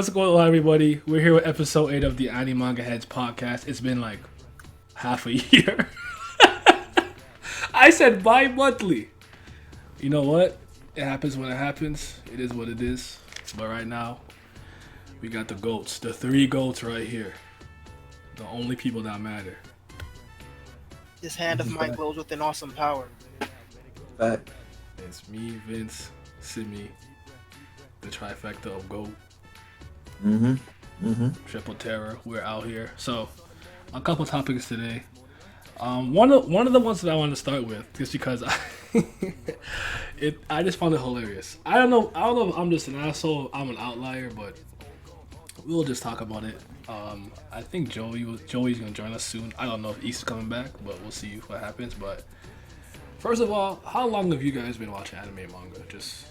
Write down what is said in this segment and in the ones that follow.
What's going on, everybody? We're here with episode 8 of the AniMangaHEADZ podcast. It's been like half a year. I said bi-monthly. You know what? It happens when it happens. It is what it is. But right now, we got the GOATs. The 3 GOATs right here. The only people that matter. This hand of mine glows with an awesome power. It's me, Vince, Simmy, the trifecta of GOAT. Triple Terror. We're out here. So, a couple topics today. One of the ones that I want to start with, just because I just found it hilarious. I don't know if I'm just an asshole, I'm an outlier, but we'll just talk about it. I think Joey's gonna join us soon. I don't know if East is coming back, but we'll see what happens. But first of all, how long have you guys been watching anime and manga? Just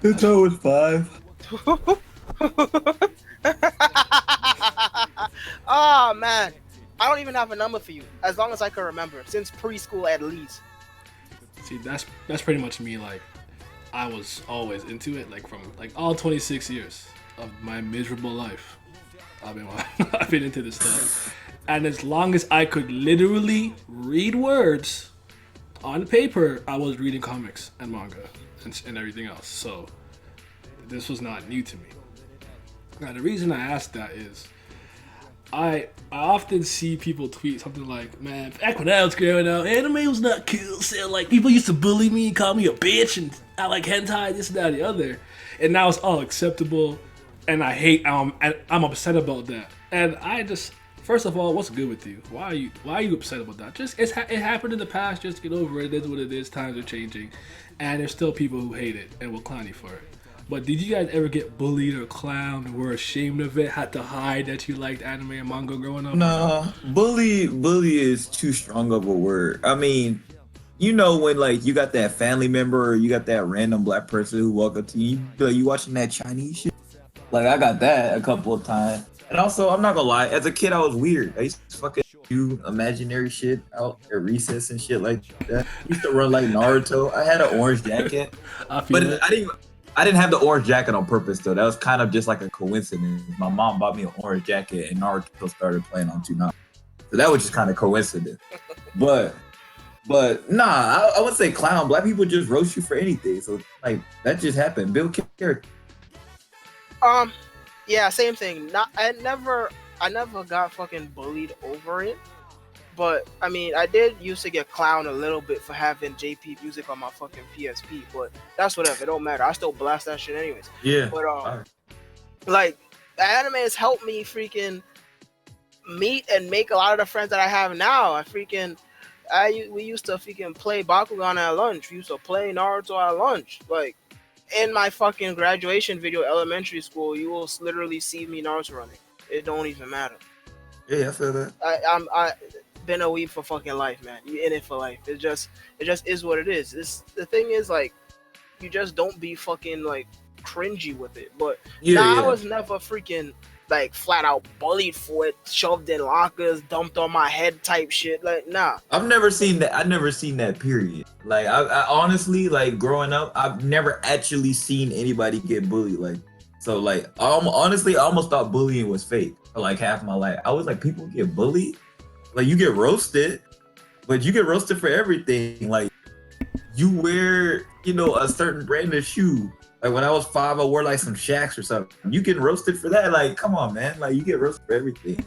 since I was 5. Oh man, I don't even have a number for you. As long as I can remember, since preschool at least. See, that's pretty much me. Like, I was always into it. Like, from like all 26 years of my miserable life, I've been into this stuff. And as long as I could literally read words on paper, I was reading comics and manga and everything else. So this was not new to me. Now, the reason I asked that is I often see people tweet something like, man, back when I was growing up, anime was not cool. So, like, people used to bully me, call me a bitch, and I like hentai, this and that, and the other. And now it's all acceptable, and I'm upset about that. And I just, first of all, what's good with you? Why are you upset about that? Just, it happened in the past, just get over it. It is what it is, times are changing. And there's still people who hate it and will clown you for it. But did you guys ever get bullied or clowned, were ashamed of it, had to hide that you liked anime and manga growing up? No, bully is too strong of a word. I mean, you know when like you got that family member or you got that random black person who walk up to you, like, you watching that Chinese shit? Like, I got that a couple of times. And also, I'm not gonna lie, as a kid I was weird. I used to fucking do imaginary shit out at recess and shit like that. I used to run like Naruto. I had an orange jacket, but I didn't have the orange jacket on purpose though. That was kind of just like a coincidence. My mom bought me an orange jacket and Naruto started playing on Toonami. So that was just kind of coincidence. But nah, I wouldn't say clown. Black people just roast you for anything. So like that just happened. Bill character. Yeah, same thing. I never got fucking bullied over it. But, I mean, I did used to get clowned a little bit for having JP music on my fucking PSP, but that's whatever. It don't matter. I still blast that shit anyways. Yeah. But, like, anime has helped me freaking meet and make a lot of the friends that I have now. We used to freaking play Bakugan at lunch. We used to play Naruto at lunch. Like, in my fucking graduation video, elementary school, you will literally see me Naruto running. It don't even matter. Yeah, I feel that. I been a weeb for fucking life, man. You in it for life. It just is what it is. The thing is, like, you just don't be fucking like cringy with it. But I was never freaking like flat out bullied for it, shoved in lockers, dumped on my head type shit. Like, nah. I've never seen that period. Like, I honestly, like, growing up, I've never actually seen anybody get bullied. Like, so like, honestly, I almost thought bullying was fake for like half my life. I was like, people get bullied? Like, you get roasted, but you get roasted for everything. Like, you wear, a certain brand of shoe. Like, when I was 5, I wore like some Shacks or something. You get roasted for that? Like, come on, man. Like, you get roasted for everything.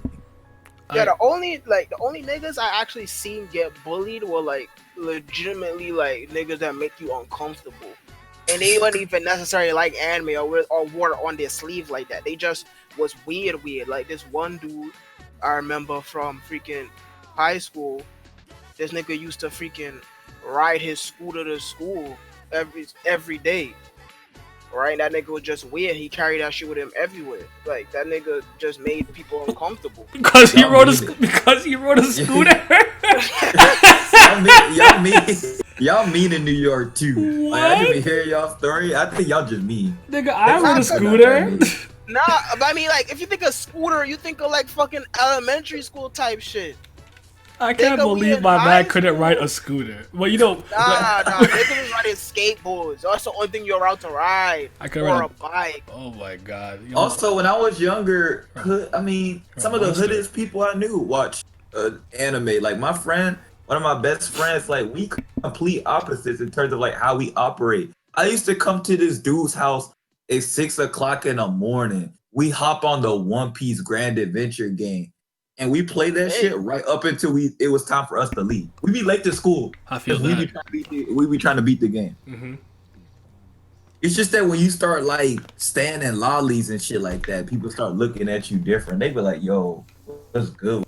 Yeah, the only niggas I actually seen get bullied were like legitimately like niggas that make you uncomfortable. And they weren't even necessarily like anime or wore it on their sleeve like that. They just was weird. Like, this one dude I remember from freaking high school, this nigga used to freaking ride his scooter to school every day. Right? That nigga was just weird. He carried that shit with him everywhere. Like, that nigga just made people uncomfortable. Because he rode a scooter? Y'all mean in New York too. What? Like, I didn't hear y'all story. I think y'all just mean. Nigga, I rode a scooter. Nah, but I mean, like, if you think of scooter, you think of like fucking elementary school type shit. I can't believe my man couldn't ride a scooter. Well, you know. Nah, niggas was riding skateboards. That's the only thing you're allowed to ride. Or a bike. Oh my god. Also, when I was younger, some of the hoodest people I knew watched anime. Like my friend, one of my best friends, like we complete opposites in terms of like how we operate. I used to come to this dude's house at 6 o'clock in the morning. We hop on the One Piece Grand Adventure game. And we play that shit right up until it was time for us to leave. We be late to school. I feel that. We be trying to beat the game. Mm-hmm. It's just that when you start like standing lollies and shit like that, people start looking at you different. They be like, "Yo, that's good."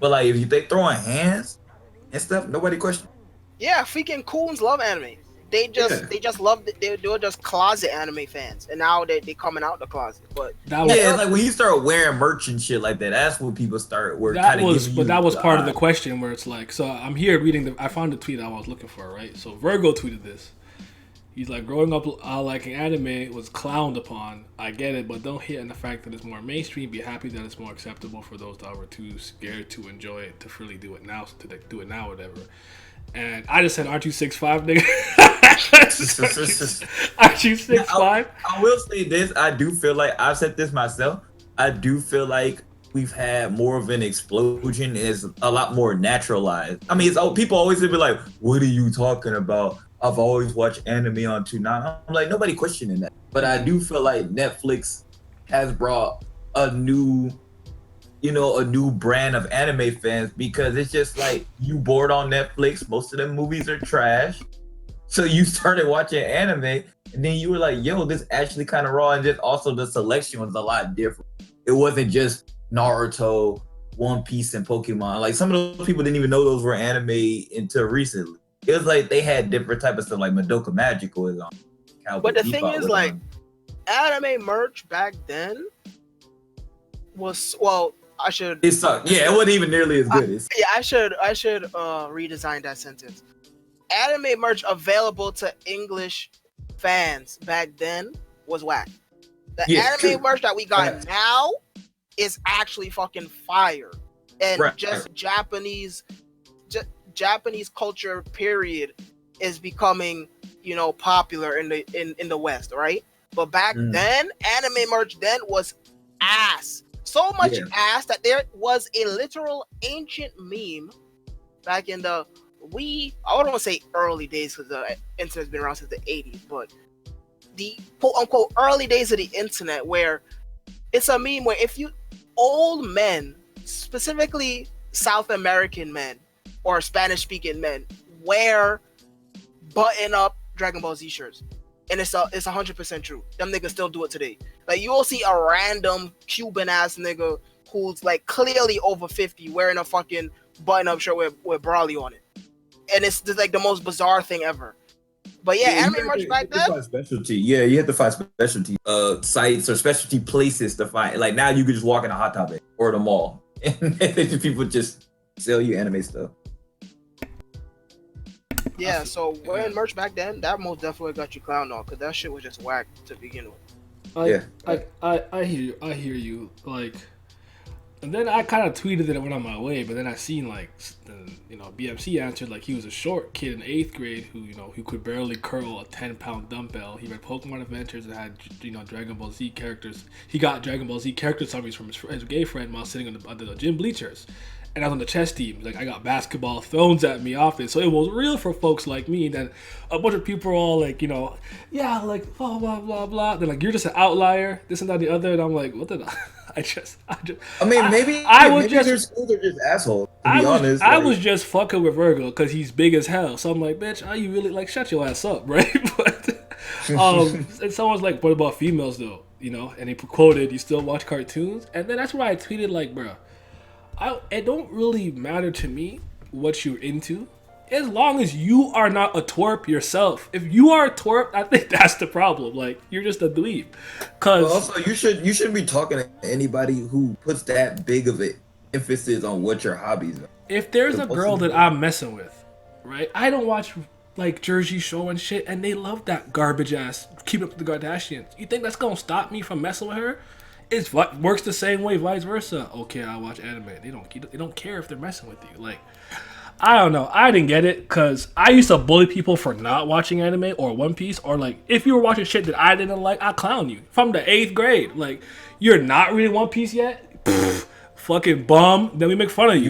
But like if they throwing hands and stuff, nobody question. Yeah, freaking coons love anime. They just love it. They're just closet anime fans, and now they coming out the closet. But it's like when you start wearing merch and shit like that, that's when people start. That was part of the question where it's like, so I'm here reading I found the tweet I was looking for, right? So Virgo tweeted this. He's like, growing up liking anime was clowned upon. I get it, but don't hit on the fact that it's more mainstream. Be happy that it's more acceptable for those that were too scared to enjoy it to freely do it now, whatever. And I just said, aren't you 6'5", nigga? Aren't you 6'5"? I will say this. I do feel like, I've said this myself, I do feel like we've had more of an explosion. Is a lot more naturalized. I mean, people always be like, what are you talking about? I've always watched anime on 2.9. I'm like, nobody questioning that. But I do feel like Netflix has brought a new brand of anime fans, because it's just like, you bored on Netflix, most of them movies are trash, so you started watching anime, and then you were like, yo, this actually kind of raw, and just also the selection was a lot different. It wasn't just Naruto, One Piece, and Pokemon. Like some of those people didn't even know those were anime until recently. It was like they had different type of stuff, like Madoka Magical is on. But the thing is, like, anime merch back then was, well, I should. It sucked. Yeah, it wasn't even nearly as good. I should redesign that sentence. Anime merch available to English fans back then was whack. The anime merch that we got now is actually fucking fire, and just Japanese culture period is becoming, popular in the West, right? But back then, anime merch then was ass. So much ass that there was a literal ancient meme back in the I don't want to say early days, because the internet's been around since the 80s, but the quote-unquote early days of the internet, where it's a meme where if you old men, specifically South American men or Spanish-speaking men, wear button-up Dragon Ball Z shirts. And it's 100% true. Them niggas still do it today. Like, you will see a random Cuban ass nigga who's like clearly over 50 wearing a fucking button-up shirt with Brawly on it, and it's just like the most bizarre thing ever. But anime merch back then. Specialty. Yeah, you have to find specialty sites or specialty places to find. Like now, you could just walk in a Hot Topic or the mall, and people just sell you anime stuff. Yeah, so wearing merch back then, that most definitely got you clowned on, because that shit was just whack to begin with. I hear you. Like, and then I kind of tweeted that it went on my way, but then I seen like, BMC answered like he was a short kid in 8th grade who could barely curl a 10-pound dumbbell. He read Pokemon Adventures and had Dragon Ball Z characters. He got Dragon Ball Z character summaries from his gay friend while sitting on the gym bleachers. And I was on the chess team. Like, I got basketball thrown at me often. So it was real for folks like me. Then a bunch of people are all like, like, blah, blah, blah, blah. They're like, you're just an outlier, this and that, the other. And I'm like, what did I just. I mean, maybe their schools are just assholes, to be honest. I was just fucking with Virgo because he's big as hell. So I'm like, bitch, are you really, like, shut your ass up, right? But, and someone's like, what about females, though? And he quoted, you still watch cartoons? And then that's where I tweeted, like, bro, it don't really matter to me what you're into, as long as you are not a twerp yourself. If you are a twerp, I think that's the problem. Like, you're just a dweeb. Cause also, you shouldn't be talking to anybody who puts that big of an emphasis on what your hobbies are. If there's a girl that I'm messing with, right? I don't watch like Jersey Shore and shit, and they love that garbage ass Keep Up with the Kardashians. You think that's gonna stop me from messing with her? It's what works the same way, vice versa. Okay, I watch anime. They don't care if they're messing with you. Like, I don't know. I didn't get it because I used to bully people for not watching anime or One Piece, or like if you were watching shit that I didn't like, I clown you from the 8th grade. Like, you're not reading One Piece yet? Pfft, fucking bum. Then we make fun of you.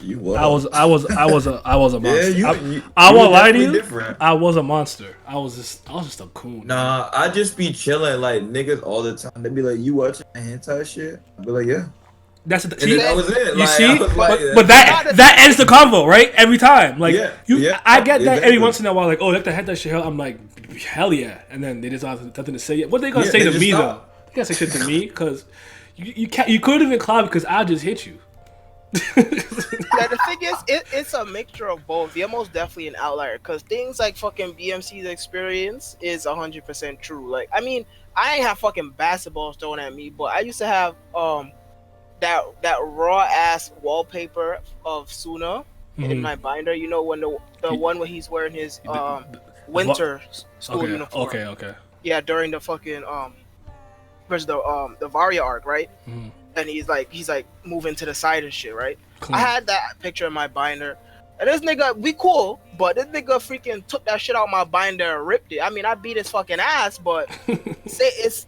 You were. I was a monster. I you won't were lie to you. definitely different. I was a monster. I was just a coon. Nah, I just be chilling like niggas all the time. They be like, "You watching hentai shit?" I be like, "Yeah." That's the And then that was it. You Like, see, I was like, but that ends the convo, right? Every time, like Yeah, I get that every exactly. once in a while, like, oh, let the head that shit. I'm like, hell yeah, and then they just have nothing to say yet. What they gonna say they to just me stop. though? They can't say shit to me because you can't. You couldn't even clown because I just hit you. Yeah, the thing is, it's a mixture of both. You're most definitely an outlier because things like fucking BMC's experience is 100% true. Like, I mean, I ain't have fucking basketballs thrown at me, but I used to have that raw ass wallpaper of Suna in my binder. You know, when the one where he's wearing his winter school uniform. Okay. Yeah, during the fucking where's the Varia arc, right? Mhm. And he's like moving to the side and shit, right? Clean. I had that picture in my binder. And this nigga, we cool, but this nigga freaking took that shit out my binder and ripped it. I mean, I beat his fucking ass, but say it's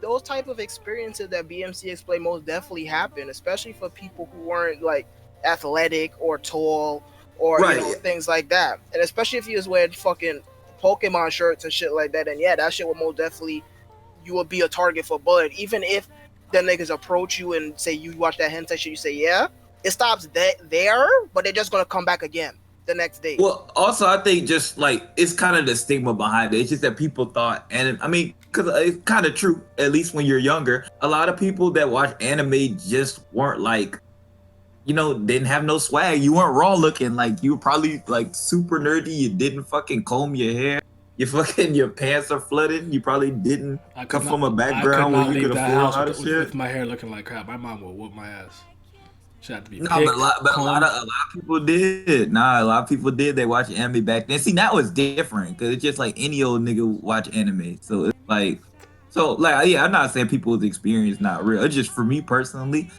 those type of experiences that BMC explain most definitely happen, especially for people who weren't like athletic or tall or Right. you know, things like that. And especially if you was wearing fucking Pokemon shirts and shit like that, and yeah, that shit would most definitely you would be a target for bullied. Even if the niggas approach you and say you watch that hentai shit, you say yeah, it stops there, but they're just gonna come back again the next day. Well, also I think just like it's kind of the stigma behind it. It's just that people thought, and I mean, because it's kind of true. At least when you're younger, a lot of people that watch anime just weren't like, you know, didn't have no swag. You weren't raw looking. Like you were probably like super nerdy. You didn't fucking comb your hair. Your pants are flooded. You probably didn't come from a background where you could afford a lot of shit. With my hair looking like crap. My mom will whoop my ass. She had to be No, picked, but a lot of people did. Nah, a lot of people did. They watch anime back then. See, now it's different because it's just like any old nigga watch anime. So it's like, yeah, I'm not saying people's experience not real. It's just for me personally,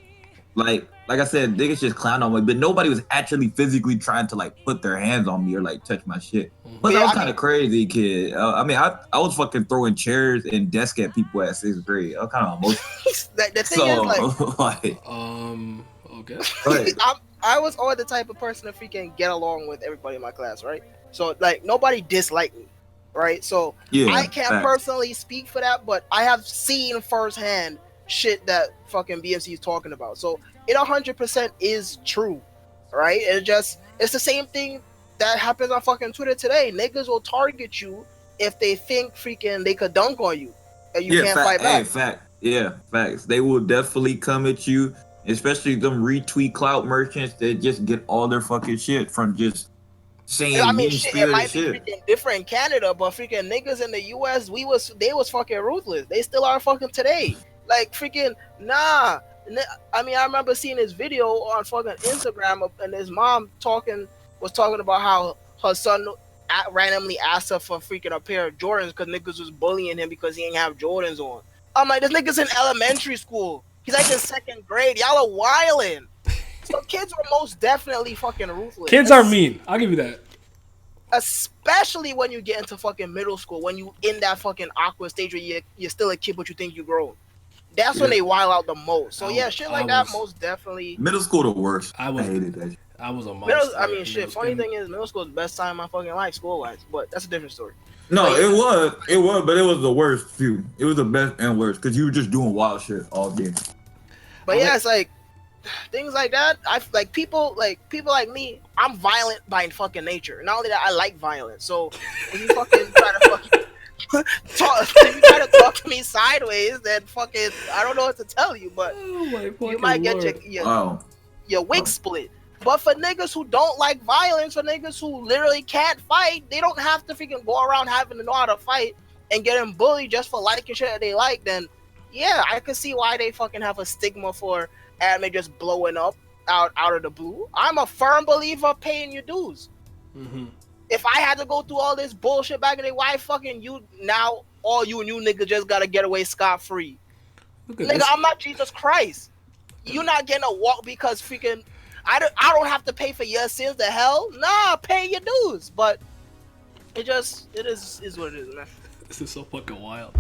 like I said, niggas just clown on me, but nobody was actually physically trying to like put their hands on me or like touch my shit. But Yeah, I was I kind of crazy, kid. I mean, I was fucking throwing chairs and desks at people at 6th grade. I was kind of emotional. the thing is, like, Okay. like, I was always the type of person to freaking get along with everybody in my class, right? So like nobody disliked me, right? So yeah, I can't facts. personally speak for that, but I have seen firsthand shit that fucking BMC is talking about. So it 100% is true, right? It's the same thing that happens on fucking Twitter today. Niggas will target you if they think freaking they could dunk on you and you can't fight back. Facts. They will definitely come at you, especially them retweet clout merchants that just get all their fucking shit from just saying I mean, mean shit, it spirited might be shit. freaking different in Canada, but freaking niggas in the US, they was fucking ruthless. They still are fucking today. Like freaking nah. I mean, I remember seeing this video on fucking Instagram, and his mom was talking about how her son randomly asked her for freaking a pair of Jordans because niggas was bullying him because he ain't have Jordans on. I'm like, this nigga's in elementary school. He's like in 2nd grade. Y'all are wilding. So kids were most definitely fucking ruthless. Kids are mean. I'll give you that. Especially when you get into fucking middle school, when you in that fucking awkward stage where you're still a kid but you think you grown. That's when they wild out the most. So yeah, shit like that most definitely. Middle school the worst. I hated that shit. I was a monster. I mean, shit. Funny thing is, middle school is the best time of my fucking life, school wise. But that's a different story. No, it was, but it was the worst few. It was the best and worst because you were just doing wild shit all day. But yeah, it's like things like that. I like people like me. I'm violent by fucking nature. Not only that, I like violence. So if you fucking try to fucking if you try to talk to me sideways, then fucking I don't know what to tell you. But you might get your wig split. But for niggas who don't like violence, for niggas who literally can't fight, they don't have to freaking go around having to know how to fight and getting bullied just for liking shit that they like. Then yeah, I can see why they fucking have a stigma for anime just blowing up out of the blue. I'm a firm believer of paying your dues. Mm-hmm. If I had to go through all this bullshit back in the day, why fucking you now? All you new niggas just gotta get away scot free. Look at Nigga, this. I'm not Jesus Christ. You're not getting a walk because freaking I don't have to pay for your sins to hell. Nah, pay your dues. But it is what it is, man. This is so fucking wild.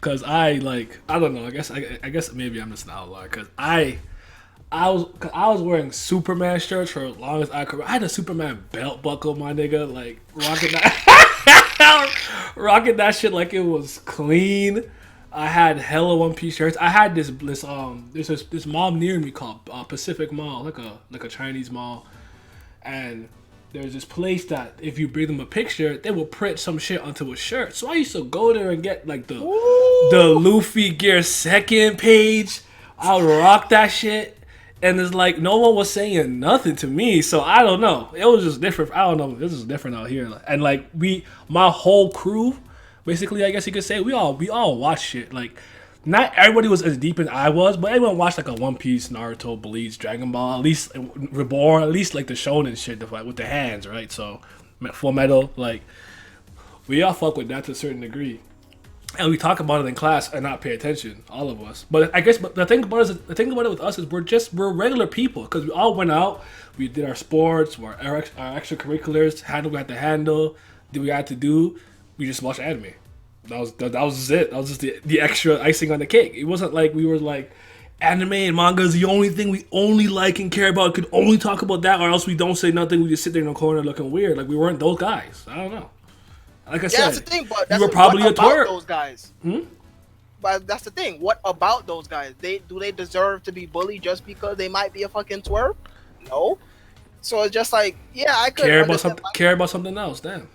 Cause I like I don't know. I guess maybe I'm just an outlier. Cause I was wearing Superman shirts for as long as I could. I had a Superman belt buckle, my nigga, like rocking that shit like it was clean. I had hella One Piece shirts. I had this mall near me called Pacific Mall, like a Chinese mall, and there's this place that if you bring them a picture, they will print some shit onto a shirt. So I used to go there and get like the Luffy Gear second page. I would rock that shit, and it's like no one was saying nothing to me. So I don't know. It was just different. I don't know. This is different out here. And like my whole crew, basically, I guess you could say we all watched shit. Like not everybody was as deep as I was, but everyone watched like a One Piece, Naruto, Bleach, Dragon Ball, at least Reborn, at least like the shonen shit with the hands, right? So Full Metal, like we all fuck with that to a certain degree, and we talk about it in class and not pay attention, all of us. But I guess the thing about it with us is we're regular people because we all went out, we did our sports, our extracurriculars, handle we had to handle, did we had to do, we just watched anime. That was it. That was just the extra icing on the cake. It wasn't like we were like anime and manga is the only thing we only like and care about. Could only talk about that, or else we don't say nothing. We just sit there in the corner looking weird. Like we weren't those guys. I don't know. Like I said, that's the thing. But you were probably a twerp. Those guys. But that's the thing. What about those guys? They deserve to be bullied just because they might be a fucking twerp? No. So it's just like, yeah, I could care about something else. Damn.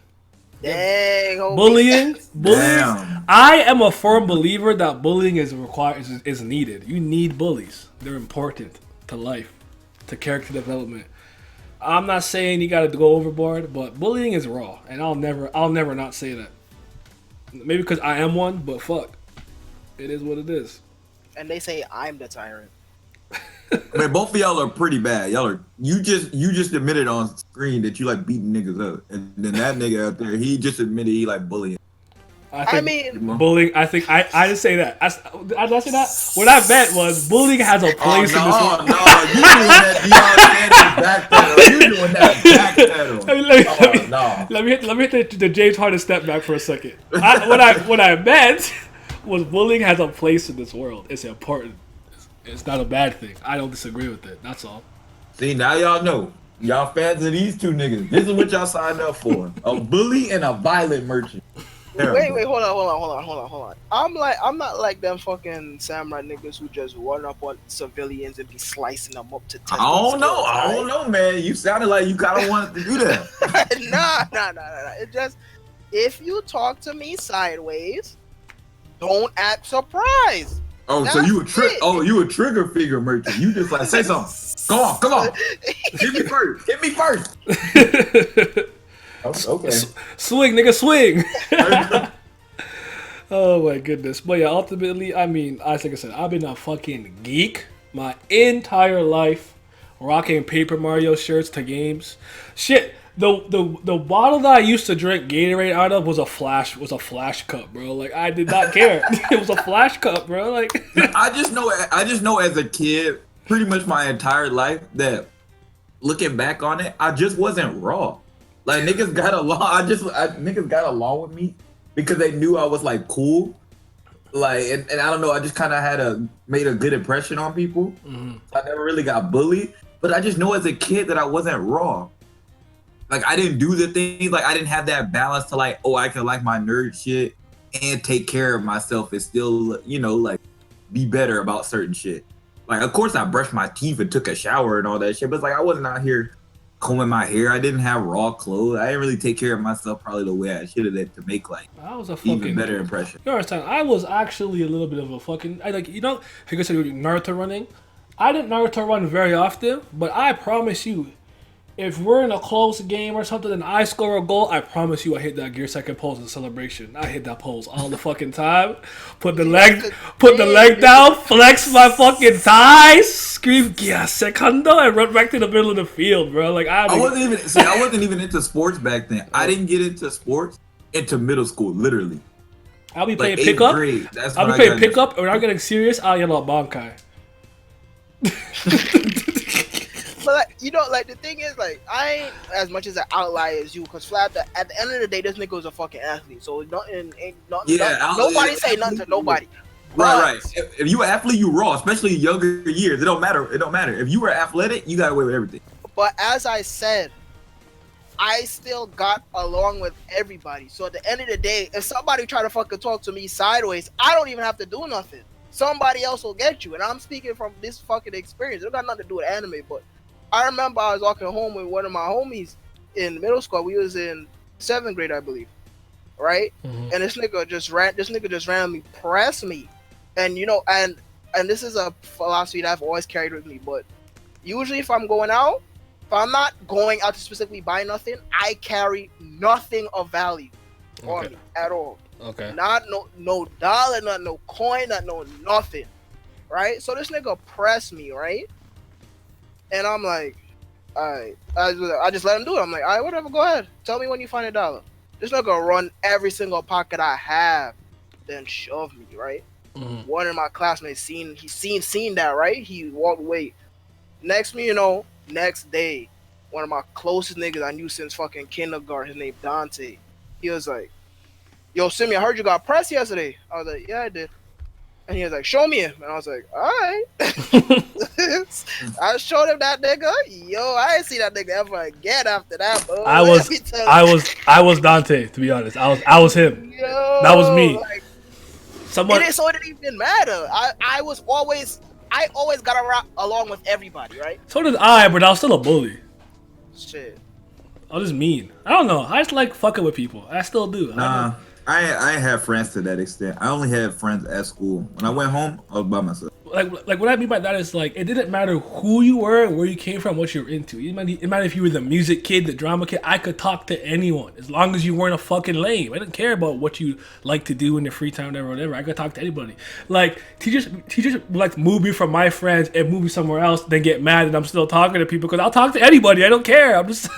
Dang, bullying. Damn. I am a firm believer that bullying is needed. You need bullies. They're important to life, to character development. I'm not saying you gotta go overboard, but bullying is raw, and I'll never not say that. Maybe because I am one, but fuck, it is what it is. And they say I'm the tyrant. I mean, both of y'all are pretty bad. You just admitted on screen that you like beating niggas up, and then that nigga out there, he just admitted he like bullying. I mean, bullying. I think I didn't say that. I say that. What I meant was bullying has a place in this world. No, you doing that backpedal. Let me hit the James Harden step back for a second. What I meant was bullying has a place in this world. It's important. It's not a bad thing. I don't disagree with it. That's all. See, now y'all know. Y'all fans of these two niggas. This is what y'all signed up for. A bully and a violent merchant. Terrible. Wait, hold on. I'm not like them fucking samurai niggas who just run up on civilians and be slicing them up to 10. I don't know, man. You sounded like you kind of wanted to do that. Nah. It just, if you talk to me sideways, don't act surprised. Oh, That's so you a trigger figure merchant. You just like, say something. Come on. Hit me first. Okay. Swing, nigga, swing. Oh my goodness. But yeah, ultimately, I mean, like I said, I've been a fucking geek my entire life, rocking Paper Mario shirts to games. Shit. The bottle that I used to drink Gatorade out of was a flash cup, bro. Like I did not care. It was a flash cup, bro. Like I just know as a kid, pretty much my entire life, that looking back on it, I just wasn't raw. Like niggas got along. Niggas got along with me because they knew I was like cool. Like and I don't know. I just kind of made a good impression on people. Mm-hmm. I never really got bullied, but I just know as a kid that I wasn't raw. Like I didn't do the things, like I didn't have that balance to like, oh, I can like my nerd shit and take care of myself and still, like be better about certain shit. Like, of course I brushed my teeth and took a shower and all that shit, but it's like I wasn't out here combing my hair. I didn't have raw clothes. I didn't really take care of myself probably the way I should have to make like I was a even better impression. You understand? I was actually a little bit of a fucking, like I said, Naruto running. I didn't Naruto run very often, but I promise you, if we're in a close game or something and I score a goal, I promise you I hit that gear second pose in celebration. I hit that pose all the fucking time. Put the leg down, flex my fucking thighs, scream gear secondo, and run back to the middle of the field, bro. Like I wasn't even into sports back then. I didn't get into sports into middle school, literally. I'll be Like playing 8th pickup. grade. That's I'll when be I playing got pickup, and when I'm getting serious, I'll yell out Bankai. But like, you know, like the thing is, like I ain't as much as an outlier as you, because flat at the end of the day, this nigga was a fucking athlete. So nothing, ain't nothing. Nobody say nothing to nobody. Right. But, If you an athlete, you raw, especially younger years. It don't matter. It don't matter. If you were athletic, you got away with everything. But as I said, I still got along with everybody. So at the end of the day, if somebody try to fucking talk to me sideways, I don't even have to do nothing. Somebody else will get you. And I'm speaking from this fucking experience. It don't got nothing to do with anime, but I remember I was walking home with one of my homies in middle school. We was in 7th grade, I believe. Right? Mm-hmm. And this nigga just randomly pressed me. And you know, and this is a philosophy that I've always carried with me, but usually if I'm going out, if I'm not going out to specifically buy nothing, I carry nothing of value on me at all. Okay. Not no dollar, not no coin, not no nothing. Right? So this nigga pressed me, right? And I'm like, alright. I just let him do it. I'm like, alright, whatever, go ahead. Tell me when you find $1. This nigga run every single pocket I have, then shove me, right? Mm-hmm. One of my classmates seen that, right? He walked away. Next day, one of my closest niggas I knew since fucking kindergarten, his name Dante. He was like, yo, Simmy, I heard you got pressed yesterday. I was like, yeah, I did. And he was like, show me him. And I was like, all right. I showed him that nigga. Yo, I ain't see that nigga ever again after that, bro. I was Dante, to be honest. I was him. Yo, that was me. Like, Someone. It didn't even matter. I always got along with everybody, right? So did I, but I was still a bully. Shit. I was just mean. I don't know. I just like fucking with people. I still do. Nah, I have friends to that extent. I only had friends at school. When I went home, I was by myself. Like what I mean by that is like it didn't matter who you were, where you came from, what you're into. It mattered if you were the music kid, the drama kid. I could talk to anyone as long as you weren't a fucking lame. I didn't care about what you like to do in your free time or whatever. I could talk to anybody. Like teachers would like move me from my friends and move me somewhere else, then get mad that I'm still talking to people because I'll talk to anybody. I don't care. I'm just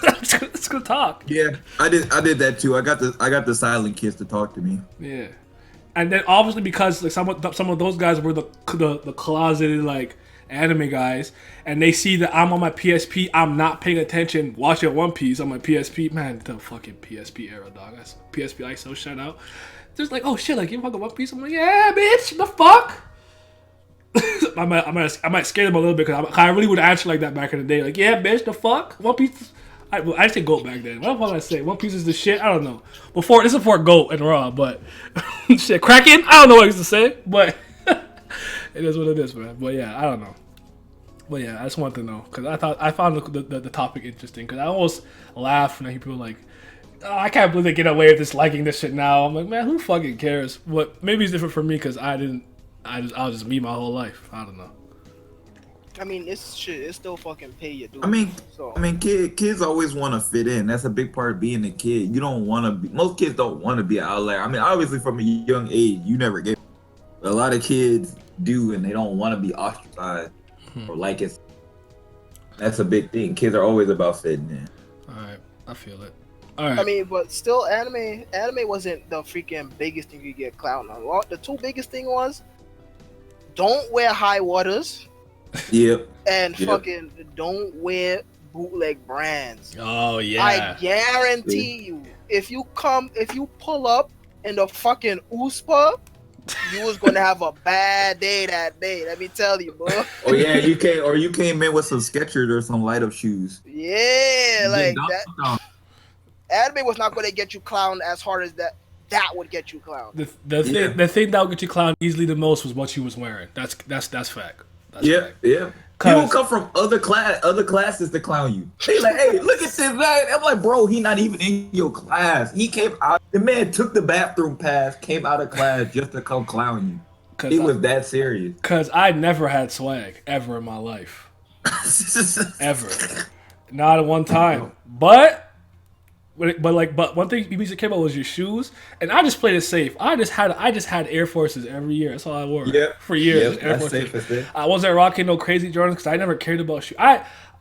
gonna talk. Yeah, I did that too. I got the silent kids to talk to me. Yeah. And then obviously because like some of those guys were the closeted like anime guys, and they see that I'm on my PSP, I'm not paying attention, watching One Piece on my PSP. Man, the fucking PSP era, dog. That's PSP ISO shout out. Just like, oh shit, like you fucking One Piece. I'm like, yeah, bitch, the fuck. I might scare them a little bit because I really would answer like that back in the day. Like, yeah, bitch, the fuck, One Piece. I say GOAT back then. What the fuck did I say? One Piece is the shit? I don't know. This is before GOAT and Raw, but shit. Kraken? I don't know what I used to say, but it is what it is, man. But yeah, I don't know. But yeah, I just wanted to know because I found the topic interesting because I almost laugh when I hear people like, oh, I can't believe they get away with this liking this shit now. I'm like, man, who fucking cares? But maybe it's different for me because I was just me my whole life. I don't know. I mean, this shit, it still fucking pay you, dude. Kids always want to fit in. That's a big part of being a kid. You don't want to be. Most kids don't want to be an outlier. I mean, obviously from a young age, you never get. But a lot of kids do, and they don't want to be ostracized or like it. That's a big thing. Kids are always about fitting in. All right, I feel it. All right. I mean, but still, anime wasn't the freaking biggest thing you get clowned on. The two biggest thing was don't wear high waters. Yep. And fucking don't wear bootleg brands. Oh yeah. I guarantee you, if you pull up in the fucking USPA, you was gonna have a bad day that day. Let me tell you, bro. Oh yeah, you came in with some Skechers or some light up shoes. Yeah, like that. Anime was not gonna get you clowned as hard as that. That would get you clowned. The thing that would get you clowned easily the most was what she was wearing. That's fact. Yeah. People come from other classes to clown you. They like, hey, look at this guy. I'm like, bro, he not even in your class. He came out. The man took the bathroom pass, came out of class just to come clown you. It was that serious. Cause I never had swag ever in my life, ever, not at one time. But one thing music came out was your shoes, and I just played it safe. I just had Air Forces every year. That's all I wore for years. Air Forces. I wasn't rocking no crazy Jordans because I never cared about shoes.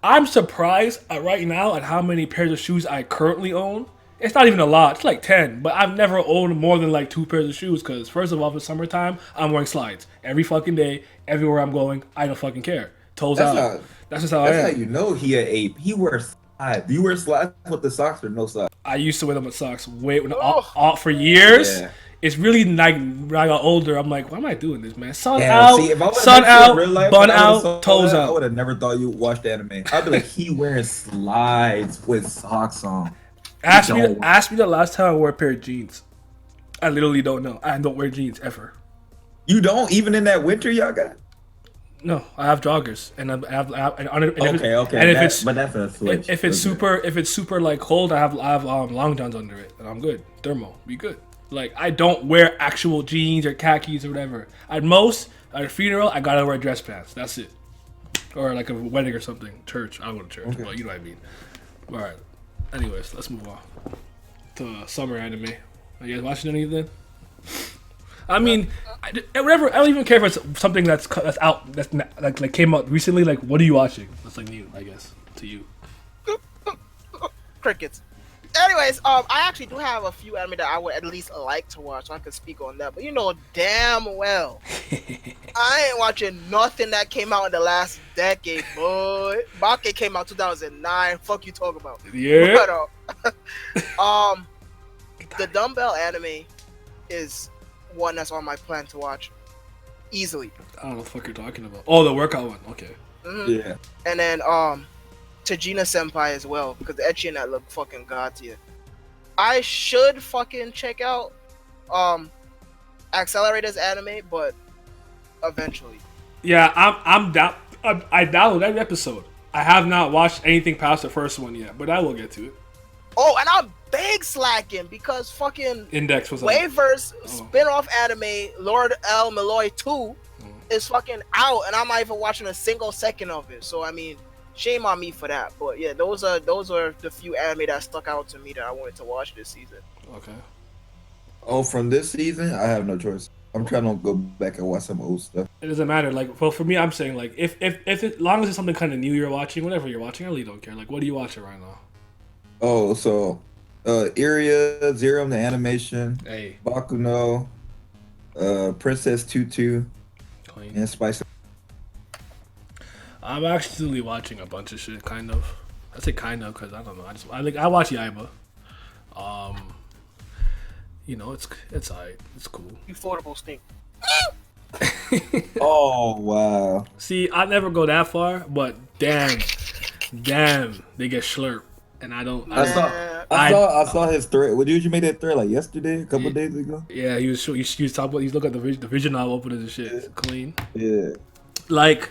I'm surprised right now at how many pairs of shoes I currently own. It's not even a lot. It's like 10. But I've never owned more than like 2 pairs of shoes because first of all, for summertime, I'm wearing slides every fucking day, everywhere I'm going. I don't fucking care. Toes That's out. how. That's just how I That's am. how you know he an ape. He wears slides. Do you wear slides with the socks or no socks? I used to wear them with socks for years. Yeah. It's really like when I got older, I'm like, why am I doing this, man? Sun Yeah, out, see, if I would sun have met you in out, real life, bun and I would've out, saw toes that, I out. would have never thought you watched anime. I'd be like, he wearing slides with socks on. Ask me the last time I wore a pair of jeans. I literally don't know. I don't wear jeans ever. You don't even in that winter, y'all got. No, I have joggers, and I have But that's a switch. if it's super like cold, I have long johns under it, and I'm good. Thermal, be good. Like I don't wear actual jeans or khakis or whatever. At most, at a funeral, I gotta wear dress pants. That's it. Or like a wedding or something. Church, I go to church, but you know what I mean. All right. Anyways, let's move on to summer anime. Are you guys watching anything? I mean, whatever. I don't even care if it's something that's out that's like came out recently. Like, what are you watching? That's like new, I guess, to you. Crickets. Anyways, I actually do have a few anime that I would at least like to watch, so I could speak on that. But you know damn well, I ain't watching nothing that came out in the last decade, boy. Bake came out 2009. Fuck you talk about? Yeah. But, the dumbbell anime is one that's on my plan to watch easily. I don't know what the fuck you're talking about. Oh, the workout one. Okay. Mm-hmm. Yeah. And then Tajina Senpai as well, because the ecchi in that look fucking god tier. I should fucking check out Accelerator's anime, but eventually. Yeah, I'm down. I downloaded every episode. I have not watched anything past the first one yet, but I will get to it. Oh, and I'm big slacking because fucking Index was Waifus spin-off anime Lord L. Malloy 2 is fucking out, and I'm not even watching a single second of it. So I mean, shame on me for that. But yeah, those are the few anime that stuck out to me that I wanted to watch this season. Okay. Oh, from this season, I have no choice. I'm trying to go back and watch some old stuff. It doesn't matter. Like, well, for me, I'm saying like if as long as it's something kind of new you're watching, whatever you're watching, I really don't care. Like, what are you watching right now? Oh, so Iria, Zero, the animation, Hey, Bakuno, Princess Tutu, clean. and Spice. I'm actually watching a bunch of shit, kind of. I say kind of because I don't know. I watch Yaiba. You know, it's alright. It's cool. Affordable stink. Oh wow! See, I never go that far, but damn, they get slurp, and I don't. I saw his thread. What did you make that thread like yesterday, a couple days ago? Yeah, he was talking about. He's looking at the vision novel opening and shit. It's clean. Yeah. Like,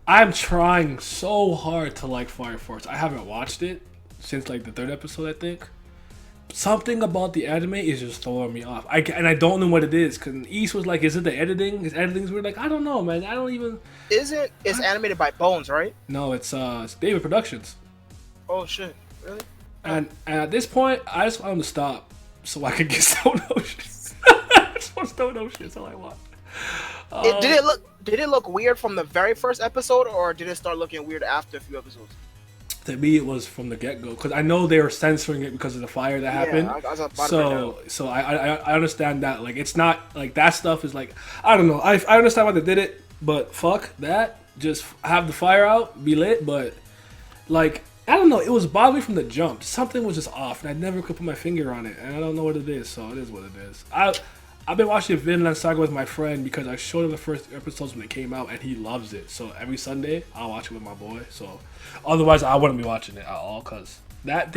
I'm trying so hard to like Fire Force. I haven't watched it since like the 3rd episode, I think. Something about the anime is just throwing me off. I don't know what it is. Cause East was like, "Is it the editing? His editing's weird." Like, I don't know, man. I don't even. It's animated by Bones, right? No, it's David Productions. Oh shit! Really? And at this point, I just want him to stop so I can get Stone Ocean. I just want Stone Ocean. That's all I want. Did it look weird from the very first episode, or did it start looking weird after a few episodes? To me, it was from the get-go because I know they were censoring it because of the fire that happened. I was about to So I understand that. Like, it's not like that stuff is like, I don't know. I understand why they did it, but fuck that. Just have the fire out, be lit. But like, I don't know. It was bothering me from the jump. Something was just off, and I never could put my finger on it, and I don't know what it is. So it is what it is. I've been watching Vinland Saga with my friend because I showed him the first episodes when it came out, and he loves it. So every Sunday, I'll watch it with my boy. So otherwise, I wouldn't be watching it at all because that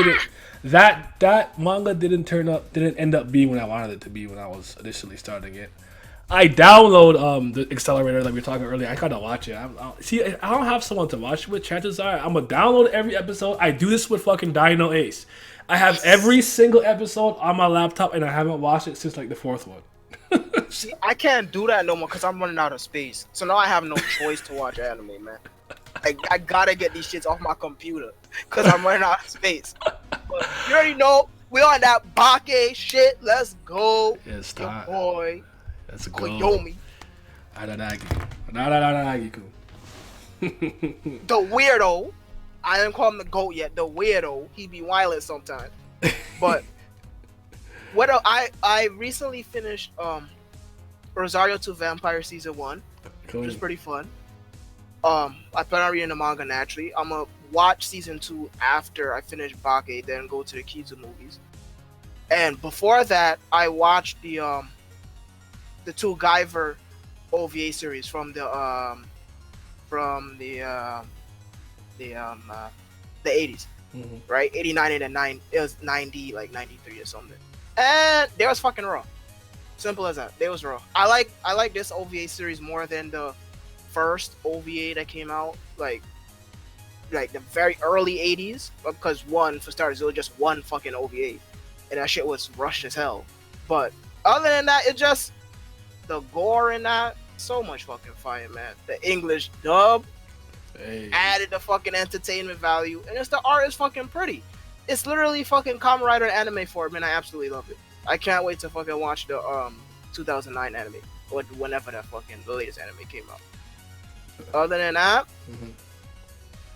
manga didn't end up being what I wanted it to be when I was initially starting it. I download the Accelerator like we were talking earlier. I gotta watch it. I don't have someone to watch it with. Chances are I'm gonna download every episode. I do this with fucking Dino Ace. I have every single episode on my laptop, and I haven't watched it since like the 4th one. See, I can't do that no more because I'm running out of space. So now I have no choice to watch anime, man. I gotta get these shits off my computer because I'm running out of space. But you already know we on that Bake shit. Let's go. Yes, your boy. Let's go. Koyomi. The weirdo. I didn't call him the GOAT yet. The weirdo. He be violent sometimes. But I recently finished Rosario to Vampire season 1, Cool. which is pretty fun. I plan on reading the manga naturally. I'm gonna watch season 2 after I finish Bake, then go to the Kizu movies. And before that, I watched the two Guyver OVA series from the 80s, right? 89 and then 9. It was 90, like 93 or something. And they was fucking raw. Simple as that. They was raw. I like this OVA series more than the first OVA that came out, like the very early 80s, because one, for starters, it was just one fucking OVA, and that shit was rushed as hell. But other than that, it's just the gore in that, so much fucking fire, man. The English dub added the fucking entertainment value, and the art is fucking pretty. It's literally fucking Kamen Rider anime form, and I absolutely love it. I can't wait to fucking watch the 2009 anime, or whenever that fucking the latest anime came out. Other than that,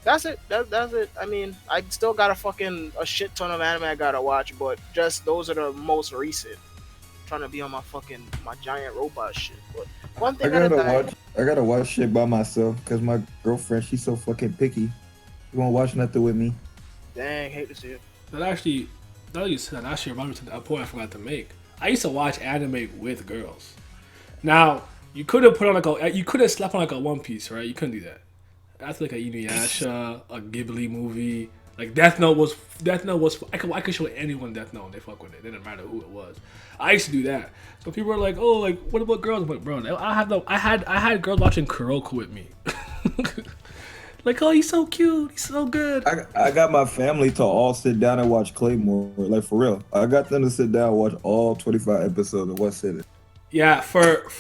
that's it. That's it. I mean, I still got a shit ton of anime I gotta watch, but just those are the most recent. I'm trying to be on my giant robot shit. But one thing I gotta watch shit by myself because my girlfriend, she's so fucking picky. She won't watch nothing with me. Dang, hate to see it. That actually, now you said, that actually reminded me of a point I forgot to make. I used to watch anime with girls. Now, you could have slept on like a One Piece, right? You couldn't do that. That's like a Inuyasha, a Ghibli movie. Like Death Note was. I could show anyone Death Note and they fuck with it. It didn't matter who it was. I used to do that. So people were like, "Oh, like what about girls?" I'm like, bro, I had girls watching Kuroko with me. Like, oh, he's so cute, he's so good. I got my family to all sit down and watch Claymore, like for real. I got them to sit down and watch all 25 episodes of one sitting. Yeah, for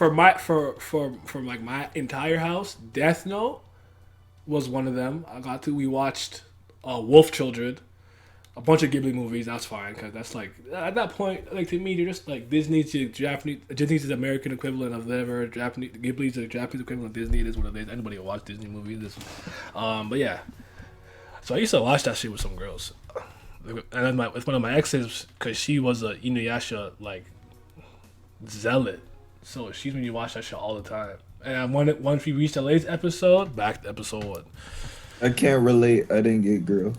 like my entire house, Death Note was one of them. We watched Wolf Children, a bunch of Ghibli movies. That's fine because that's like at that point, like to me, they're just like Disney's the American equivalent of whatever. Ghibli's the Japanese equivalent of Disney. It is what it is. Anybody will watch Disney movies. But yeah. So I used to watch that shit with some girls, and then with one of my exes because she was a Inuyasha like zealot. So she's when you watch that shit all the time. And once we reached the latest episode, back to episode 1. I can't relate. I didn't get girls.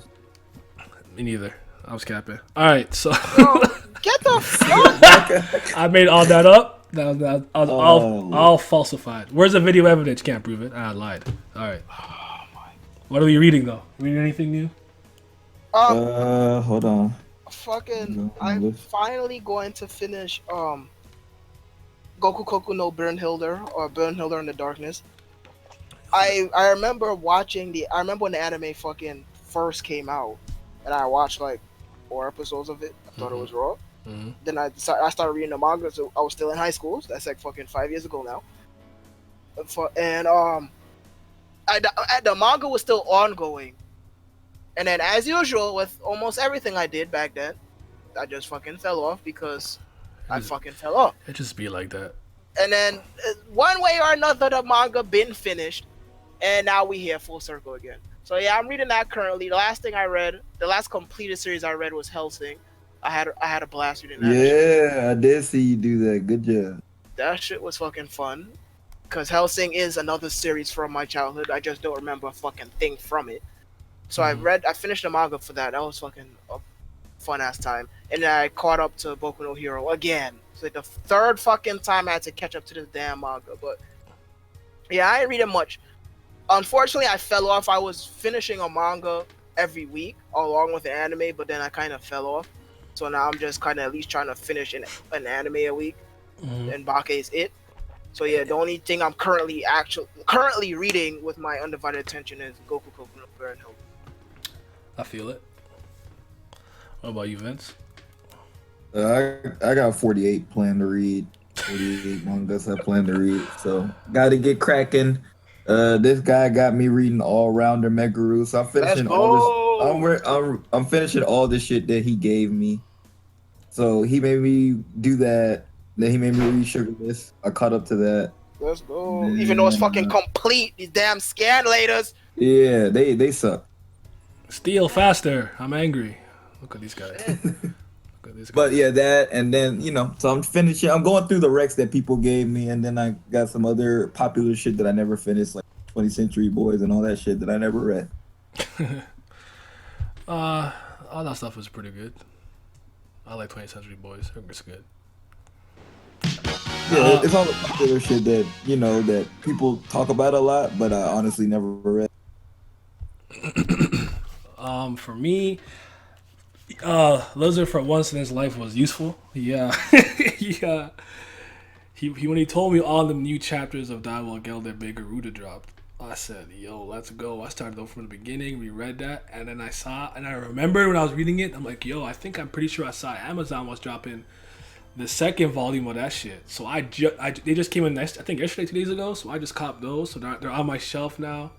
Me neither. I was capping. All right, so Bro, get the fuck. I made all that up. That was all falsified. Where's the video evidence? Can't prove it. I lied. All right. What are we reading though? Reading anything new? Hold on. Fucking, I'm finally going to finish Goku Koku no Burnhilder or Burnhilder in the Darkness. I remember watching I remember when the anime fucking first came out, and I watched like 4 episodes of it. I thought it was raw. Then I started reading the manga, so I was still in high school. So that's like fucking 5 years ago now. And the manga was still ongoing. And then, as usual, with almost everything I did back then, I just fucking fell off because I fucking fell off. It just be like that. And then, one way or another, the manga been finished, and now we here full circle again. So yeah, I'm reading that currently. The last completed series I read was Hellsing. I had a blast reading that. Yeah, I did see you do that. Good job. That shit was fucking fun. Because Hellsing is another series from my childhood. I just don't remember a fucking thing from it. So I finished the manga for that. That was fucking a fun ass time. And then I caught up to Boku no Hero again. It's like the 3rd fucking time I had to catch up to this damn manga. But yeah, I ain't reading much. Unfortunately, I fell off. I was finishing a manga every week along with the anime, but then I kind of fell off. So now I'm just kind of at least trying to finish an anime a week. And Bake is it. So yeah, the only thing I'm currently reading with my undivided attention is Goku Koku no Burnhilder. I feel it. What about you, Vince? I got 48 planned to read. 48 mangas I plan to read. So got to get cracking. This guy got me reading All Rounder Megaru. So I'm finishing all this. I'm finishing all the shit that he gave me. So he made me do that. Then he made me read Sugarless. I caught up to that. Let's go. Even though it's fucking complete, these damn scanlators. Yeah, they suck. Steal faster. I'm angry. Look at these guys. Look at this guy. But yeah, that, and then so I'm finishing. I'm going through the recs that people gave me, and then I got some other popular shit that I never finished, like 20th Century Boys and all that shit that I never read. All that stuff was pretty good. I like 20th Century Boys. It's good. Yeah, it's all the popular shit that that people talk about a lot, but I honestly never read. For me, Lizard for once in his life was useful. Yeah, he when he told me all the new chapters of Dialogue Elder Big Garuda dropped, I said, "Yo, let's go." I started over from the beginning, reread that, and then I remembered when I was reading it. I'm like, "Yo, I'm pretty sure I saw Amazon was dropping the second volume of that shit." So they just came in I think yesterday, 2 days ago. So I just copped those. So they're on my shelf now.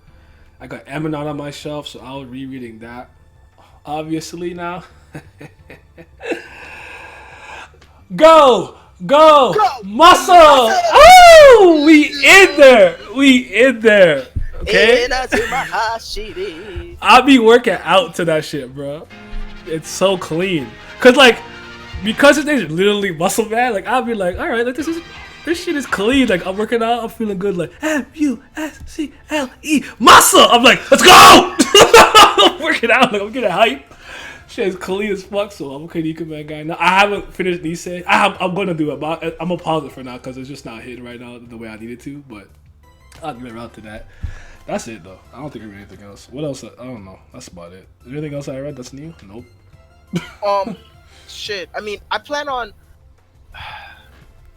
I got Emanon on my shelf, so I'll be rereading that. Obviously now. Go! Muscle! Oh! We in there! Okay? I'll be working out to that shit, bro. It's so clean. Because his name is literally Muscle Man, like, I'll be like, alright, like, this shit is clean. Like, I'm working out, I'm feeling good, like, MUSCLE, muscle! I'm like, let's go! I'm working out, like, I'm getting hype. Shit is clean as fuck, so I'm a Kanika Man guy. Now, I haven't finished Nisei. I'm gonna do it, but I'm gonna pause it for now, because it's just not hitting right now the way I need it to, but I'll get around to that. That's it, though. I don't think I read anything else. What else? I don't know. That's about it. Is there anything else I read that's new? Nope. Shit. I mean, I plan on.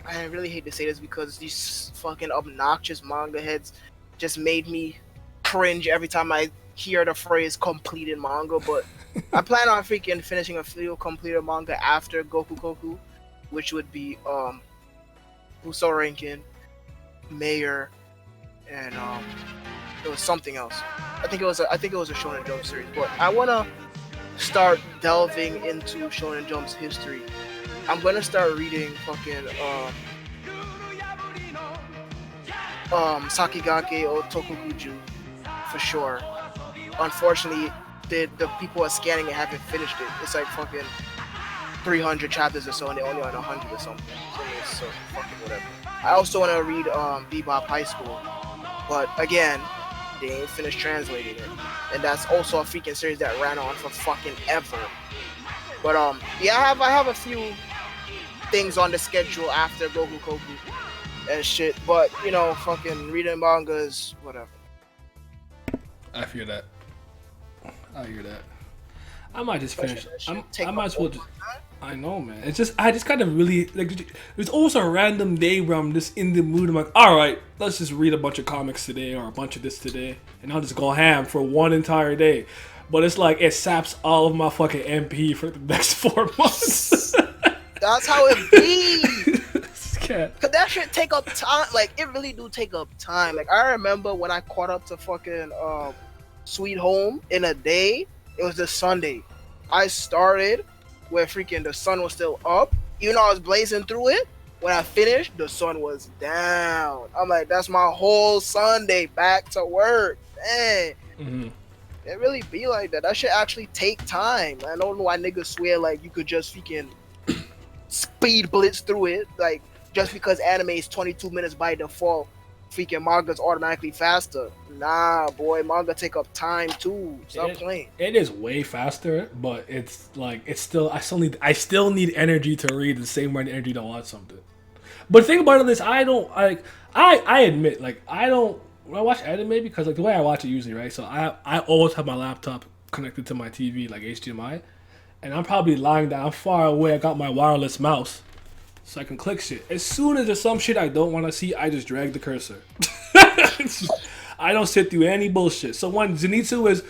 I really hate to say this because these fucking obnoxious manga heads just made me cringe every time I hear the phrase completed manga, but I plan on freaking finishing a few completed manga after Goku, which would be Uso Rankin, Mayor, and it was something else. I think it was a Shonen Jump series, but I wanna start delving into Shonen Jump's history. I'm gonna start reading fucking Sakigake or Tokuguju for sure. Unfortunately, the people are scanning it haven't finished it. It's like fucking 300 chapters or so, and they're only on 100 or something. So fucking whatever. I also want to read Bebop High School, but again, they ain't finished translating it, and that's also a freaking series that ran on for fucking ever. But yeah, I have a few things on the schedule after Goku and shit, but fucking reading mangas, whatever. I hear that. I might just finish. I might as well just. I know, man. It's just I just kind of really like. There's always a random day where I'm just in the mood. I'm like, all right, let's just read a bunch of comics today or a bunch of this today, and I'll just go ham for one entire day. But it's like it saps all of my fucking MP for the next 4 months. That's how it be. Cause that shit take up time. Like it really do take up time. Like I remember when I caught up to fucking Sweet Home in a day. It was this Sunday. I started where freaking the sun was still up. Even though I was blazing through it, when I finished, the sun was down. I'm like, that's my whole Sunday back to work. Man, it really be like that. That should actually take time. I don't know why niggas swear like you could just freaking speed blitz through it. Like, just because anime is 22 minutes by default, freaking manga's automatically faster. Nah, boy, manga take up time too. Stop playing. It is way faster, but it's like I still need energy to read the same amount of energy to watch something. But the thing about it is, I admit, like, when I watch anime, because like the way I watch it usually, right? So I always have my laptop connected to my TV, like HDMI, and I'm probably lying down far away. I got my wireless mouse, so I can click shit. As soon as there's some shit I don't want to see, I just drag the cursor. I don't sit through any bullshit. So when Zenitsu is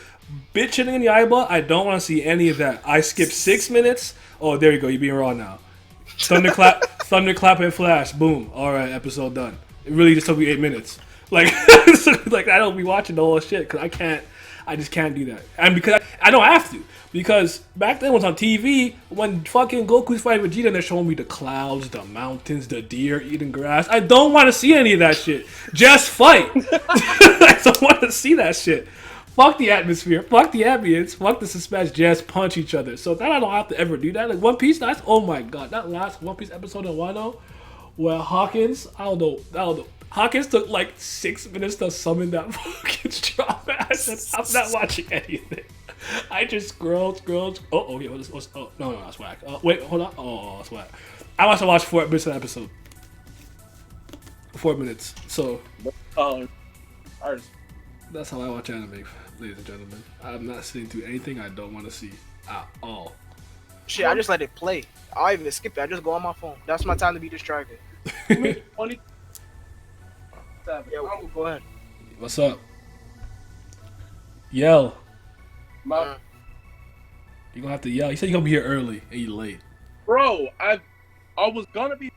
bitching in the eyeball, I don't want to see any of that. I skip 6 minutes. Oh, there you go. You're being raw now. Thunderclap and flash. Boom. All right, episode done. It really just took me 8 minutes. Like, like I don't be watching the whole shit because I just can't do that. And because I don't have to. Because back then it was on TV when fucking Goku's fighting Vegeta and they're showing me the clouds, the mountains, the deer eating grass. I don't want to see any of that shit. Just fight. I don't want to see that shit. Fuck the atmosphere. Fuck the ambience. Fuck the suspense. Just punch each other. So that I don't have to ever do that. Like One Piece, that's oh my god. That last One Piece episode in Wano, where Hawkins, I don't know. Hawkins took like 6 minutes to summon that fucking drama. I said, I'm not watching anything. I just scrolled. Oh, yeah, what's oh, no, that's whack. Wait, hold on. Oh, that's whack. I must have watched 4 minutes of the episode. 4 minutes. So, Ours. that's how I watch anime, ladies and gentlemen. I'm not sitting through anything I don't want to see at all. Shit, I just let it play. I don't even skip it. I just go on my phone. That's my time to be distracted. 20. Yeah, go ahead. What's up? Yell. My, You're gonna have to yell. You said you're gonna be here early and you late. bro, I was gonna be.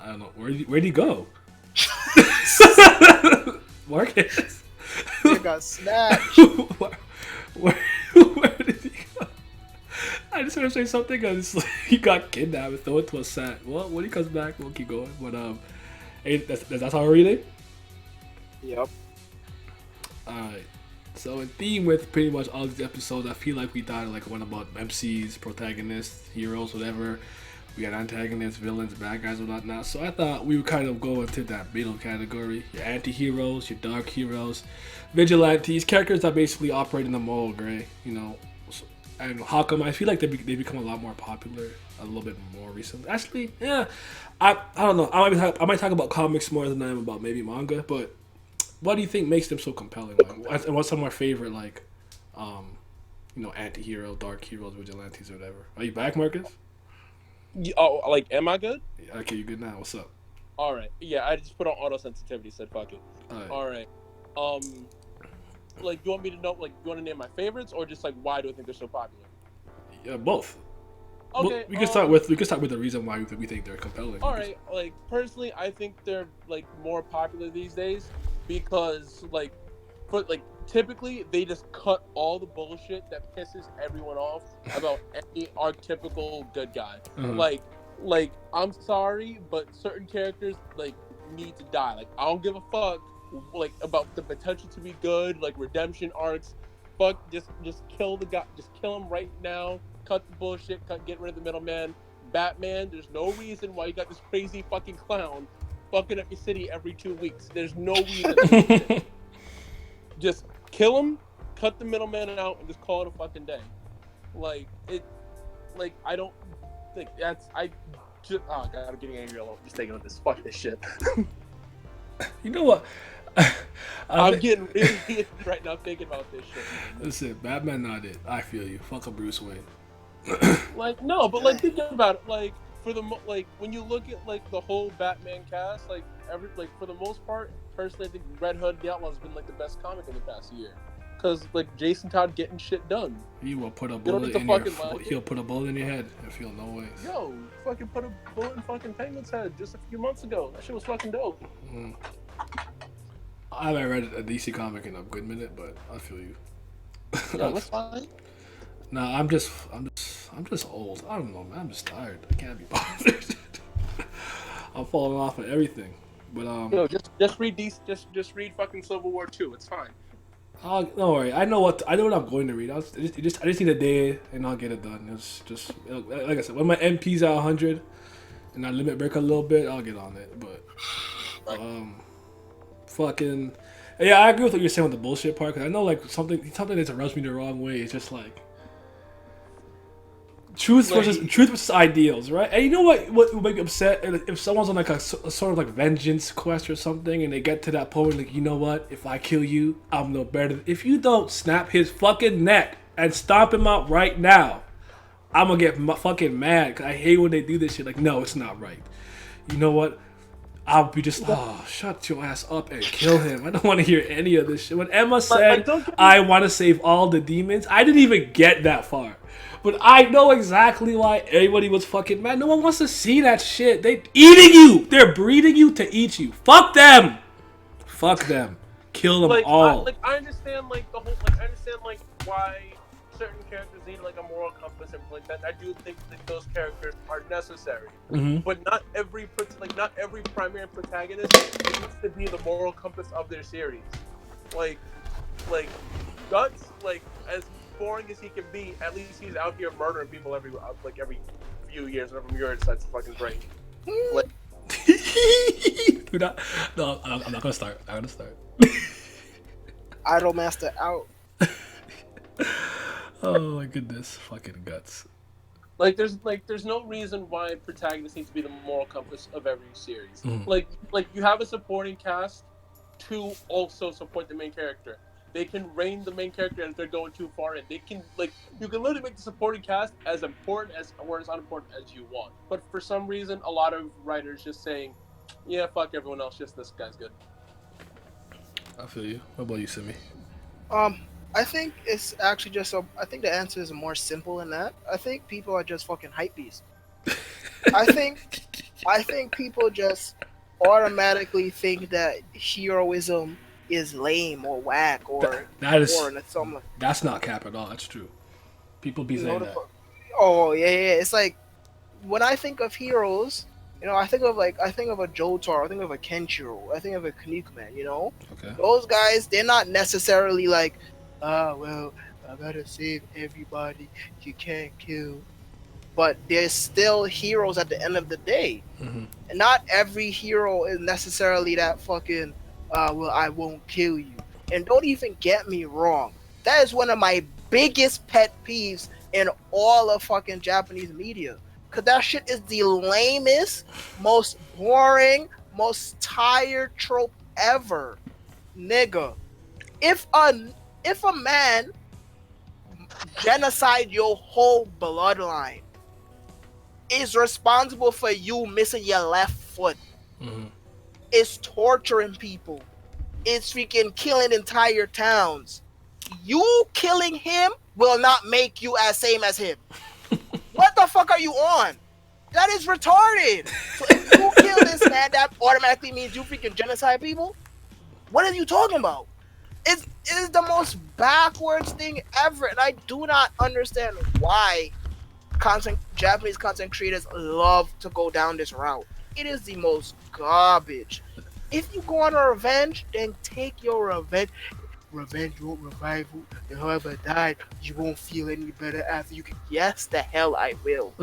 I don't know. Where'd he go? Marcus. You got snatched. where did he go? I just want to say something because he got kidnapped and thrown into a sack. Well, when he comes back, we'll keep going. But hey, that's how we're reading. Yep. Alright. So in theme with pretty much all these episodes, I feel like we thought like one about MCs, protagonists, heroes, whatever. We got antagonists, villains, bad guys, and whatnot. So I thought we would kind of go into that middle category. Your anti-heroes, your dark heroes, vigilantes, characters that basically operate in the moral gray, you know. And how come I feel like they become a lot more popular a little bit more recently. Actually, yeah, I don't know. I might talk about comics more than I am about maybe manga, but what do you think makes them so compelling? Like, and what's some of our favorite, like, anti-hero, dark heroes, vigilantes, or whatever? Are you back, Marcus? Oh, like, am I good? Yeah, okay, you good now. What's up? All right. Yeah, I just put on auto sensitivity. Said fuck it. All right. Like, you want me to know? Like, you want to name my favorites, or just like why do I think they're so popular? Yeah, both. Okay. Well, we can start with the reason why we think they're compelling. All right. Like, personally, I think they're like more popular these days because typically they just cut all the bullshit that pisses everyone off about any archetypical good guy. Uh-huh. Like I'm sorry, but certain characters like need to die. Like I don't give a fuck like about the potential to be good, like redemption arcs. Fuck, just kill the guy. Just kill him right now. Cut the bullshit. Get rid of the middleman. Batman, there's no reason why you got this crazy fucking clown fucking up your city every 2 weeks. There's no reason. Just kill him, cut the middleman out, and just call it a fucking day. I don't think that's. I God, I'm getting angry alone. Just thinking of this. Fuck this shit. You know what? I'm getting really angry right now thinking about this shit. Listen, Batman not it. I feel you. Fuck a Bruce Wayne. No, but think about it. Like when you look at like the whole Batman cast, for the most part, personally, I think Red Hood the Outlaw has been like the best comic in the past year. Cause like Jason Todd getting shit done. He will put a bullet in your. He'll put a bullet in your head if you'll no ways. Yo, fucking put a bullet in fucking Penguin's head just a few months ago. That shit was fucking dope. I haven't read a DC comic in a good minute, but I feel you. Yeah, that's fine. Nah, I'm just old. I don't know, man. I'm just tired. I can't be bothered. I'm falling off of everything. But Yo, just read these. Just read fucking Civil War 2. It's fine. Don't worry. I know what I'm going to read. I just need a day and I'll get it done. It's just like I said, when my MP's at 100 and I limit break a little bit, I'll get on it. But fucking yeah, I agree with what you're saying with the bullshit part. Cause I know like something that rubs me the wrong way. It's just like truth versus ideals, right? And you know what would make me upset if someone's on like a sort of like vengeance quest or something, and they get to that point like, you know what? If I kill you, I'm no better. If you don't snap his fucking neck and stomp him out right now, I'm gonna get fucking mad. Cause I hate when they do this shit. Like, no, it's not right. You know what? I'll be just, shut your ass up and kill him. I don't want to hear any of this shit. When Emma said, I want to save all the demons, I didn't even get that far. But I know exactly why everybody was fucking mad. No one wants to see that shit. They eating you. They're breeding you to eat you. Fuck them. Fuck them. Kill them all. I understand why certain characters need like a moral compass and like that. I do think that those characters are necessary, but not every primary protagonist needs to be the moral compass of their series. Like like Guts, like as boring as he can be, at least he's out here murdering people every few years, whenever Muir decides to fucking break. Like, Do not. No, I'm not gonna start. I'm gonna start. Idolmaster out. Oh my goodness, fucking Guts. there's no reason why protagonist needs to be the moral compass of every series. Mhm. Like you have a supporting cast to also support the main character. They can rein the main character if they're going too far in. They can you can literally make the supporting cast as important as or as unimportant as you want. But for some reason, a lot of writers just saying, "Yeah, fuck everyone else. Just this guy's good." I feel you. What about you, Simmy? I think it's actually just I think the answer is more simple than that. I think people are just fucking hype beasts. I think people just automatically think that heroism is lame or whack or That is or something. that's not cap at all. That's true. People be saying that. Oh yeah. It's like when I think of heroes, I think of a Jotaro, I think of a Kenshiro, I think of a Kinnikuman. Okay. Those guys, they're not necessarily like, well, I gotta save everybody. You can't kill. But they're still heroes at the end of the day. Mm-hmm. And not every hero is necessarily that fucking, well, I won't kill you. And don't even get me wrong. That is one of my biggest pet peeves in all of fucking Japanese media. Because that shit is the lamest, most boring, most tired trope ever. Nigga. If a man genocide your whole bloodline, is responsible for you missing your left foot. Mm-hmm. It's torturing people. It's freaking killing entire towns. You killing him will not make you as same as him. What the fuck are you on? That is retarded. So if you kill this man, that automatically means you freaking genocide people? What are you talking about? It is the most backwards thing ever, and I do not understand why Japanese content creators love to go down this route. It is the most garbage. If you go on a revenge, then take your revenge. Revenge won't revive you. And whoever died, you won't feel any better after you can. Yes, the hell I will.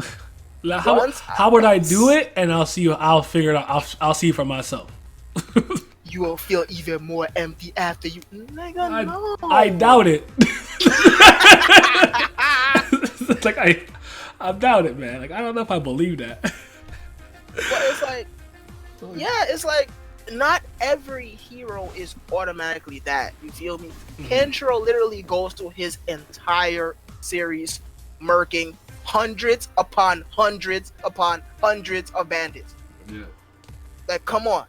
Like, how would I do it? And I'll see. I'll figure it out. I'll see for myself. You will feel even more empty after you. Nigga, no. I doubt it. Like I doubt it, man. Like I don't know if I believe that. But it's like, yeah, it's like not every hero is automatically that. You feel me? Mm-hmm. Kenshiro literally goes through his entire series, murking hundreds upon hundreds upon hundreds of bandits. Yeah. Like, come on.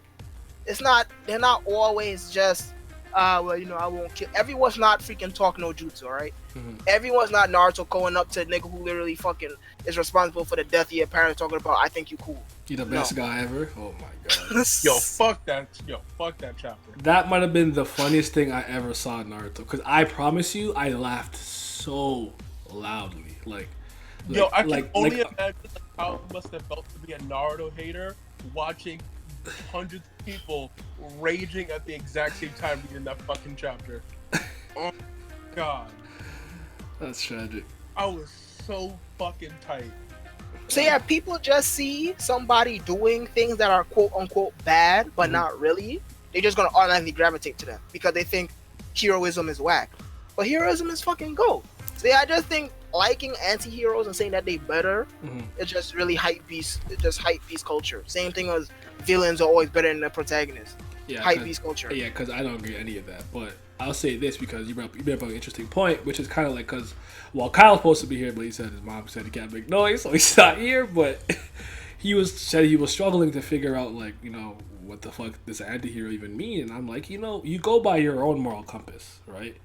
They're not always just, well, I won't kill. Everyone's not freaking talk no jutsu, alright? Mm-hmm. Everyone's not Naruto going up to a nigga who literally fucking is responsible for the death of your parents talking about, I think you cool. You the best guy ever? Oh my god. Yo, fuck that chapter. That might have been the funniest thing I ever saw in Naruto. Because I promise you, I laughed so loudly. Yo, I can only imagine how it must have felt to be a Naruto hater watching hundreds of people raging at the exact same time reading that fucking chapter. Oh my god. That's tragic. I was so fucking tight. So yeah, people just see somebody doing things that are quote unquote bad, but not really. They're just gonna automatically gravitate to them because they think heroism is whack. But heroism is fucking gold. So yeah, I just think liking anti-heroes and saying that they better, it's just really hype beast. It's just hype beast culture. Same thing as villains are always better than the protagonist. Yeah, hype beast culture. Yeah, because I don't agree with any of that. But I'll say this because you brought up an interesting point, which is kind of like because Kyle's supposed to be here, but he said his mom said he can't make noise, so he's not here. But he was struggling to figure out what the fuck does anti-hero even mean, and I'm like, you go by your own moral compass, right?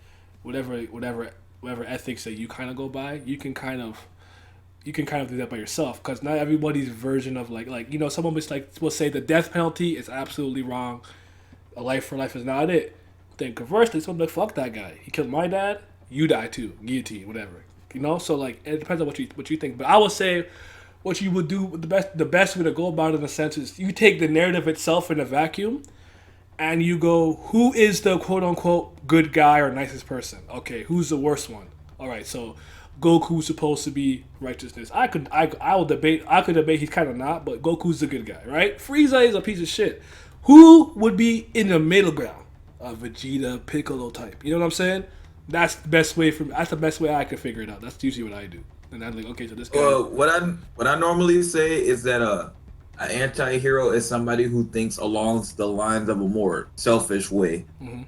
Whatever ethics that you kind of go by, you can kind of do that by yourself, because not everybody's version of someone will say the death penalty is absolutely wrong, a life for life is not it. Then conversely, someone like, fuck that guy, he killed my dad, you die too, guillotine, whatever. So it depends on what you think. But I would say what you would do, the best way to go about it in a sense is you take the narrative itself in a vacuum and you go, who is the quote unquote good guy or nicest person? Okay, who's the worst one? All right, so Goku's supposed to be righteousness. I could debate he's kind of not, but Goku's the good guy, right? Frieza is a piece of shit. Who would be in the middle ground? A Vegeta Piccolo type. You know what I'm saying? That's the best way for me. That's the best way I can figure it out. That's usually what I do. And I'm like, okay, so this guy. What I normally say is that an anti-hero is somebody who thinks along the lines of a more selfish way. Mm-hmm.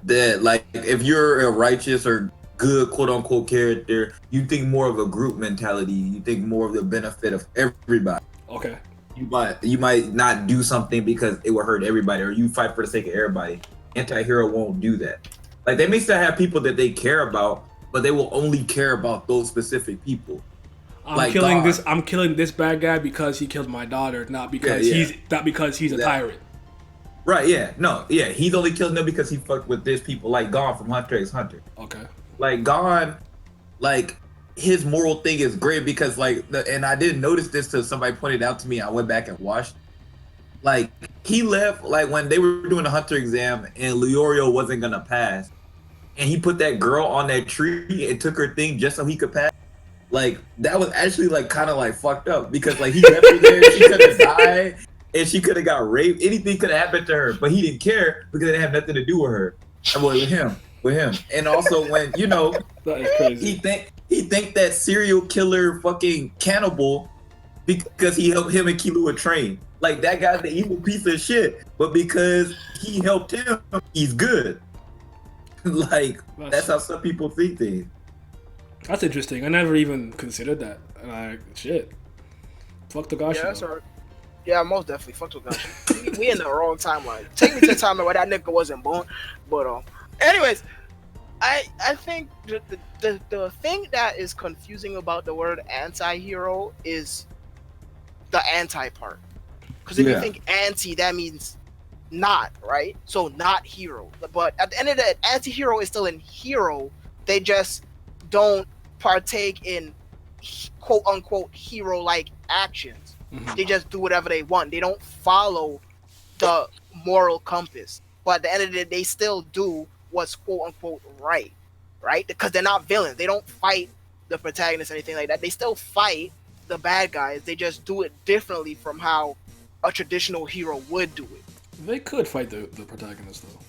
That like if you're a righteous or good quote unquote character, you think more of a group mentality. You think more of the benefit of everybody. Okay. You might not do something because it will hurt everybody, or you fight for the sake of everybody. Anti-hero won't do that. Like they may still have people that they care about, but they will only care about those specific people. I'm killing this bad guy because he killed my daughter, not because he's a tyrant. Right, yeah. No, yeah. He's only killing them because he fucked with this people, like Gon from Hunter x Hunter. Okay. Like Gon, like his moral thing is great because and I didn't notice this till somebody pointed out to me. I went back and watched. Like he left like when they were doing the Hunter exam and Leorio wasn't gonna pass, and he put that girl on that tree and took her thing just so he could pass. Like that was actually like kind of like fucked up because like he left her there, she could have died and she could have got raped. Anything could have happened to her, but he didn't care because it didn't have nothing to do with her. With him. And also when that is crazy. he think that serial killer fucking cannibal because he helped him and Killua train. Like that guy's the evil piece of shit, but because he helped him, he's good. Like that's how some people think things. That's interesting. I never even considered that. And fuck Togashi. Yeah, that's right. Yeah, most definitely. Fuck Togashi. we in the wrong timeline. Take me to the timeline where that nigga wasn't born. But anyways, I think the thing that is confusing about the word anti-hero is the anti part. Because if you think anti, that means not, right? So not hero. But at the end of the day, anti-hero is still a hero. They just don't partake in quote unquote hero like actions. Mm-hmm. They just do whatever they want. They don't follow the moral compass. But at the end of the day, they still do what's quote unquote right? Because they're not villains. They don't fight the protagonist or anything like that. They still fight the bad guys. They just do it differently from how a traditional hero would do it. They could fight the protagonist though.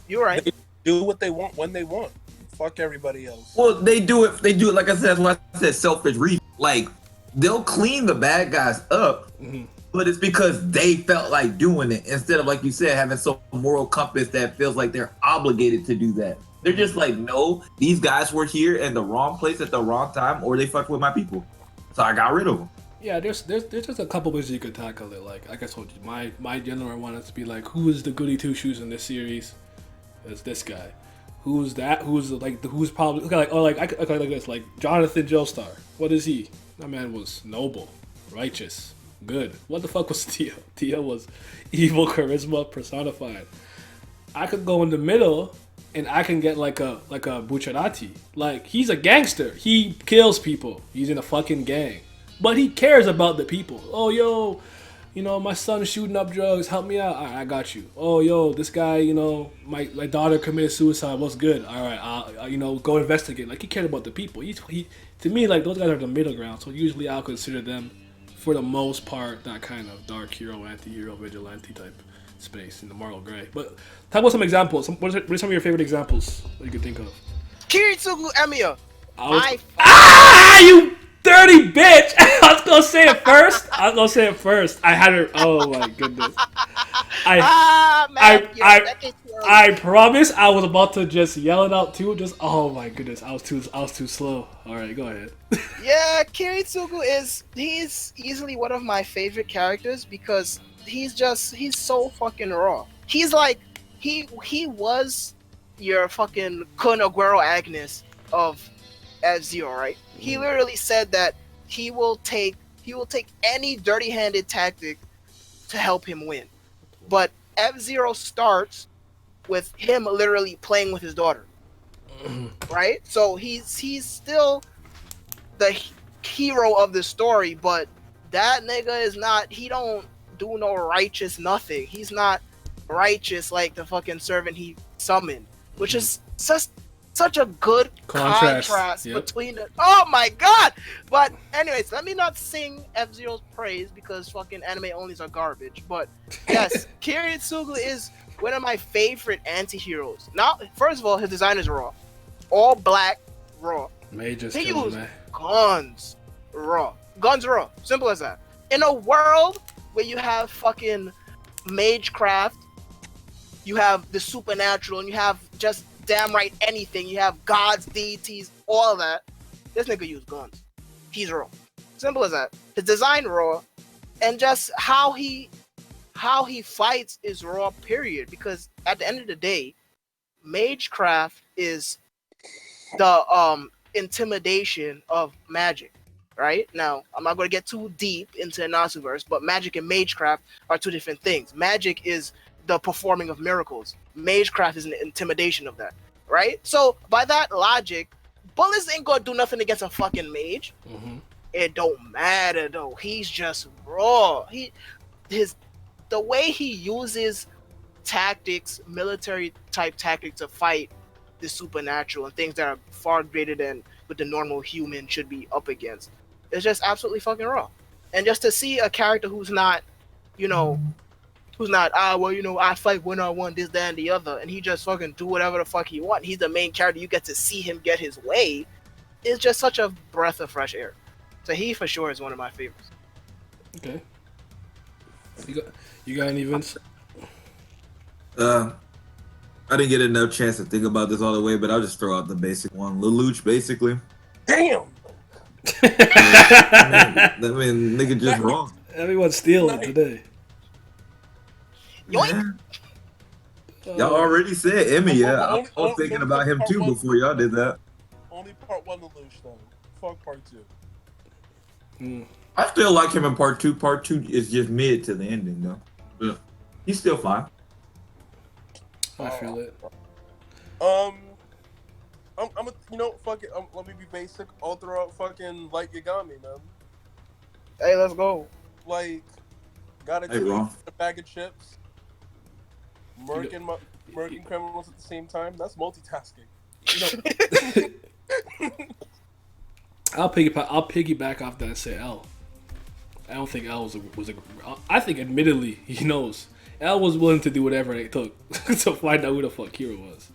You're right. They do what they want when they want. Fuck everybody else. Well, they do it like I said, selfish reason. Like they'll clean the bad guys up, mm-hmm. but it's because they felt like doing it instead of, like you said, having some moral compass that feels like they're obligated to do that. They're just like, no, these guys were here in the wrong place at the wrong time, or they fucked with my people, so I got rid of them. Yeah, there's just a couple ways you could tackle it. Like I told you, my general one is to be like, who is the goody two shoes in this series? It's this guy. Who's that? Who's probably like this? Like Jonathan Joestar. What is he? That man was noble, righteous, good. What the fuck was Tio? Tio was evil charisma personified. I could go in the middle, and I can get like a Bucciarati. Like he's a gangster. He kills people. He's in a fucking gang. But he cares about the people. Oh, yo, my son's shooting up drugs. Help me out. All right, I got you. Oh, yo, this guy, my daughter committed suicide. What's good? All right, I'll go investigate. Like, he cared about the people. He to me, like, those guys are the middle ground. So usually I'll consider them, for the most part, that kind of dark hero, anti-hero, vigilante type space in the moral gray. But talk about some examples. What are some of your favorite examples that you can think of? Kiritsugu Emiya. You dirty bitch! I was gonna say it first. I had her. Oh my goodness. I promise I was about to just yell it out too. Just oh my goodness, I was too slow. All right, go ahead. Yeah, Kiritsugu he's easily one of my favorite characters because he's so fucking raw. He's like he was your fucking Kun Aguero Agnes of F-Zero, right? He literally said that he will take any dirty-handed tactic to help him win. But F-Zero starts with him literally playing with his daughter. Right? So he's still the hero of the story, but that nigga is not, he don't do no righteous nothing. He's not righteous like the fucking servant he summoned, which is such a good contrast yep. between the. Oh my god! But anyways, let me not sing F-Zero's praise because fucking anime onlys are garbage. But yes, Kiritsugu is one of my favorite anti-heroes. Now, first of all, his design is raw, all black, raw. Major He skill, used man. guns raw, simple as that. In a world where you have fucking magecraft, you have the supernatural, and you have just damn right anything. You have gods, deities, all of that. This nigga used guns. He's raw. Simple as that. His design raw, and just how he fights is raw. Period. Because at the end of the day, magecraft is the intimidation of magic. Right now, I'm not going to get too deep into Nasuverse, but magic and magecraft are two different things. Magic is the performing of miracles. Magecraft is an intimidation of that, right? So by that logic, bullets ain't gonna do nothing against a fucking mage. Mm-hmm. It don't matter though. He's just raw. The way he uses tactics, military type tactics to fight the supernatural and things that are far greater than what the normal human should be up against. It's just absolutely fucking raw. And just to see a character who's not, I fight one-on-one, this, that, and the other, and he just fucking do whatever the fuck he want. He's the main character. You get to see him get his way. It's just such a breath of fresh air. So he for sure is one of my favorites. Okay. You got any, Vince? I didn't get enough chance to think about this all the way, but I'll just throw out the basic one. Lelouch, basically. Damn. I mean, nigga just wrong. Everyone's stealing today. Yoink! Y'all already said Emmy, yeah. I was thinking about him too before y'all did that. Only part 1 Lelouch though. Fuck part 2. I still like him in part 2. Part 2 is just mid to the ending though. Yeah. He's still fine. I feel it. Fuck it. Let me be basic. I'll throw out fucking Light Yagami, man. Hey, let's go. Like, gotta Hey, do bro. a bag of chips. Murking criminals at the same time. That's multitasking. I'll piggyback off that and say L. I don't think L was a. I think admittedly he knows L was willing to do whatever it took to find out who the fuck Hero was.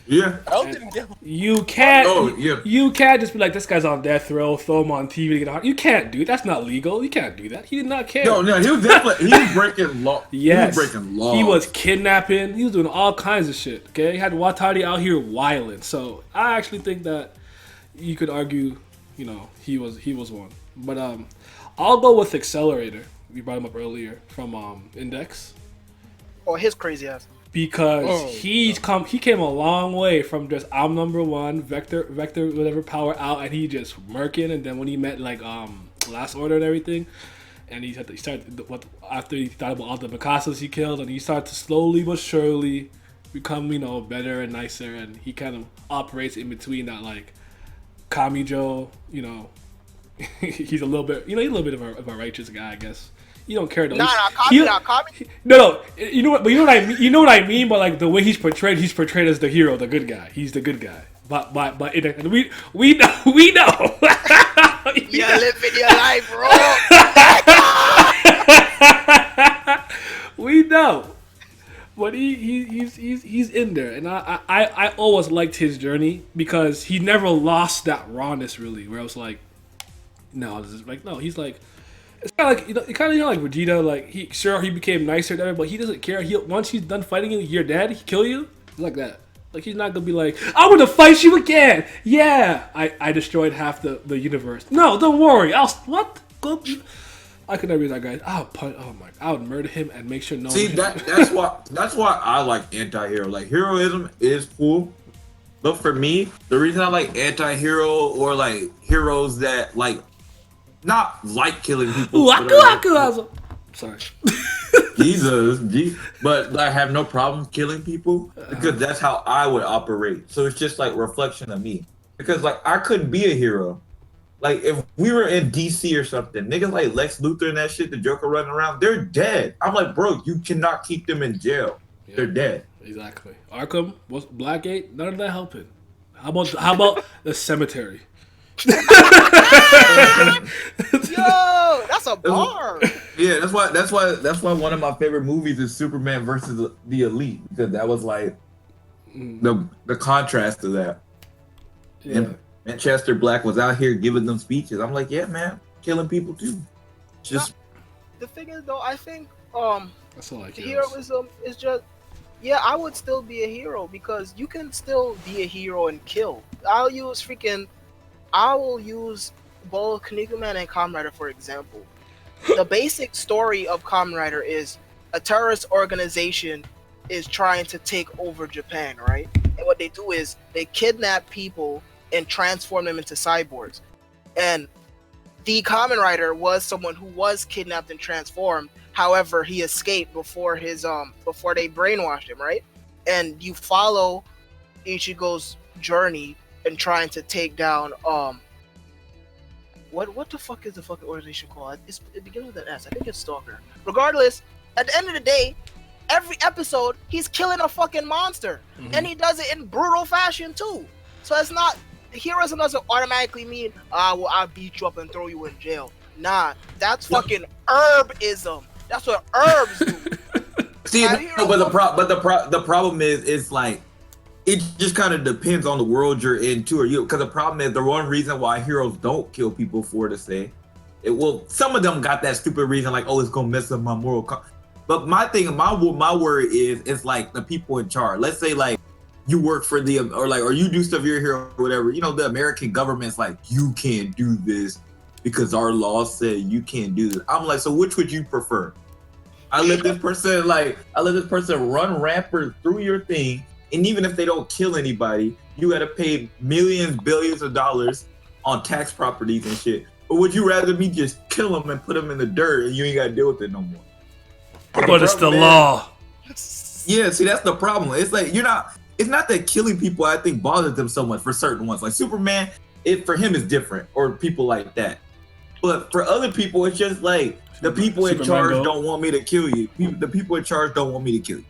Yeah. L didn't get. You can't. Oh, yeah. You can't just be like, this guy's on death row, throw him on TV to get on. You can't do. That's not legal. You can't do that. He did not care. No, he was definitely he was breaking law. Yes. He was breaking laws. He was kidnapping. He was doing all kinds of shit. Okay, he had Watari out here wilding. So I actually think that you could argue, he was one. But I'll go with Accelerator. We brought him up earlier from Index. Oh, his crazy ass. Because he came a long way from just I'm number one, vector whatever power out, and he just murking. And then when he met like Last Order and everything, and he started after he thought about all the Mikasos he killed, and he started to slowly but surely become better and nicer, and he kind of operates in between that like Kamijo, he's a little bit of a righteous guy, I guess. You don't care though. Kami. No. You know what? But you know what I mean. But like the way he's portrayed as the hero, the good guy. He's the good guy. But we know. You're living your life, bro. We know. But he's in there, and I always liked his journey because he never lost that rawness really. Where I was like, no, this is like no. He's like. It's kind of like like Vegeta. Like he became nicer than ever, but he doesn't care. Once he's done fighting you, you're dead. He kill you. It's like that. Like he's not gonna be like, I'm gonna fight you again. Yeah, I destroyed half the universe. No, don't worry. I could never be that guy. I would murder him and make sure no. See that's why I like anti-hero. Like heroism is cool, but for me, the reason I like anti-hero or like heroes that like. Not like killing people. Sorry. Jesus. But I have no problem killing people because that's how I would operate. So it's just like reflection of me. Because like I couldn't be a hero Like if we were in DC or something, niggas like Lex Luthor and that shit, the Joker running around, they're dead. I'm like, bro, you cannot keep them in jail. They're Yep. dead. Exactly. Arkham, Blackgate, none of that helping. How about the cemetery? Yo, that's a bar. Yeah, that's why one of my favorite movies is Superman versus the Elite, because that was like the contrast to that. Yeah. And Manchester Black was out here giving them speeches. I'm like, yeah, man, killing people too. Just The thing is, though, I think That's all I care. heroism is just, yeah, I would still be a hero because you can still be a hero and kill. I will use both Kinnikuman Man and Kamen Rider for example. The basic story of Kamen Rider is a terrorist organization is trying to take over Japan, right? And what they do is they kidnap people and transform them into cyborgs. And the Kamen Rider was someone who was kidnapped and transformed. However, he escaped before before they brainwashed him, right? And you follow Ichigo's journey in trying to take down what the fuck is the fucking organization called? It begins with an S. I think it's Stalker. Regardless, at the end of the day, every episode he's killing a fucking monster, and he does it in brutal fashion too. So it's not heroism doesn't automatically mean well, I'll beat you up and throw you in jail. Nah, that's fucking herbism. That's what herbs do. see, but the problem is, it's like it just kind of depends on the world you're in too, or you. Because the problem is, the one reason why heroes don't kill people for to say, some of them got that stupid reason, like, oh, it's gonna mess up my moral. But my thing, my worry is, it's like the people in charge. Let's say like you work for or you do stuff, you're a hero or whatever. You know, the American government's like, you can't do this because our laws say you can't do this. I'm like, so which would you prefer? I let this person run rampant through your thing, and even if they don't kill anybody, you got to pay millions, billions of dollars on tax properties and shit. Or would you rather me just kill them and put them in the dirt and you ain't got to deal with it no more? But it's the law. Yeah, see, that's the problem. It's like it's not that killing people, I think, bothers them so much for certain ones. Like Superman, for him is different, or people like that. But for other people, it's just like the people in charge don't want me to kill you. The people in charge don't want me to kill you.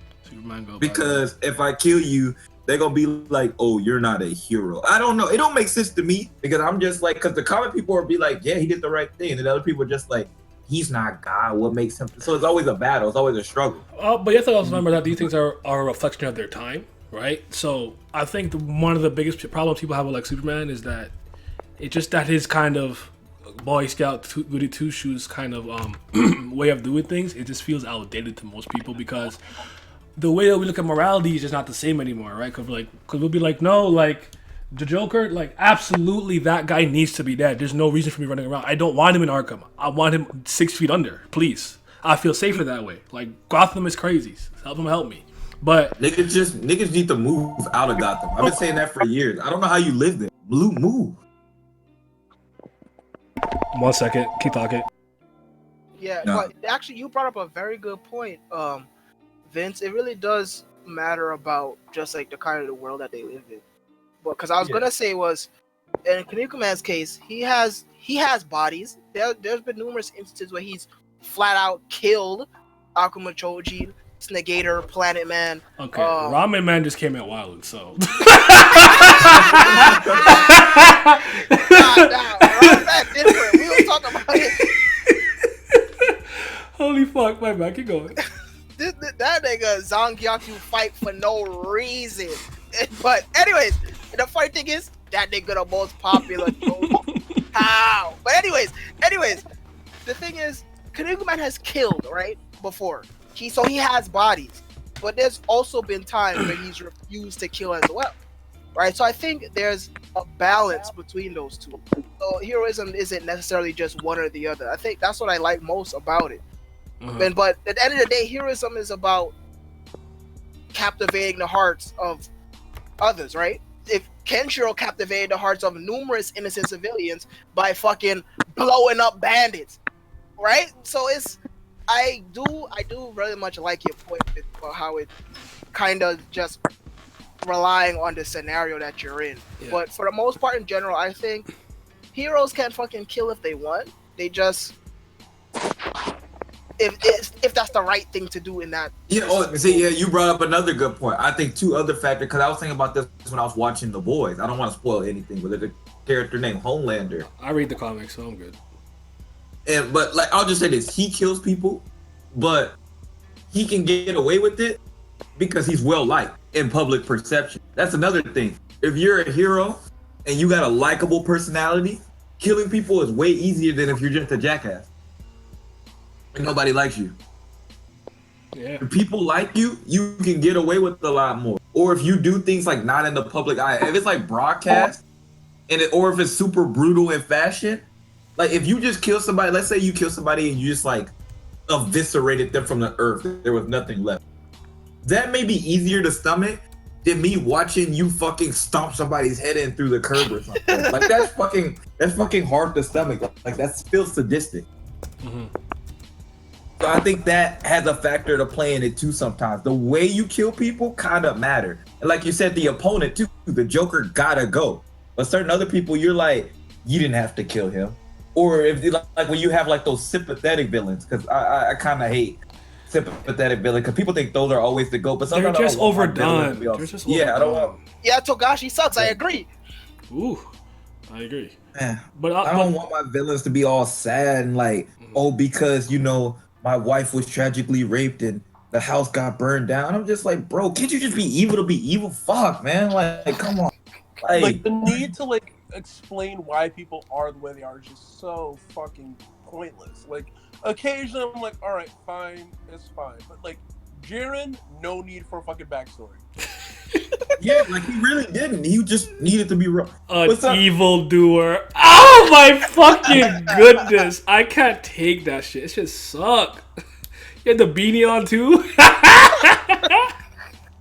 Because if I kill you, they're gonna be like, oh, you're not a hero. I don't know. It don't make sense to me, because I'm just like, because the common people will be like, yeah, he did the right thing. And the other people are just like, he's not God. What makes him? So it's always a battle. It's always a struggle. But you have to also remember that these things are a reflection of their time, right? So I think one of the biggest problems people have with like Superman is that it's just that his kind of Boy Scout goody two shoes kind of way of doing things. It just feels outdated to most people, because the way that we look at morality is just not the same anymore, right? Because we'll be like, no, like the Joker, like absolutely that guy needs to be dead. There's no reason for me running around. I don't want him in Arkham. I want him 6 feet under, please. I feel safer that way. Like Gotham is crazy. Help me. But niggas need to move out of Gotham. I've been saying that for years. I don't know how you live there. Move. 1 second, keep talking. Yeah, no. But actually, you brought up a very good point, Vince. It really does matter about just like the kind of the world that they live in. But because I was gonna say was, in Kinnikuman's case, he has bodies. There's been numerous instances where he's flat out killed Akuma Choji, Snegator, Planet Man. Okay, Ramen Man just came out wild, so. Nah, different. We don't talk about it. Holy fuck, my bad, keep going. That nigga Zangyaku fight for no reason. But anyways, the funny thing is, that nigga the most popular. How? But anyways, the thing is, Kinnikuman has killed, right? Before. He has bodies. But there's also been times where he's refused to kill as well. Right? So I think there's a balance between those two. So heroism isn't necessarily just one or the other. I think that's what I like most about it. But at the end of the day, heroism is about captivating the hearts of others, right? If Kenshiro captivated the hearts of numerous innocent civilians by fucking blowing up bandits, right? So I do really much like your point about how it kind of just relying on the scenario that you're in. Yeah. But for the most part, in general, I think heroes can fucking kill if they want. They just if that's the right thing to do in that. You brought up another good point. I think two other factors, because I was thinking about this when I was watching The Boys. I don't want to spoil anything, but there's a character named Homelander. I read the comics, so I'm good. But like, I'll just say this: he kills people, but he can get away with it because he's well liked in public perception. That's another thing. If you're a hero and you got a likable personality, killing people is way easier than if you're just a jackass and nobody likes you. Yeah. If people like you, you can get away with a lot more. Or if you do things like not in the public eye, if it's like broadcast, or if it's super brutal in fashion, like if you just kill somebody, let's say you kill somebody and you just like eviscerated them from the earth, there was nothing left. That may be easier to stomach than me watching you fucking stomp somebody's head in through the curb or something. Like that's fucking hard to stomach. Like that feels sadistic. Mm-hmm. So I think that has a factor to play in it too sometimes. The way you kill people kind of matter. And like you said, the opponent too, the Joker gotta go. But certain other people, you're like, you didn't have to kill him. Or if like when you have like those sympathetic villains, because I kind of hate sympathetic villains, because people think those are always the GOAT, but they're sometimes just overdone. They're just overdone. Yeah, I don't want. Yeah, Togashi sucks. I agree. Ooh, I agree. Man, But I don't want my villains to be all sad and like, oh, because my wife was tragically raped and the house got burned down. I'm just like, bro, can't you just be evil to be evil? Fuck, man. Like come on. Like the need to like explain why people are the way they are is just so fucking pointless. Like occasionally I'm like, all right, fine, it's fine. But like Jiren, no need for a fucking backstory. Yeah, like he really didn't. He just needed to be wrong. An evildoer. Oh my fucking goodness. I can't take that shit. It just suck. You had the beanie on too?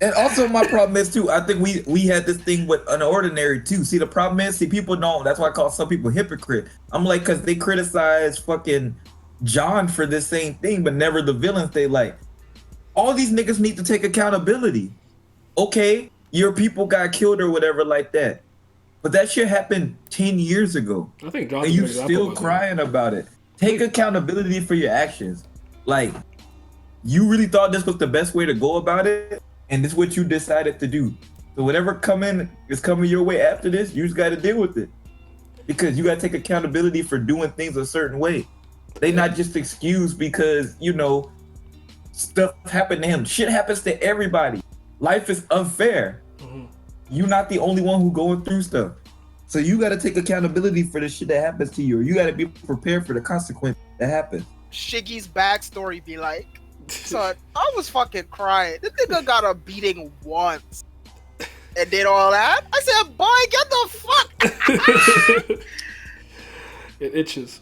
And also my problem is too, I think we had this thing with Unordinary too. See, the problem is, people don't, that's why I call some people hypocrite. I'm like, because they criticize fucking John for this same thing, but never the villains. They like, all these niggas need to take accountability. Okay, your people got killed or whatever like that. But that shit happened 10 years ago. I think John's and you still crying about it. Take accountability for your actions. Like, you really thought this was the best way to go about it? And this is what you decided to do. So whatever is coming your way after this, you just got to deal with it. Because you got to take accountability for doing things a certain way. They not just excused because, stuff happened to him. Shit happens to everybody. Life is unfair. Mm-hmm. You're not the only one who going through stuff. So you got to take accountability for the shit that happens to you. Or you got to be prepared for the consequence that happens. Shiggy's backstory be like, son, I was fucking crying. This nigga got a beating once and did all that. I said, boy, get the fuck. It itches.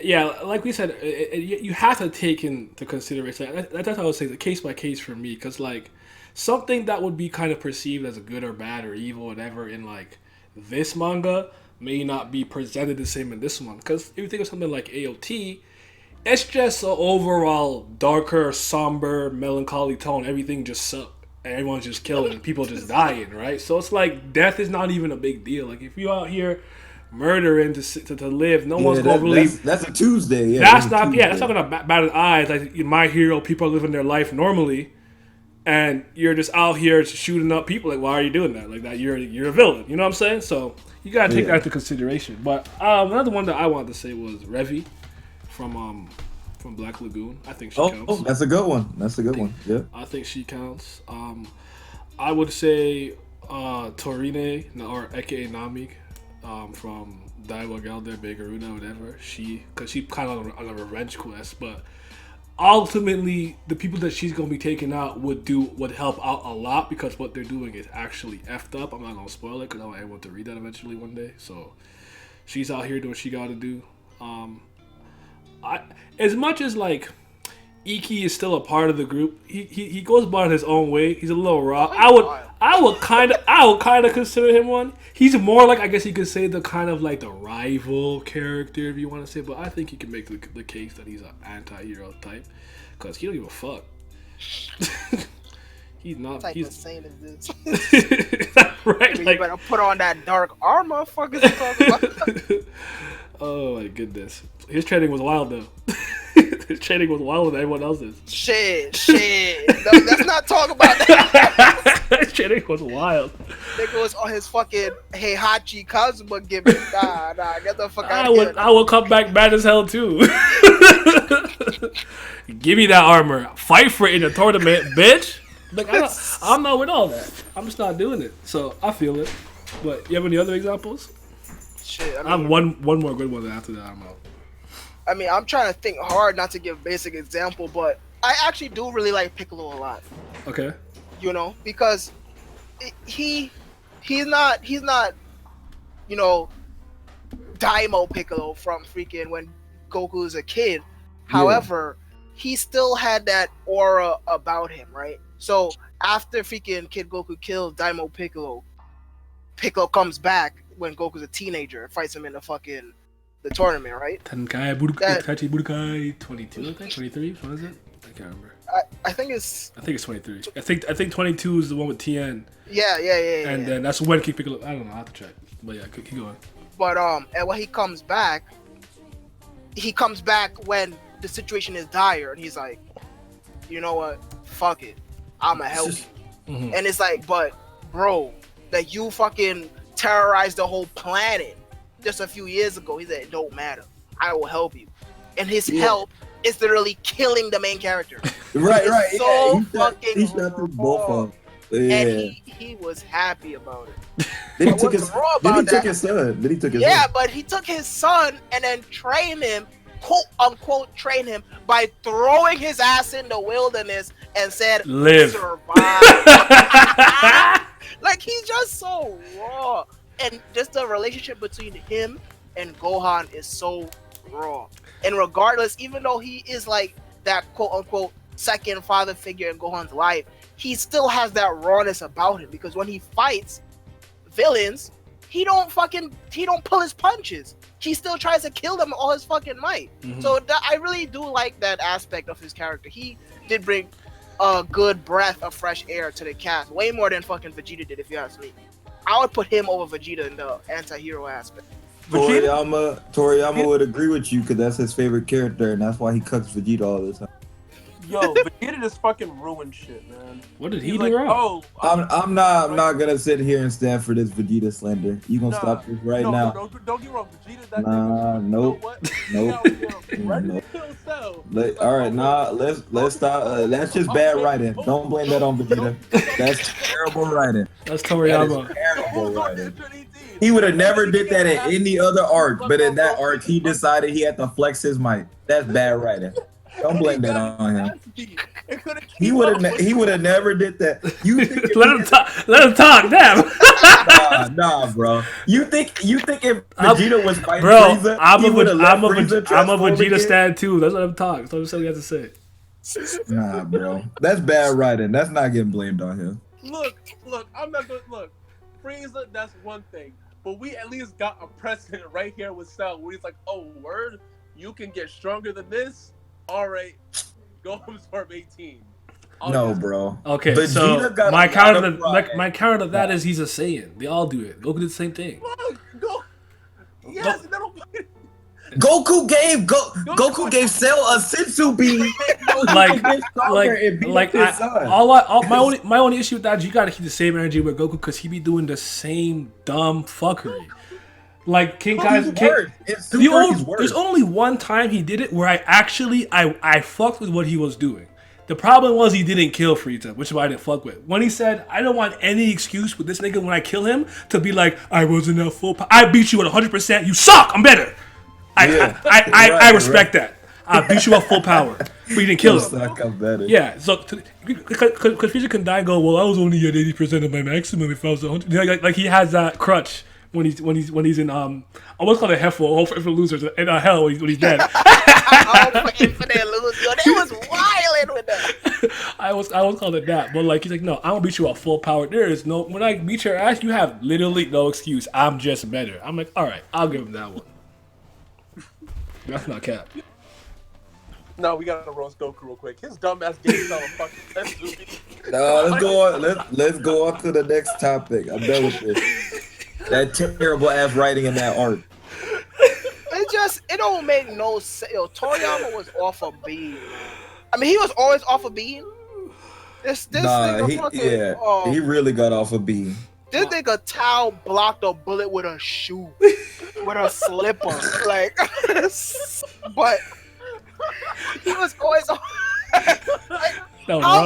Yeah, like we said, you have to take into consideration. That's what I would say, the case by case for me, because like something that would be kind of perceived as a good or bad or evil, whatever, in like this manga may not be presented the same in this one. Because if you think of something like AOT, it's just an overall darker, somber, melancholy tone. Everything just sucks. And everyone's just killing and people just dying, right? So it's like death is not even a big deal. Like if you're out here murdering to live, no one's gonna really. That's a Tuesday. Yeah, that's not gonna bat an eye. It's like My Hero, people are living their life normally, and you're just out here shooting up people. Like, why are you doing that? Like that, you're a villain. You know what I'm saying? So you gotta take that into consideration. But another one that I wanted to say was Revi from Black Lagoon. I think she counts. Oh, that's a good one. Yeah. I think she counts. I would say Torine or aka Namik from Dialogue Elder, Begaruna, whatever. Because she kind of on a revenge quest, but ultimately the people that she's gonna be taking out would help out a lot, because what they're doing is actually effed up. I'm not gonna spoil it because I want everyone to read that eventually one day. So she's out here doing what she gotta do. As much as like Iki is still a part of the group, he goes about it his own way. He's a little raw. I would kind of consider him one. He's more like, I guess you could say, the kind of like the rival character, if you want to say. But I think you can make the case that he's an anti-hero type, because he don't give a fuck. He's not. What type He's of saint is this? Right? You Like, better put on that dark armor. Fuck is he talking about? oh my goodness. His training was wild though. His training was wilder than everyone else's. Shit. No, let's not talk about that. His training was wild. Nigga was on his fucking Heihachi Kazuma gimmick. Nah, get the fuck out of here. I will come back mad as hell too. Give me that armor. Fight for it in a tournament, bitch. Like I'm not with all that. I'm just not doing it. So I feel it. But you have any other examples? Shit, I have one more good one after that I'm out. I mean, I'm trying to think hard not to give a basic example, but I actually do really like Piccolo a lot. Okay. You know, because he's not, you know, Daimo Piccolo from freaking when Goku was a kid. However, he still had that aura about him, right? So after freaking Kid Goku kills Daimo Piccolo, Piccolo comes back when Goku's a teenager and fights him in the tournament, right? Tenkai Budokai 22, I think 23. What is it? I can't remember. I think it's 23. I think 22 is the one with Tien. Yeah. And then that's when King Piccolo. I don't know. I have to check. But yeah, keep going. But and when he comes back when the situation is dire, and he's like, you know what? Fuck it, I'ma help you. Mm-hmm. And it's like, but bro, that you fucking terrorized the whole planet just a few years ago. He said, it don't matter, I will help you. And his help is literally killing the main character. Right. So He shot through both of them. Yeah. And he was happy about it. Then he took his son. But he took his son and then trained him, quote unquote, train him by throwing his ass in the wilderness and said, live. Survive. Like, he's just so raw. And just the relationship between him and Gohan is so raw. And regardless, even though he is like that quote unquote second father figure in Gohan's life, he still has that rawness about him, because when he fights villains, he don't pull his punches. He still tries to kill them all his fucking might. Mm-hmm. So I really do like that aspect of his character. He did bring a good breath of fresh air to the cast, way more than fucking Vegeta did, if you ask me. I would put him over Vegeta in the anti-hero aspect. Toriyama would agree with you, because that's his favorite character, and that's why he cuts Vegeta all the time. Yo, Vegeta just fucking ruined shit, man. What did he do wrong? Oh, I'm not gonna sit here and stand for this Vegeta slander. You gonna stop this now? No, don't get wrong. Vegeta, that nigga. Nope. All right, let's stop. That's just bad writing. Don't blame that on Vegeta. That's terrible writing. That's Toriyama. Terrible writing. He would have never did that in any other arc, but in that arc, he decided he had to flex his might. That's bad writing. Don't blame that on him. He would have never did that. You think let him talk. Damn. Nah, bro. You think if Vegeta was fighting Frieza, I'm a Vegeta Vegeta stan too. That's what I'm talking. That's what I'm saying. You have to say. Nah, bro. That's bad writing. That's not getting blamed on him. Look. I'm not gonna look. Frieza, that's one thing, but we at least got a precedent right here with Cell, where he's like, "Oh, word, you can get stronger than this. All right, go absorb 18." No, bro. Okay, Vegeta so my counter to that is he's a Saiyan. They all do it. Goku did the same thing. Yes, Goku gave Cell a Sensu beam. My only issue with that is you gotta keep the same energy with Goku, because he be doing the same dumb fuckery. Like King Kai's there's only one time he did it where I fucked with what he was doing. The problem was he didn't kill Frieza, which is why I didn't fuck with. When he said, I don't want any excuse with this nigga when I kill him to be like, I wasn't at full power. I beat you at 100%. You suck. I'm better. I respect that. I beat you at full power, but you didn't kill him. I'm better. Yeah, so because Frieza can die and go, well, I was only at 80% of my maximum if I was 100. Like he has that crutch. When he's in I almost call it Heffel for losers in hell when he's dead. For infinite losers, yo, they was wilding with that. I always called it that, but like he's like, no, I'm gonna beat you at full power. There is no, when I beat your ass, you have literally no excuse. I'm just better. I'm like, all right, I'll give him that one. That's not cap. No, we gotta roast Goku real quick. His dumbass game fell a fucking Senzu. No, let's go on. Let's go on to the next topic. I'm done with this. That terrible ass writing in that arc. It don't make no sense. Yo, Toriyama was off a beam, man. I mean, he was always off a beam. This nigga fucking, he really got off a beam. This nigga Tao blocked a bullet with a shoe, with a slipper, like. But he was always on. That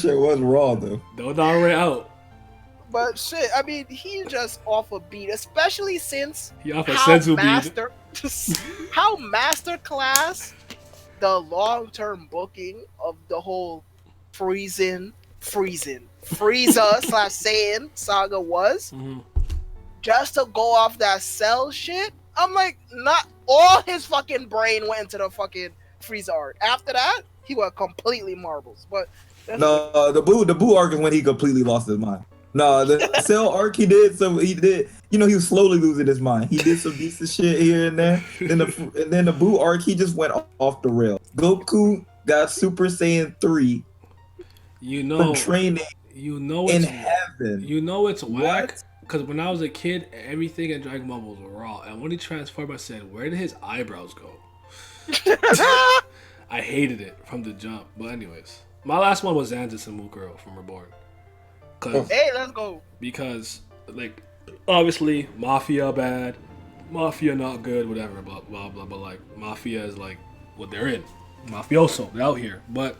shit was raw though. That was already out. But shit, I mean, he just off a beat, especially since he off a senzu beat. How masterclass the long-term booking of the whole Frieza / Saiyan saga was. Mm-hmm. Just to go off that Cell shit, I'm like, not all his fucking brain went into the fucking Frieza arc. After that, he went completely marbles. But no, the Boo arc is when he completely lost his mind. No, the Cell arc he did, you know, he was slowly losing his mind. He did some decent shit here and there. Then the Boo arc, he just went off the rail. Goku got Super Saiyan 3. You know, from training. You know, in heaven. You know it's whack. Because when I was a kid, everything in Dragon Ball was raw. And when he transformed, I said, where did his eyebrows go? I hated it from the jump. But anyways, my last one was Zanzis and Mukuro from Reborn. Hey, let's go. Because, like, obviously, Mafia bad. Mafia not good, whatever, blah, blah, blah. But, like, Mafia is, like, what they're in. Mafioso, they're out here. But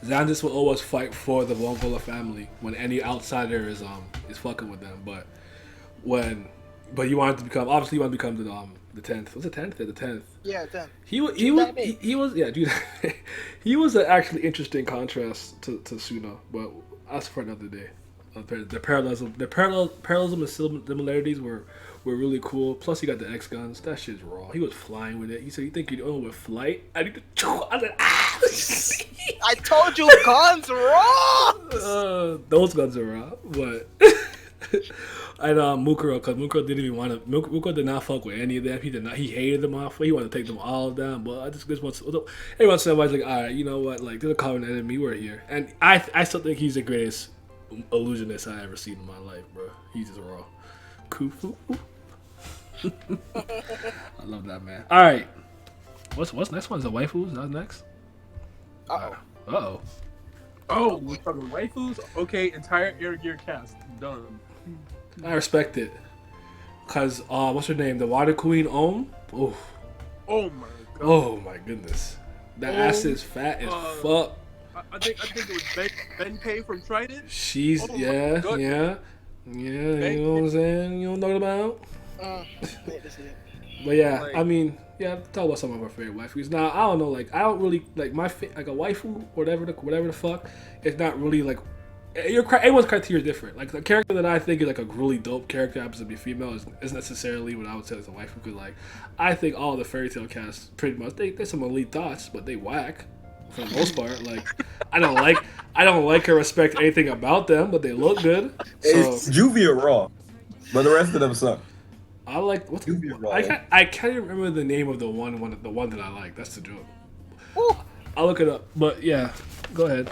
Zanzis will always fight for the Wongola family when any outsider is fucking with them. But you wanted to become, obviously you want to become the 10th. Was it 10th? Yeah, the 10th. Yeah, 10th. He was yeah, dude. He was an actually interesting contrast to Suna, but that's for another day. The parallelism and similarities were really cool. Plus, he got the X guns. That shit's raw. He was flying with it. He said, "You think you're with flight?" I need to. I said, "Ah!" I told you, guns raw. Those guns are raw, but and Mukuro, because Mukuro didn't even want to. Mukuro did not fuck with any of them. He did not. He hated them off. He wanted to take them all down. But I just once every once in a while, like, all right, you know what? Like, there's a common enemy. We're here, and I still think he's the greatest illusionist I ever seen in my life, bro. He's just raw. Kufu. I love that, man. All right, what's next one? Is the waifus? That's next. Oh, we're talking waifus. Okay, entire Air Gear cast done. I respect it, cause what's her name? The Water Queen Om. Oh my god. Oh my goodness. The ass is fat as fuck. I think it was Ben K from Trident. She's yeah. You know what I'm saying? You know what I'm talking about? But yeah, like, I mean, yeah. Talk about some of our favorite waifus. Now I don't know, like I don't really like like a waifu, whatever the fuck. It's not really like everyone's criteria is different. Like the character that I think is like a really dope character happens to be female is necessarily what I would say is a waifu. Because like I think all the fairy tale casts pretty much they're some elite thoughts, but they whack for the most part. Like I don't like or respect anything about them, but they look good. So, it's Juvia raw, but the rest of them suck. I like what's I can't even remember the name of the one that I like. That's the joke. Ooh. I'll look it up. But yeah, go ahead.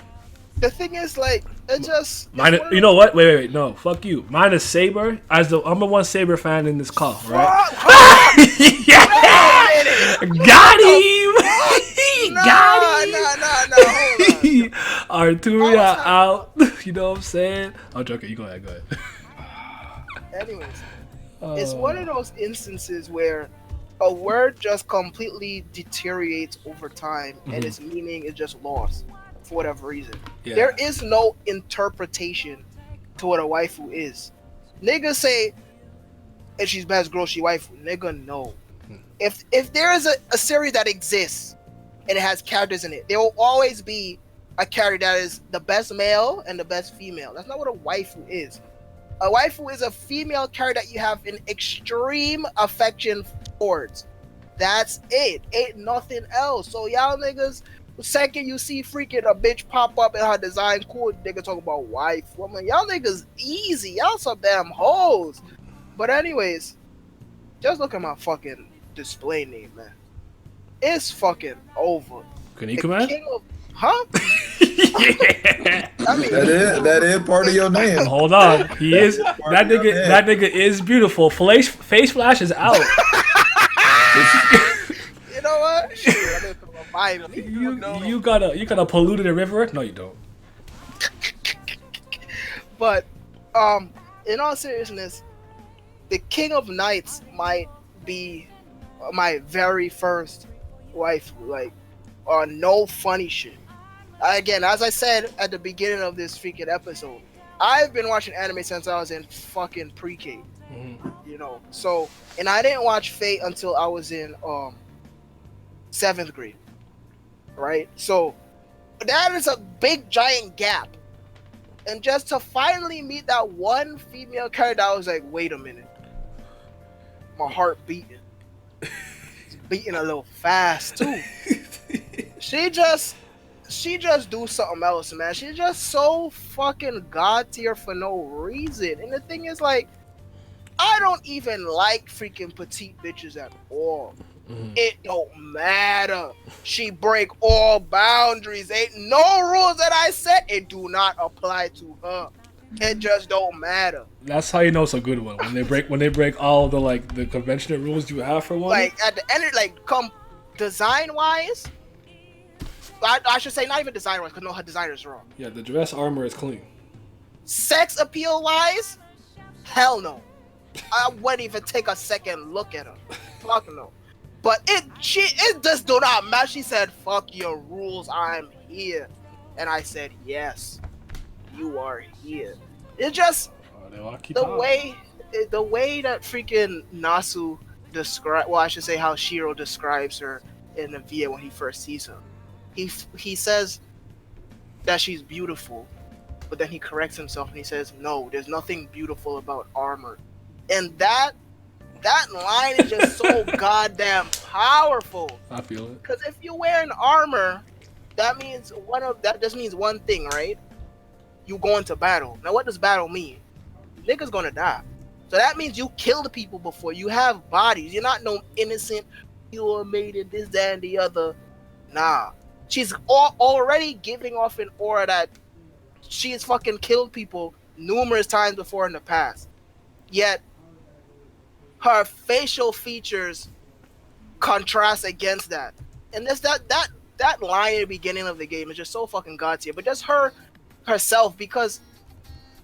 The thing is, like, it just mine. You know what? Wait. No, fuck you. Mine is Saber. As the number one Saber fan in this call, right? Yeah. Got him. Got him. Arturia out. You know what I'm saying? I'm joking. You go ahead. Anyways. It's one of those instances where a word just completely deteriorates over time and its meaning is just lost for whatever reason. Yeah. There is no interpretation to what a waifu is. Niggas say, if she's best girl, she waifu. Nigga, no. If there is a series that exists and it has characters in it, there will always be a character that is the best male and the best female. That's not what a waifu is. A waifu is a female character that you have an extreme affection towards. That's it. Ain't nothing else. So y'all niggas, the second you see freaking a bitch pop up and her design cool, nigga talk about waifu. I'm like, y'all niggas easy. Y'all some damn hoes. But anyways, just look at my fucking display name, man. It's fucking over. The Kunikuman? king of, huh? Yeah. I mean, That is part of your name. Hold on. He is that nigga. That nigga is beautiful. Face flash is out. you know what? Shit, I'm gonna put my vibe. You gotta polluted a river? No, you don't. But in all seriousness, the King of Knights might be my very first wife. Like, no funny shit. Again, as I said at the beginning of this freaking episode, I've been watching anime since I was in fucking pre-K. You know, so, and I didn't watch Fate until I was in 7th grade, right? So that is a big giant gap, and just to finally meet that one female character, I was like, wait a minute, my heart beating. It's beating a little fast too. She just do something else, man. She's just so fucking god tier for no reason. And the thing is, like, I don't even like freaking petite bitches at all. It don't matter. She break all boundaries. Ain't no rules that I set. It do not apply to her. It just don't matter. That's how you know it's a good one. When they break all the like the conventional rules you have for one. Like at the end, like come design wise. I should say not even design wise, because no, her designer is wrong. Yeah, the dress armor is clean. Sex appeal wise, hell no. I wouldn't even take a second look at her. Fuck no. But it just do not matter. She said, "Fuck your rules, I'm here," and I said, "Yes, you are here." It's just the way that freaking Nasu describe. Well, I should say how Shiro describes her in the VA when he first sees her. He says that she's beautiful, but then he corrects himself and he says, "No, there's nothing beautiful about armor," and that line is just so goddamn powerful. I feel it. Because if you're wearing armor, that just means one thing, right? You go into battle. Now, what does battle mean? Niggas gonna die. So that means you killed people before. You have bodies. You're not no innocent. You are made in this, that, and the other. Nah. She's already giving off an aura that she's fucking killed people numerous times before in the past. Yet her facial features contrast against that. And that's that line at the beginning of the game is just so fucking god tier. But just her herself, because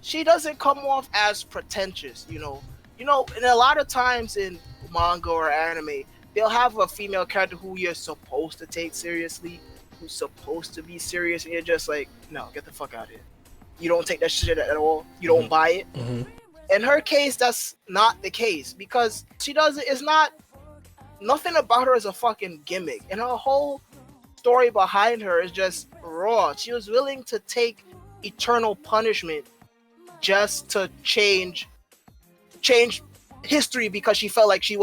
she doesn't come off as pretentious, you know. And a lot of times in manga or anime, they'll have a female character who you're supposed to take seriously, who's supposed to be serious, and you're just like, no, get the fuck out of here. You don't take that shit at all. You don't buy it. In her case, that's not the case, because nothing about her is a fucking gimmick, and her whole story behind her is just raw. She was willing to take eternal punishment just to change history because she felt like she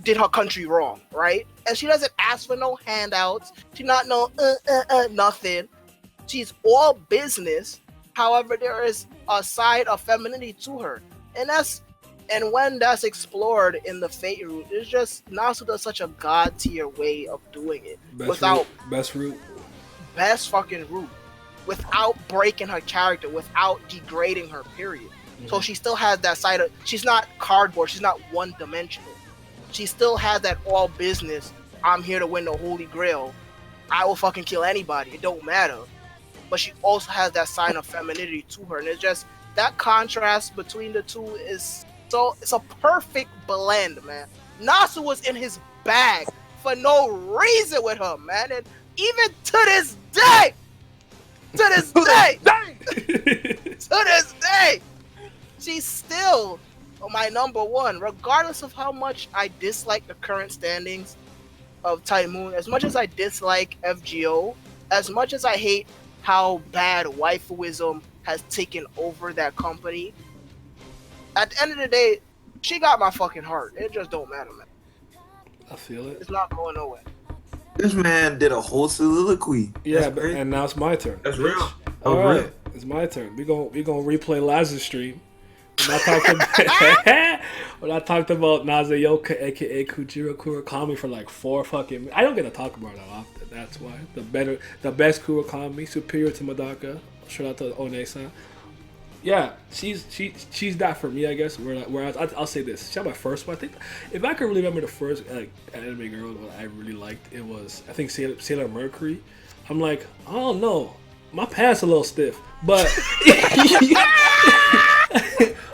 did her country wrong, right? And she doesn't ask for no handouts. She's not no nothing. She's all business. However, there is a side of femininity to her, and when that's explored in the Fate route, it's just Nasu does such a god tier way of doing it. Best fucking route, without breaking her character, without degrading her. Period. So she still has that side of. She's not cardboard. She's not one dimensional. She still has that all business. I'm here to win the Holy Grail. I will fucking kill anybody. It don't matter. But she also has that sign of femininity to her, and it's just that contrast between the two is so. It's a perfect blend, man. Nasu was in his bag for no reason with her, man, and even to this day, she's still my number one, regardless of how much I dislike the current standings of Tymoon, as much as I dislike FGO, as much as I hate how bad waifuism has taken over that company. At the end of the day, she got my fucking heart. It just don't matter, man. I feel it. It's not going nowhere. This man did a whole soliloquy. Yeah, and now it's my turn. That's real. All right, it's my turn. We gonna replay Laz's stream when I talked about Nazayoka, aka Kujiro Kurakami, for like 4 fucking. I don't get to talk about that often. That's why the best Kurakami, superior to Madaka. Shout out to One-san. Yeah, she's that for me, I guess. Whereas I'll say this, she's my first one. I think if I could really remember the first anime girl that I really liked, it was I think Sailor Mercury. I'm like, I don't know, my pants a little stiff, but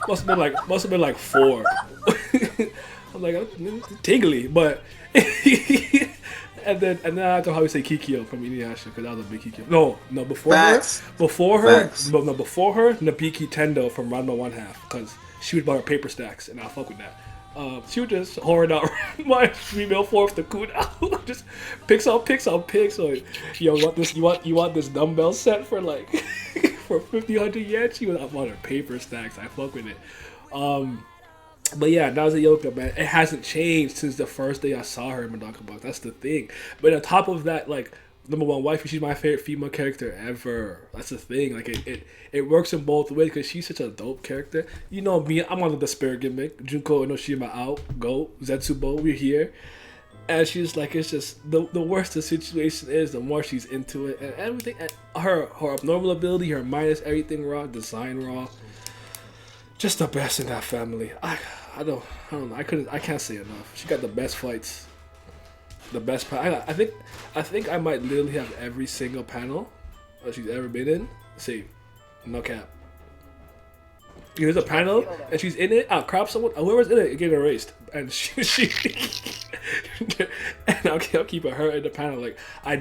must have been like 4. I'm like tingly, but and then I can probably say Kikyo from Inuyasha because I was a big Kikyo. No, before Facts. her, before her, Facts. no, before her, Nabiki Tendo from Ranma 1/2 because she would buy her paper stacks and I fuck with that. She would just hoard out my female form to cool out. Just picks. So you want this dumbbell set for like for 1,500 yen? She would want her paper stacks. I fuck with it. But yeah, Nazayoka, man, it hasn't changed since the first day I saw her in Madoka Box. That's the thing. But on top of that, like, number one, Waifu, she's my favorite female character ever. That's the thing. Like, it works in both ways because she's such a dope character. You know me, I'm on the despair gimmick. Junko Enoshima out, go, Zetsubo, we're here. And she's like, it's just, the worse the situation is, the more she's into it. And everything, and her abnormal ability, her minus everything raw, design raw. Just the best in that family. I don't know. I can't say enough. She got the best fights. The best. I think I might literally have every single panel that she's ever been in. See, no cap. There's a panel and she's in it. I'll crop someone. Whoever's in it get erased, and she and I'll keep her in the panel. Like I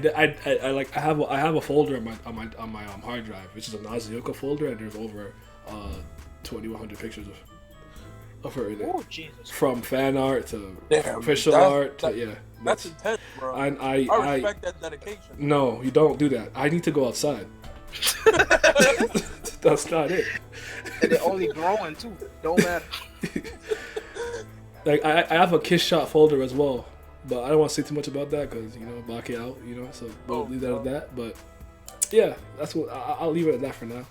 have a folder on my hard drive, which is a Nazayoka folder, and there's over 2,100 pictures of her in it. Oh, Jesus. From fan art to Damn, official art to, yeah. That's intense, bro. I respect that dedication. No, you don't do that. I need to go outside. That's not it. And they're only growing too. Don't matter. Like I have a kiss shot folder as well, but I don't want to say too much about that because block it out. So we'll leave that at that. But yeah, that's what I'll leave it at that for now.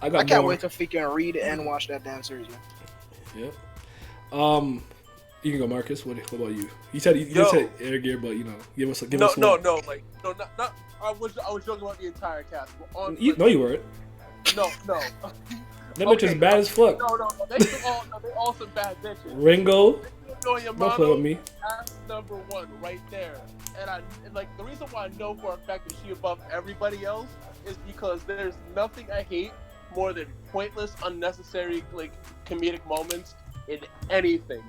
I can't wait to freaking read and watch that damn series, man. Yeah. You can go, Marcus. What about you? You said Air Gear, but give us one. No. Like, no, not. I was joking about the entire cast. No, you weren't. No. That bitch is bad as fuck. No. They all some bad bitches. Ringo. Don't play with me. That's number 1 right there. And like the reason why I know for a fact that she above everybody else is because there's nothing I hate more than pointless, unnecessary, like, comedic moments in anything.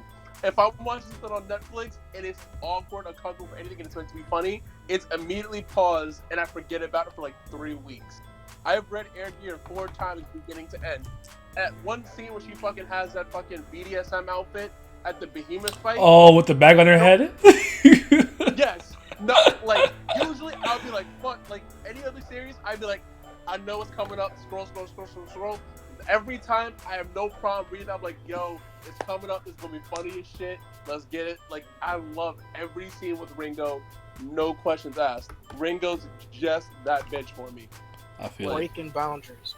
If I'm watching something on Netflix and it's awkward, uncomfortable for anything and it's meant to be funny, it's immediately paused and I forget about it for like 3 weeks. I've read Air Gear 4 times beginning to end. At one scene where she fucking has that fucking BDSM outfit at the Behemoth fight. Oh, with the bag on her head? Yes. No, like, usually I'll be like, fuck, like, any other series, I'd be like, I know what's coming up, scroll. Every time, I have no problem reading. I'm like, yo, it's coming up. It's gonna be funny as shit. Let's get it. Like, I love every scene with Ringo. No questions asked. Ringo's just that bitch for me. I feel breaking boundaries.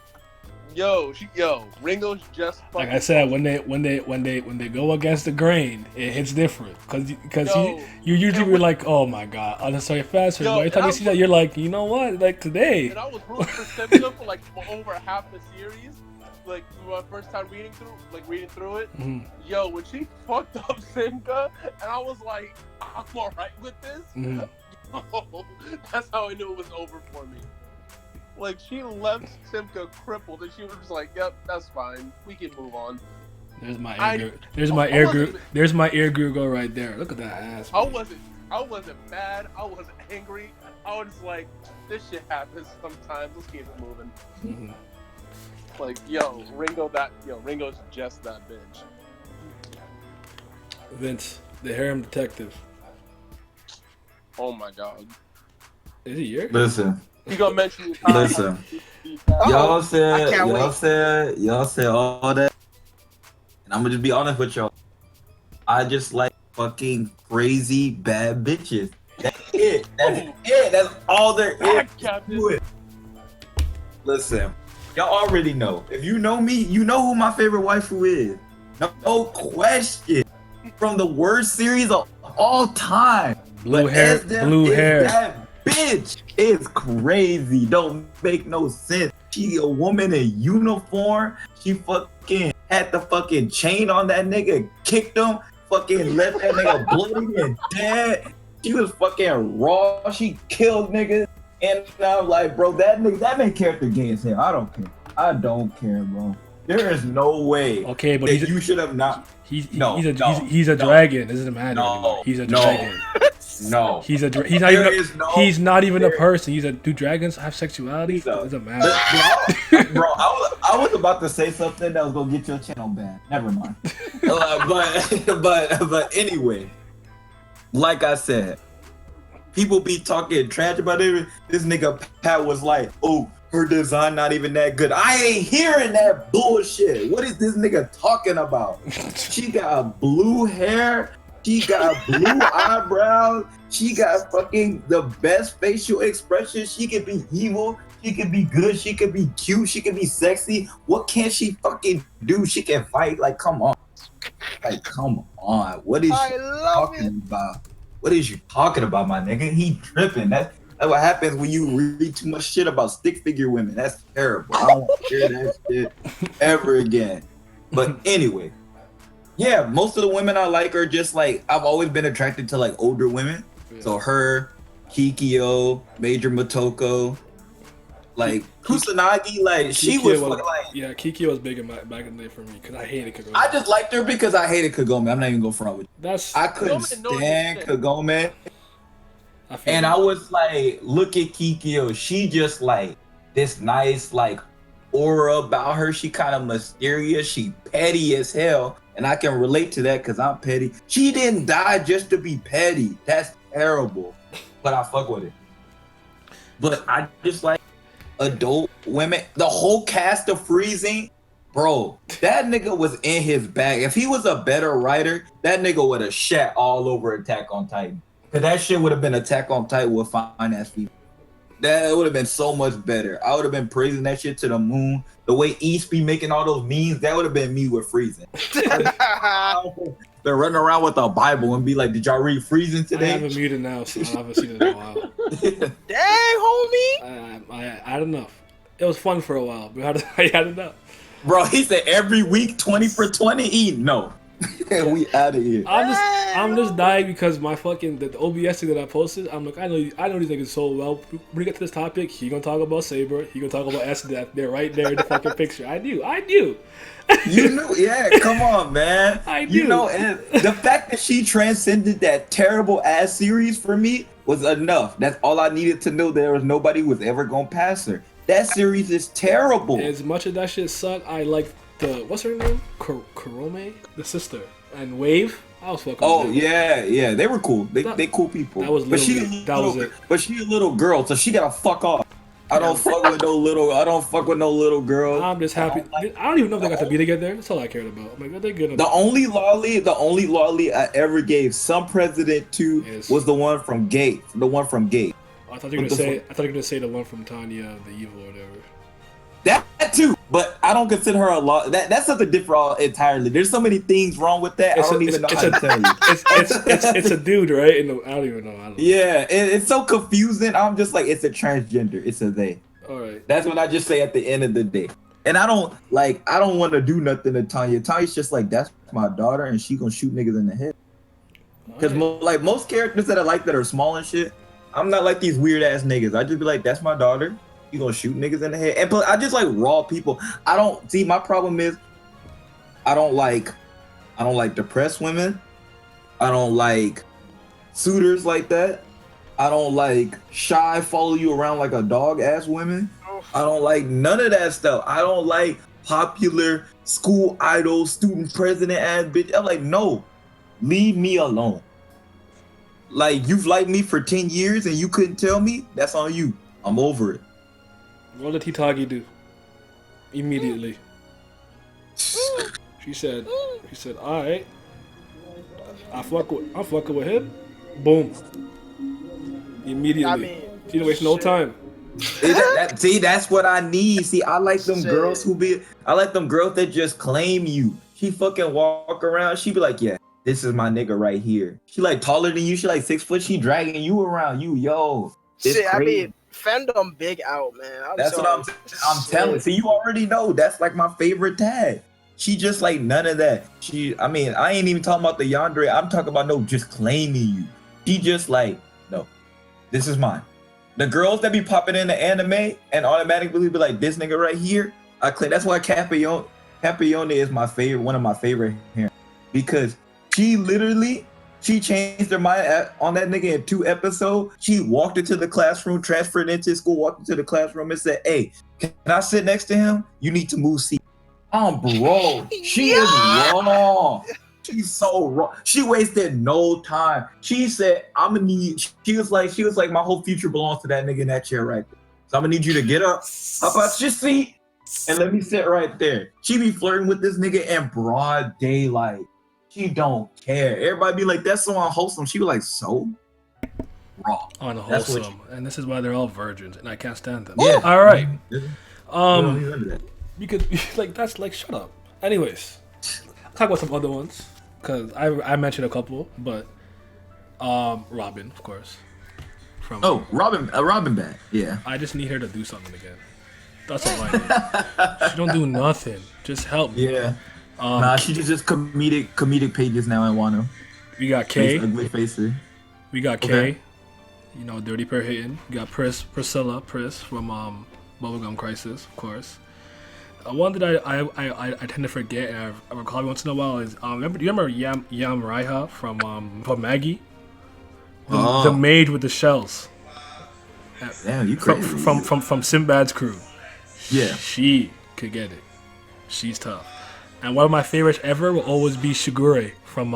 Ringo's just like I said, when they go against the grain, it hits different because you usually were like, oh my god, unnecessary fast food. But every time you see that, you're like, you know what, like today. And I was rooting for Simka for like over half the series. Like my first time reading through it. Mm-hmm. Yo, when she fucked up Simka, and I was like, I'm alright with this. Mm-hmm. Yo, that's how I knew it was over for me. Like, she left Simka crippled, and she was just like, "Yep, that's fine. We can move on." There's my air group. There's my air group go right there. Look at that ass. Man. I wasn't mad. I wasn't angry. I was like, "This shit happens sometimes. Let's keep it moving." Mm-hmm. Like, Ringo's just that bitch. Vince, the harem detective. Oh my god. Is he here? Listen. You gonna mention? Listen. Y'all said all that, and I'm gonna just be honest with y'all. I just like fucking crazy bad bitches. That's it. That's all there is to it. Listen, Y'all already know. If you know me, you know who my favorite waifu is. No question. From the worst series of all time. Blue But hair, as them blue is hair. that bitch. It's crazy. Don't make no sense. She a woman in uniform. She fucking had the fucking chain on that nigga, kicked him, fucking left that nigga bloody and dead. She was fucking raw. She killed niggas. And I'm like, bro, that main character gay as hell. I don't care. I don't care, bro. There is no way. Okay, but that you should have not. He's a dragon. It doesn't matter anymore. He's a dragon. No. He's not even a person. Do dragons have sexuality? It doesn't matter. Bro, I was about to say something that was gonna get your channel banned. Never mind. But anyway, like I said, people be talking trash about it. This nigga Pat was like, "Oh, her design not even that good." I ain't hearing that bullshit. What is this nigga talking about? She got blue hair. She got blue eyebrows. She got fucking the best facial expression. She could be evil. She could be good. She could be cute. She could be sexy. What can she fucking do? She can fight. Like, come on. Like, come on. What is she talking about? What is you talking about, my nigga? He tripping. That's what happens when you read too much shit about stick figure women. That's terrible. I don't want to hear that shit ever again. But anyway. Yeah, most of the women I like are just like, I've always been attracted to like older women. Yeah. So her, Kikyo, Major Motoko, like Kusanagi, like Kikyo she was like, yeah, Kikyo was big back in the day for me because I hated Kagome. I just liked her because I hated Kagome. I'm not even going front with you. I couldn't stand Kagome. And I was like, look at Kikyo. She just like this nice like aura about her. She kind of mysterious. She petty as hell. And I can relate to that because I'm petty. She didn't die just to be petty. That's terrible. But I fuck with it. But I just like adult women. The whole cast of Freezing, bro, that nigga was in his bag. If he was a better writer, that nigga would have shat all over Attack on Titan. Because that shit would have been Attack on Titan with fine ass people. That would have been so much better. I would have been praising that shit to the moon. The way East be making all those memes, that would have been me with Freezing. They're running around with a Bible and be like, "Did y'all read Freezing today?" I haven't muted now, so I haven't seen it in a while. Dang, homie! I had enough. It was fun for a while, but I had enough. Bro, he said every week 20 for 20. No. We out of here. I'm just dying because my fucking the OBS thing that I posted. I'm like, I know these niggas so well. When we get to this topic, he gonna talk about Saber. He gonna talk about S-Death. They're right there in the fucking picture. I knew. You knew, yeah. Come on, man. I knew. You know, and the fact that she transcended that terrible ass series for me was enough. That's all I needed to know. There was nobody who was ever gonna pass her. That series is terrible. As much as that shit sucked, I like the what's her name? Kurome, the sister, and Wave. I was fucking. Oh yeah, they were cool. They cool people. That was it. But she a little girl, so she gotta fuck off. I don't fuck with no little girl. I'm just happy. I don't even know if they got to be together. That's all I cared about. I'm like, are they good? The only lolly I ever gave some president to was the one from Gate. The one from Gate. I thought you were gonna say the one from Tanya, the evil or whatever. That too, but I don't consider her a lot. That's something different entirely. There's so many things wrong with that. I don't even know how to tell you. It's a dude, right? I don't even know. Yeah, it's so confusing. I'm just like, it's a transgender. It's a they. All right. That's what I just say at the end of the day. And I don't want to do nothing to Tanya. Tanya's just like, that's my daughter, and she gonna shoot niggas in the head. Because like most characters that I like that are small and shit, I'm not like these weird ass niggas. I just be like, that's my daughter. You gonna shoot niggas in the head. And I just like raw people. I don't see, my problem is I don't like depressed women. I don't like suitors like that. I don't like shy, follow you around like a dog ass women. I don't like none of that stuff. I don't like popular school idol, student president ass bitch. I'm like, no, leave me alone. Like, you've liked me for 10 years and you couldn't tell me? That's on you. I'm over it. What did Hitagi do? Immediately. She said, all right, I'm fucking with him. Boom. Immediately. She didn't waste no time. See, that's what I need. See, I like them Shit. girls I like them girls that just claim you. She fucking walk around. She be like, yeah, this is my nigga right here. She like taller than you. She like 6 foot. She dragging you around. Yo, it's Shit, I crazy. mean, fandom big out, man. That's what I'm telling. See, you already know. That's like my favorite tag. She just like none of that. I mean, I ain't even talking about the yandere. I'm talking about no, just claiming you. She just like, no, this is mine. The girls that be popping in the anime and automatically be like, this nigga right here, I claim. That's why Caprione is my favorite, one of my favorite here, because she changed her mind on that nigga in 2 episodes. She walked into the classroom, transferred into school, walked into the classroom and said, hey, can I sit next to him? You need to move seats. Bro, she is wrong. She's so wrong. She wasted no time. She said, I'm gonna need, she was like, my whole future belongs to that nigga in that chair right there. So I'm gonna need you to get up, about your seat, and let me sit right there. She be flirting with this nigga in broad daylight. She don't care. Everybody be like, that's so unwholesome. She be like, so wrong. Unwholesome. And this is why they're all virgins, and I can't stand them. Yeah. All right. That. Because like that's like shut up. Anyways, talk about some other ones because I mentioned a couple, but Robin, of course. Robin bad. Yeah. I just need her to do something again. That's all I need. She don't do nothing. Just help me. Yeah. Nah, she just comedic pages now in Wano. We got Kay. Ugly faces. We got Kay. Okay. You know, Dirty Pair hitting. We got Priscilla from Bubblegum Crisis, of course. One that I tend to forget and I recall once in a while is do you remember Yam Raiha from Maggie? The maid with the shells. Damn, you crazy. From Sinbad's crew. Yeah. She could get it. She's tough. And one of my favorites ever will always be Shigure from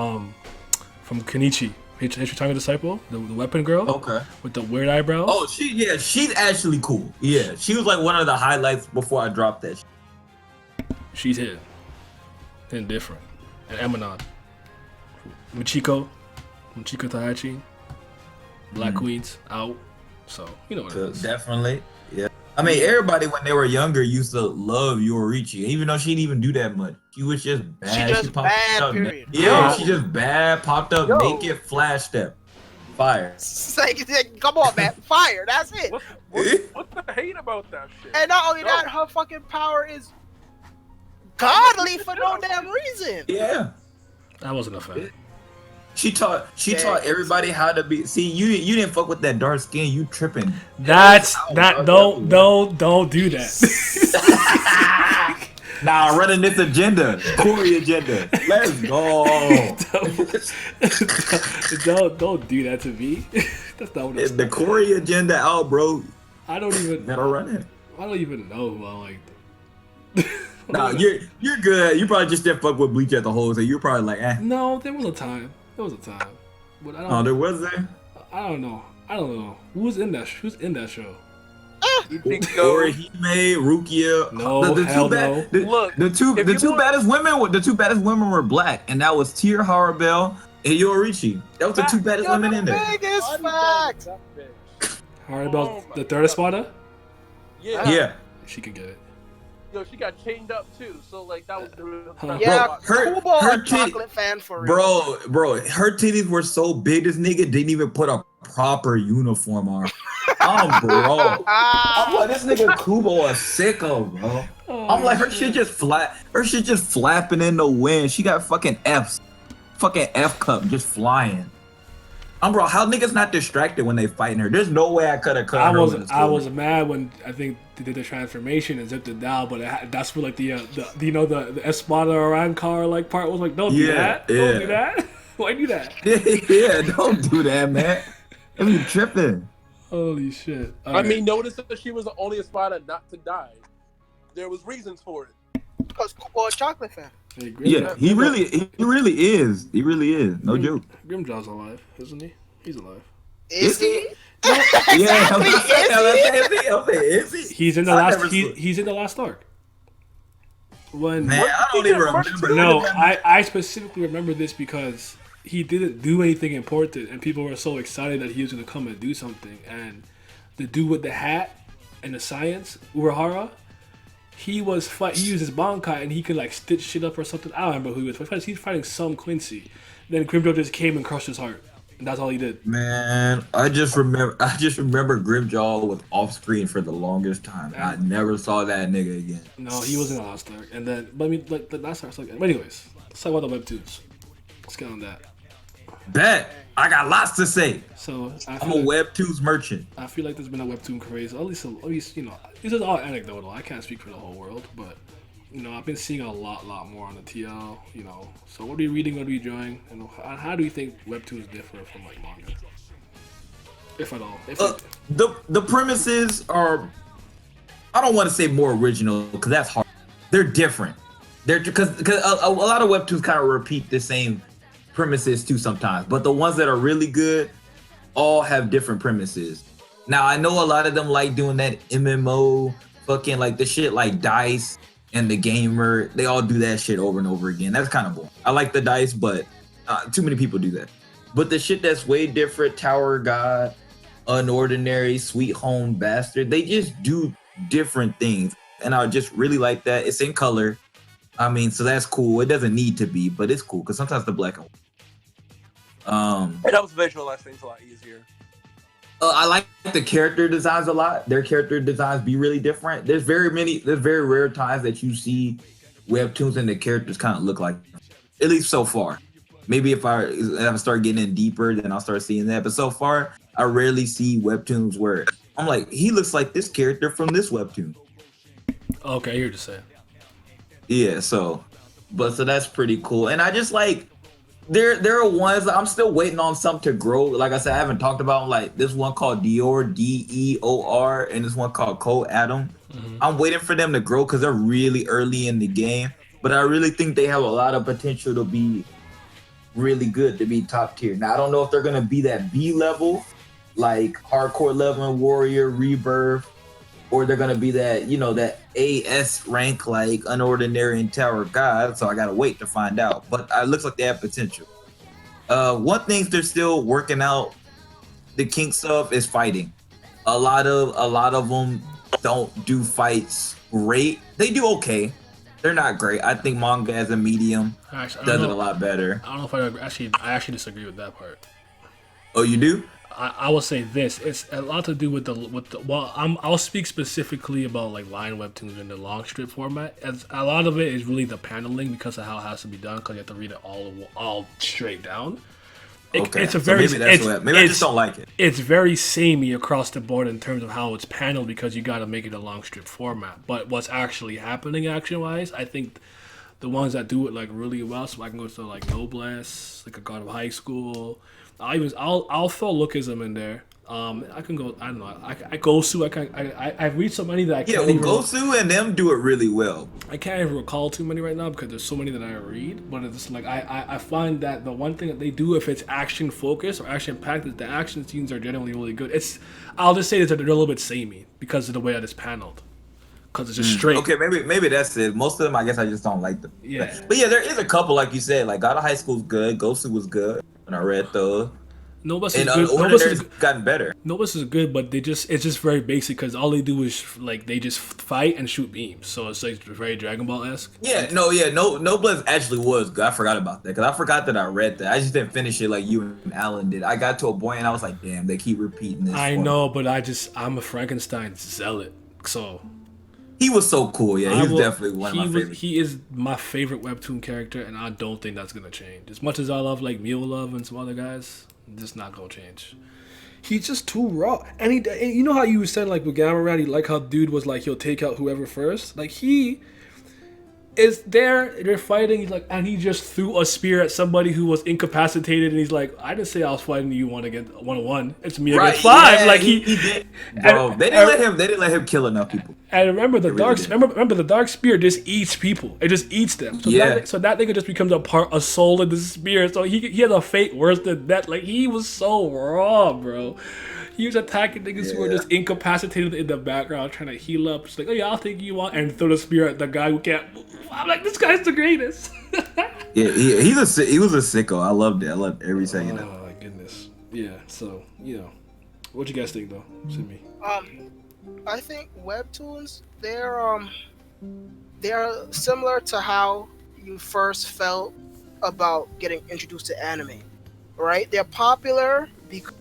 Kenichi. Hitchhiker's Disciple, the weapon girl. Okay. With the weird eyebrows. Oh, she's actually cool. Yeah, she was like one of the highlights before I dropped that. She's here. And different. And Emanon. Michiko Tahachi. Black Queens out. So, you know what it is. Definitely. Yeah. I mean, everybody when they were younger used to love Yorichi, even though she didn't even do that much. She was just bad. She bad, up, period. Yeah, she just bad, popped up, naked, flash step. Fire. It's like, come on, man. Fire. That's it. What's the hate about that shit? And not only that, her fucking power is godly for no damn reason. Yeah. I wasn't a fan. She taught everybody how to be. See, you didn't fuck with that dark skin. You tripping. Don't do that. Nah, running this agenda, Corey agenda. Let's go. don't do that to me. That's not what it's the Corey agenda out, bro. I don't even gotta run it. I don't even know who I like. Nah, you're good. You probably just didn't fuck with Bleach at the whole, so you're probably like, eh. No, there was a time. But I don't. Oh, there was there. I don't know. Who's in that show? You think Orihime, Rukia. No, the two baddest women were black, and that was Tear Harabel and Yorichi. That was the two baddest women in there. Biggest fact. Harabel's the third espada? Yeah. She could get it. Yo, she got chained up too, so like that was the real. Yeah, bro, her chocolate fan for real. Bro, her titties were so big. This nigga didn't even put a proper uniform on. Bro. I'm like, this nigga Kubo a sicko, bro. I'm like, her shit just flapping in the wind. She got fucking F's, fucking F cup just flying. Bro, how niggas not distracted when they fighting her? There's no way I could have cut her. I was mad when I think they did the transformation and zipped it down, but that's where like the Espada Oran car like part was like, don't do that. Don't do that. Why do that? Yeah, don't do that, man. I mean, tripping. Holy shit. I mean, notice that she was the only Espada not to die. There was reasons for it. Because Kubo a chocolate fan. Yeah, he really is. He really is. No joke. Grimjaw's alive, isn't he? He's alive. Is he? Yeah, is he? He's in the last. He's in the last arc. Man, I don't even remember. No, I specifically remember this because he didn't do anything important, and people were so excited that he was going to come and do something. And the dude with the hat in the science, Urahara, he used his Bankai and he could like stitch shit up or something. I don't remember who he was fighting. He's fighting some Quincy. Then Grimjo just came and crushed his heart. And that's all he did. Man, I just remember Grimjaw was off screen for the longest time. I never saw that nigga again. No, he wasn't an All-Star. And then, but I mean, like, that's our second. But anyways, let's talk about the Webtoons. Let's get on that. Bet. I got lots to say. So I'm a Webtoons merchant. I feel like there's been a Webtoon craze. At least, you know, this is all anecdotal. I can't speak for the whole world, but you know, I've been seeing a lot more on the TL. You know, so what are you reading? What are you enjoying? And how do you think Webtoons differ from like manga, if at all? The premises are, I don't want to say more original because that's hard. They're different. They're because a lot of Webtoons kind of repeat the same premises too sometimes, but the ones that are really good all have different premises. Now I know a lot of them like doing that MMO fucking like the shit like Dice and the Gamer. They all do that shit over and over again. That's kind of boring. I like the Dice, but too many people do that. But the shit that's way different, Tower God, Unordinary, Sweet Home Bastard, they just do different things, and I just really like that. It's in color. I mean, so that's cool. It doesn't need to be, but it's cool because sometimes the black and white. It helps visualize things a lot easier. I like the character designs a lot. Their character designs be really different. There's very rare times that you see Webtoons and the characters kind of look like, at least so far. Maybe if I start getting in deeper, then I'll start seeing that. But so far, I rarely see Webtoons where I'm like, he looks like this character from this Webtoon. Okay, I hear what you're saying. Yeah, so that's pretty cool. And I just like, there are ones I'm still waiting on some to grow. Like I said, I haven't talked about them. Like this one called Dior, Deor, and this one called Code Adam. Mm-hmm. I'm waiting for them to grow because they're really early in the game. But I really think they have a lot of potential to be really good, to be top tier. Now I don't know if they're gonna be that B level, like Hardcore Level and Warrior, Rebirth, or they're gonna be that, you know, that AS rank like Unordinary and Tower God. So I gotta wait to find out. But it looks like they have potential. One thing they're still working out the kinks of is fighting. A lot of them don't do fights great. They do okay. They're not great. I think manga as a medium does it a lot better. I don't know if I agree. I actually disagree with that part. Oh, you do? I will say this: it's a lot to do with the. Well, I'll speak specifically about like line webtoons in the long strip format. As a lot of it is really the paneling because of how it has to be done, because you have to read it all straight down. Okay. It's a very so maybe I just don't like it. It's very samey across the board in terms of how it's paneled because you got to make it a long strip format. But what's actually happening action wise, I think the ones that do it like really well. So I can go to like Noblesse, like a God of High School. I'll throw Lookism in there. I can go. I don't know. I Gosu. I read so many that I can't. Yeah, well, Gosu and them do it really well. I can't even recall too many right now because there's so many that I read. But it's like I find that the one thing that they do, if it's action focused or action packed, is the action scenes are generally really good. I'll just say that they're a little bit samey because of the way that it's paneled. Because it's just straight. Okay, maybe that's it. Most of them, I guess, I just don't like them. Yeah. But yeah, there is a couple, like you said, like God of High School's good. Gosu was good when I read those. Noblesse is good. Ordinary's gotten better. Noblesse is good, but it's just very basic because all they do is like they just fight and shoot beams. So it's like very Dragon Ball-esque. Noblesse actually was good. I forgot about that because I forgot that I read that. I just didn't finish it like you and Alan did. I got to a point and I was like, damn, they keep repeating this. I know, but I'm a Frankenstein zealot, so. He was so cool, yeah. He was definitely one of my favorites. He is my favorite webtoon character, and I don't think that's gonna change. As much as I love like Mule Love and some other guys, it's not gonna change. He's just too raw, and you know how you said like with Gamma Rat, like how dude was like he'll take out whoever first. Like he is there, they're fighting. He's like, and he just threw a spear at somebody who was incapacitated, and he's like, I didn't say I was fighting you 1-on-1. It's me against 5. Yeah, like he did. Bro, they didn't let him kill enough people. And remember the dark spear just eats people. It just eats them. So that nigga just becomes a soul in the spear. So he has a fate worse than that. Like he was so raw, bro. He was attacking niggas who were just incapacitated in the background, trying to heal up. It's like, oh yeah, I'll take you on, and throw the spear at the guy who can't move. I'm like, this guy's the greatest. he was a sicko. I loved it. I loved every second of it. Oh my goodness. Yeah. So what you guys think though, Simmy? I think webtoons they're similar to how you first felt about getting introduced to anime, right? They're popular because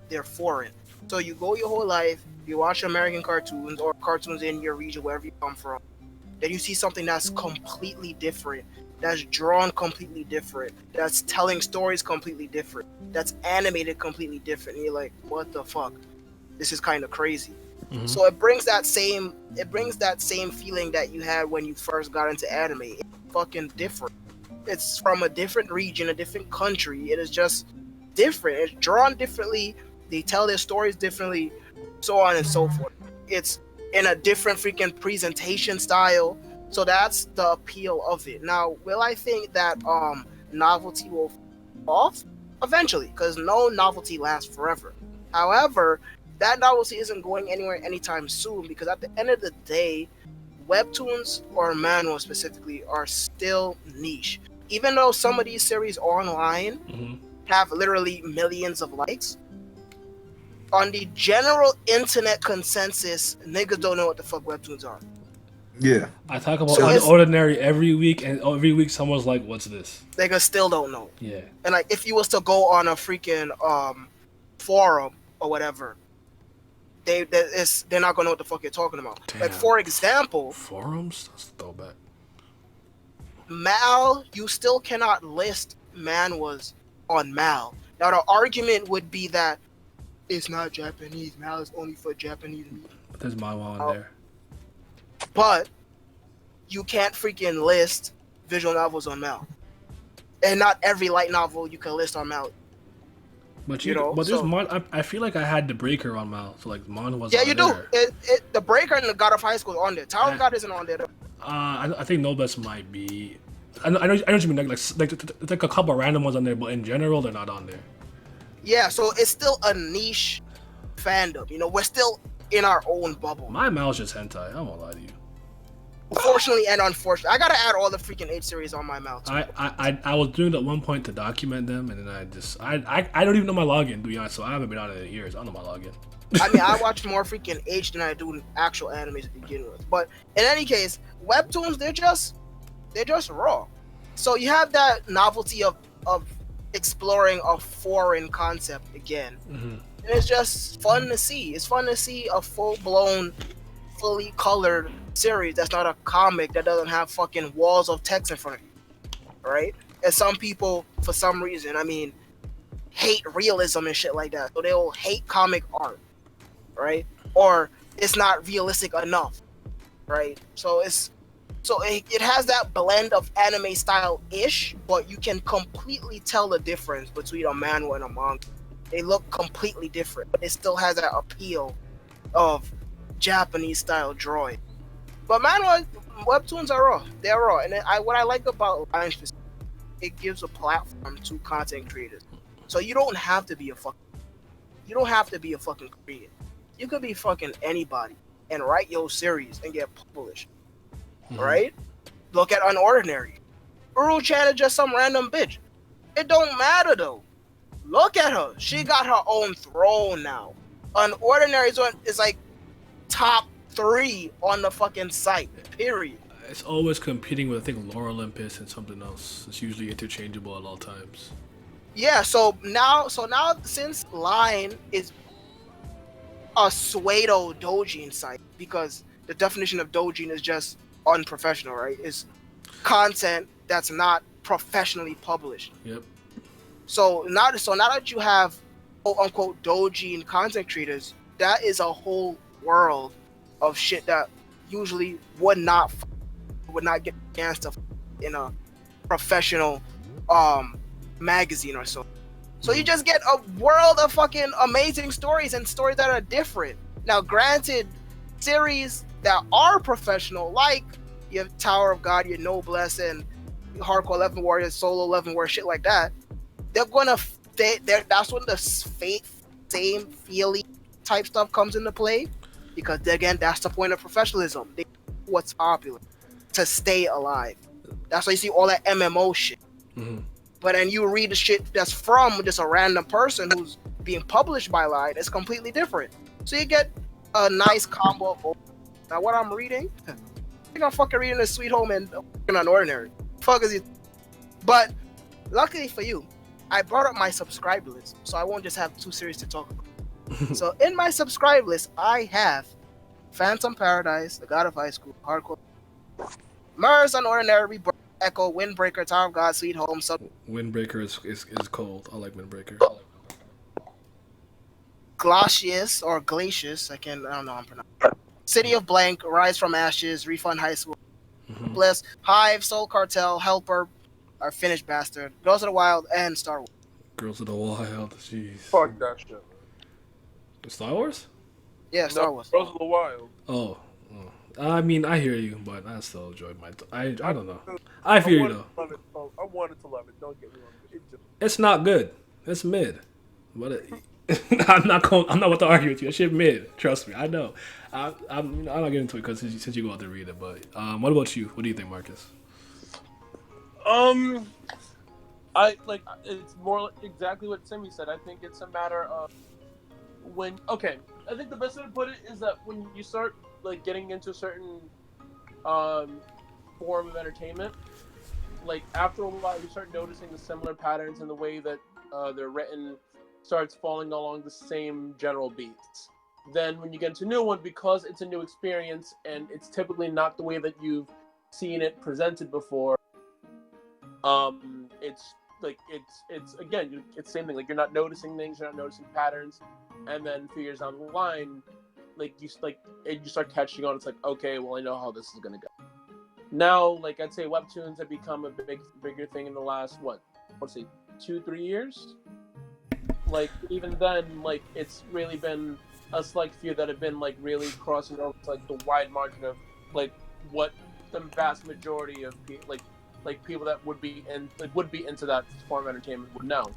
they're foreign. So you go your whole life, you watch American cartoons or cartoons in your region, wherever you come from. Then you see something that's completely different, that's drawn completely different, that's telling stories completely different, that's animated completely different. And you're like, what the fuck? This is kind of crazy. Mhm. So it brings that same feeling that you had when you first got into anime. It's fucking different. It's from a different region, a different country. It is just different. It's drawn differently. They tell their stories differently, so on and so forth. It's in a different freaking presentation style. So that's the appeal of it. Now, will I think that novelty will fall off eventually? Because no novelty lasts forever. However, that novelty isn't going anywhere anytime soon, because at the end of the day, webtoons or manhwa specifically are still niche. Even though some of these series online Mhm. have literally millions of likes, on the general internet consensus, niggas don't know what the fuck webtoons are. Yeah. I talk about So it's- Ordinary every week, and every week someone's like, "What's this?" Niggas still don't know. Yeah. And like, if you was to go on a freaking forum or whatever, they're not gonna know what the fuck you're talking about. Like, Damn. for example, Forums? That's a throwback. Mal, you still cannot list manhwas on Mal. Now the argument would be that it's not Japanese. Mal is only for Japanese media. But there's manhwa on Oh. there. But you can't freaking list visual novels on Mal. And not every light novel you can list on Mal. But You know, but there's so- I feel like I had the breaker on Mal, so like Mon was. Yeah, on you do. there. The Breaker and the God of High School is on there. Tower of God isn't on there though. I think Noblesse might be. I know what you mean. Like a couple random ones on there, but in general they're not on there. Yeah, so it's still a niche fandom. You know, we're still in our own bubble. My Mal's just hentai. I won't lie to you. Fortunately and unfortunately, I gotta add all the freaking 8 series on my mouth. I was doing it at one point to document them, and then I don't even know my login, to be honest. So I haven't been on it in years. I don't know my login. I mean, I watch more freaking H than I do actual animes to begin with. But in any case, webtoons they're just raw. So you have that novelty of exploring a foreign concept again. Mm-hmm. And it's just fun to see. It's fun to see a full-blown, fully colored series that's not a comic that doesn't have fucking walls of text in front of you, right? And some people, for some reason, I mean, hate realism and shit like that, so they'll hate comic art, right? Or it's not realistic enough, right? So it has that blend of anime style ish, but you can completely tell the difference between a manhwa and a manga. They look completely different, but it still has that appeal of Japanese style drawing. But manhwa webtoons are raw. They're raw, and what I like about Line Specific, it gives a platform to content creators. So you don't have to be a fucking creator. You could be fucking anybody and write your series and get published. Mm-hmm. Right? Look at Unordinary. Uru-chan is just some random bitch. It don't matter though. Look at her. She got her own throne now. Unordinary is like top 3 on the fucking site. Period. It's always competing with, I think, Lore Olympus and something else. It's usually interchangeable at all times. Yeah, so now since Line is a pseudo doujin site, because the definition of doujin is just unprofessional, right? It's content that's not professionally published. Yep. So now that you have quote unquote doujin content creators, that is a whole world of shit that usually would not get a chance to in a professional magazine or so. So you just get a world of fucking amazing stories and stories that are different. Now, granted, series that are professional, like your Tower of God, your Noblesse, and Hardcore 11 Warriors, Solo 11 Warriors, shit like that, that's when the same feely type stuff comes into play, because again, that's the point of professionalism. They do what's popular to stay alive. That's why you see all that MMO shit. Mm-hmm. But then you read the shit that's from just a random person who's being published by Line, it's completely different. So you get a nice combo of both. Now, what I'm reading, I think I'm fucking reading a Sweet Home and an Ordinary. Fuck is it? But luckily for you, I brought up my subscribe list, so I won't just have 2 series to talk about. So in my subscribe list, I have Phantom Paradise, The God of High School, Hardcore, Mars, Unordinary, Rebirth, Echo, Windbreaker, Tower of God, Sweet Home, Windbreaker is cold. I like Windbreaker. Glacius or Glacius, I don't know how I'm pronouncing. City of Blank, Rise from Ashes, Refund High School, Bliss, Hive, Soul Cartel, Helper, our Finished Bastard, Girls of the Wild, and Star Wars. Girls of the Wild, jeez. Fuck that shit. Star Wars? Yeah, Star Wars. Girls of the Wild. Oh. I mean, I hear you, but I still enjoyed my. I don't know. I feel you though. I wanted to love it. Don't get me wrong. It's not good. It's mid. But I'm not about to argue with you. That shit mid. Trust me. I know. I'm not getting into it because since you go out to read it. But what about you? What do you think, Marcus? I like. It's more exactly what Simmy said. I think it's a matter of when. Okay, I think the best way to put it is that when you start like getting into a certain form of entertainment, like after a while you start noticing the similar patterns in the way that they're written starts falling along the same general beats. Then when you get into a new one, because it's a new experience and it's typically not the way that you've seen it presented before, it's like it's again it's the same thing. Like you're not noticing things, you're not noticing patterns, and then a few years down the line, you start catching on. It's like, okay, well, I know how this is gonna go. Now, like I'd say, Webtoons have become a bigger thing in the last 2-3 years. Like even then, like it's really been a select few that have been like really crossing over to, like the wide margin of like what the vast majority of people that would be into that form of entertainment would know.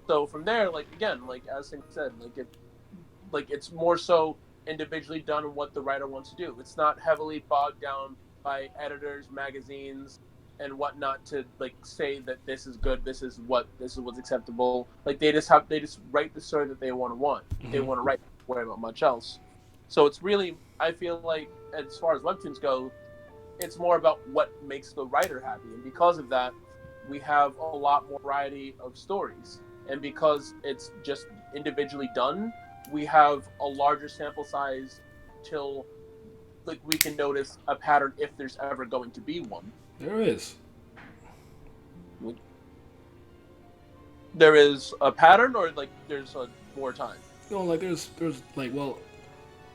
So from there, like again, like as Sim said, it's more so individually done what the writer wants to do. It's not heavily bogged down by editors, magazines, and whatnot to like say that this is good, this is what's acceptable. Like they just write the story that they want. Mm-hmm. They want to write, don't worry about much else. So it's really, I feel like as far as Webtoons go, it's more about what makes the writer happy, and because of that, we have a lot more variety of stories. And because it's just individually done, we have a larger sample size till like we can notice a pattern if there's ever going to be one. There is. There is a pattern, or like there's more time. Like there's like, well,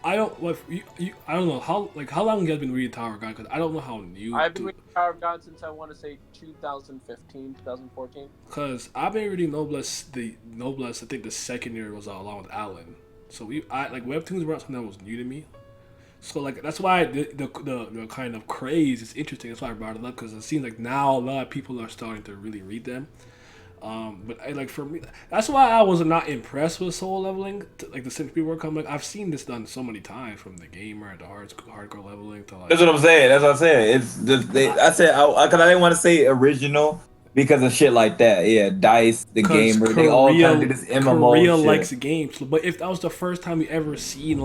I don't know how long you guys been reading Tower of God, because I don't know how new. I've been reading Tower of God since I want to say 2015, 2014. Because I've been reading Noblesse. I think the second year was along with Alan. So Webtoons were something that was new to me. So like that's why the kind of craze is interesting. That's why I brought it up, because it seems like now a lot of people are starting to really read them. But for me, that's why I was not impressed with Soul Leveling. The Sims people were coming. I've seen this done so many times, from the gamer to hardcore leveling to like. That's what I'm saying. It's just because I didn't want to say original because of shit like that. Yeah, Dice, the gamer, they all kind of do this MMO Korea shit. likes games, but if that was the first time you ever seen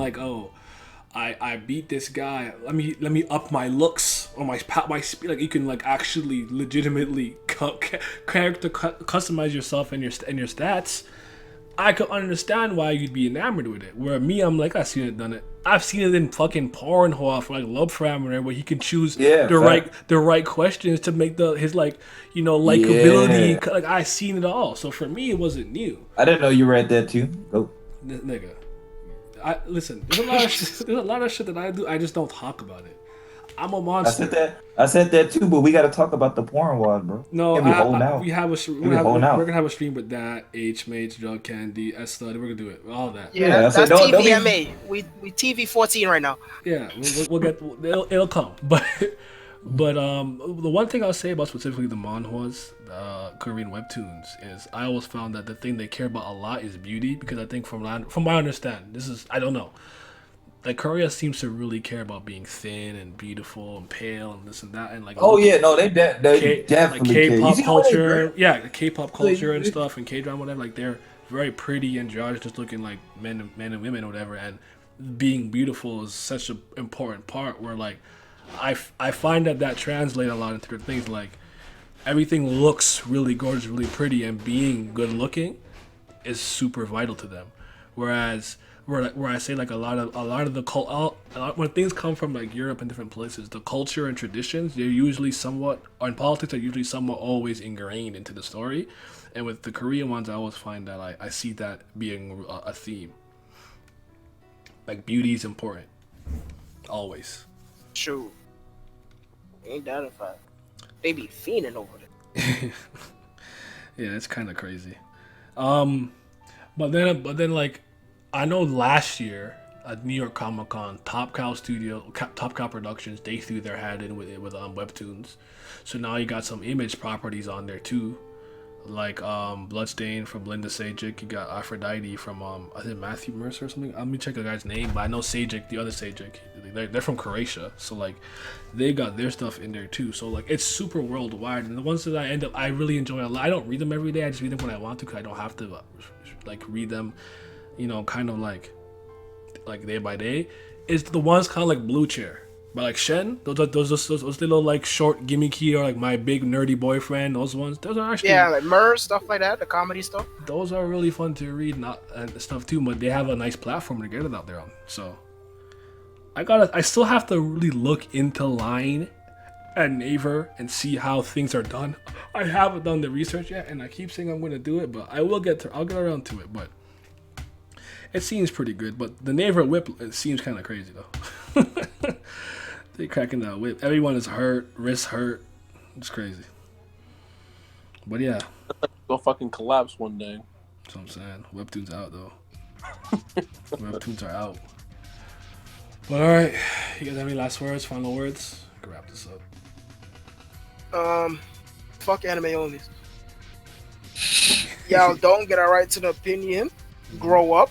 I beat this guy. Let me up my looks or my speed. Like you can actually legitimately customize yourself and your stats. I could understand why you'd be enamored with it. Where me, I'm like, I've seen it done it. I've seen it in fucking Pornhub for love parameter, where he can choose the right questions to make his likability. Yeah. I seen it all. So for me, it wasn't new. I didn't know you read that too. Go, nigga. Listen, there's a lot of shit that I do. I just don't talk about it. I'm a monster. I said that too, but we got to talk about the porn wad, bro. No, we're gonna have a stream with that H-Mates, Drug Candy, S-Study. We're gonna do it. All that. Yeah, that's TVMA. We TV 14 right now. Yeah, we'll get. It'll come, but the one thing I'll say about specifically the manhwas, Korean webtoons, is I always found that the thing they care about a lot is beauty, because I think from my understanding, I don't know, like Korea seems to really care about being thin and beautiful and pale and this and that, and they definitely K-pop culture, K-pop culture and stuff, and K-drama, whatever. Like they're very pretty and androgynous looking, like men and women or whatever, and being beautiful is such an important part. Where like I find that translates a lot into things like everything looks really gorgeous, really pretty, and being good looking is super vital to them. Whereas where I say like a lot of the when things come from like Europe and different places, the culture and traditions they're usually somewhat, or in politics, are usually somewhat always ingrained into the story. And with the Korean ones, I always find that I see that being a theme. Like beauty is important, always. True. Ain't that a fact? They be fiending over it. Yeah, it's kind of crazy. But then like I know last year at New York Comic Con, Top Cow Productions, they threw their hat in with Webtoons. So now you got some Image properties on there too, like Bloodstain from Linda Sajic. You got Aphrodite from I think Matthew Mercer or something. Let me check the guy's name, but I know Sajic, the other Sajic. They're from Croatia, so like they got their stuff in there too. So like it's super worldwide, and the ones that I really enjoy a lot. I don't read them every day. I just read them when I want to, because I don't have to like read them, kind of like day by day. Is the ones kind of like Blue Chair, but like Shen, those little like short gimmicky, or like My Big Nerdy Boyfriend, those are actually, yeah, like Mer, stuff like that, the comedy stuff. Those are really fun to read and stuff too. But they have a nice platform to get it out there on. So I still have to really look into Line and Naver and see how things are done. I haven't done the research yet, and I keep saying I'm going to do it, but I'll get around to it. But it seems pretty good. But the Naver whip, it seems kind of crazy though. They cracking that whip. Everyone is hurt, wrists hurt. It's crazy. But yeah, Go fucking collapse one day. that's what I'm saying. Webtoons out though. Webtoons are out. But alright, you guys have any last words, final words? We can wrap this up. Fuck anime only. Y'all don't get a right to the opinion. Grow up.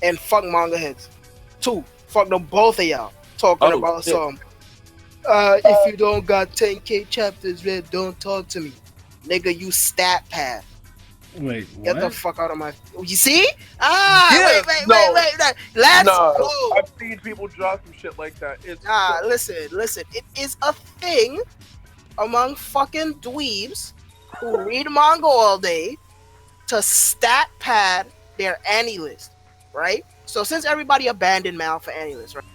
And fuck manga heads. 2, fuck them both of y'all. Talking about shit. some. If you don't got 10K chapters read, don't talk to me. Nigga, you stat pad. Wait, what? Get the fuck out of my. You see? Wait. Let's go. I've seen people drop some shit like that. It's Listen. It is a thing among fucking dweebs who read manga all day to stat pad their Annie list, right? So since everybody abandoned Mal for Annie list, right?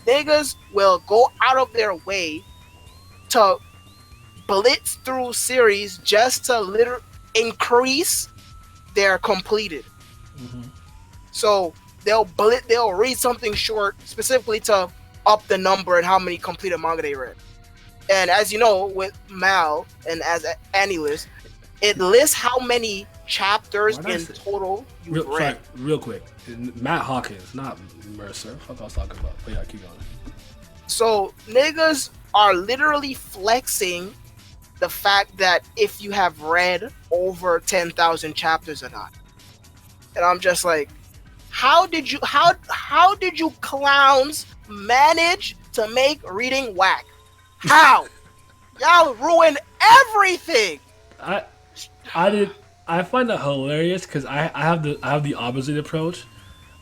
Niggas will go out of their way to blitz through series just to increase their completed. Mm-hmm. So they'll read something short specifically to up the number and how many completed manga they read. And as you know, with Mal and as Annie list, it lists how many chapters in total you've read. Sorry, real quick. Matt Hawkins, not Mercer. What I was talking about. But yeah, keep going. So niggas are literally flexing the fact that if you have read over 10,000 chapters or not. And I'm just like, how did you clowns manage to make reading whack? How? Y'all ruined everything. I find that hilarious because I have the opposite approach.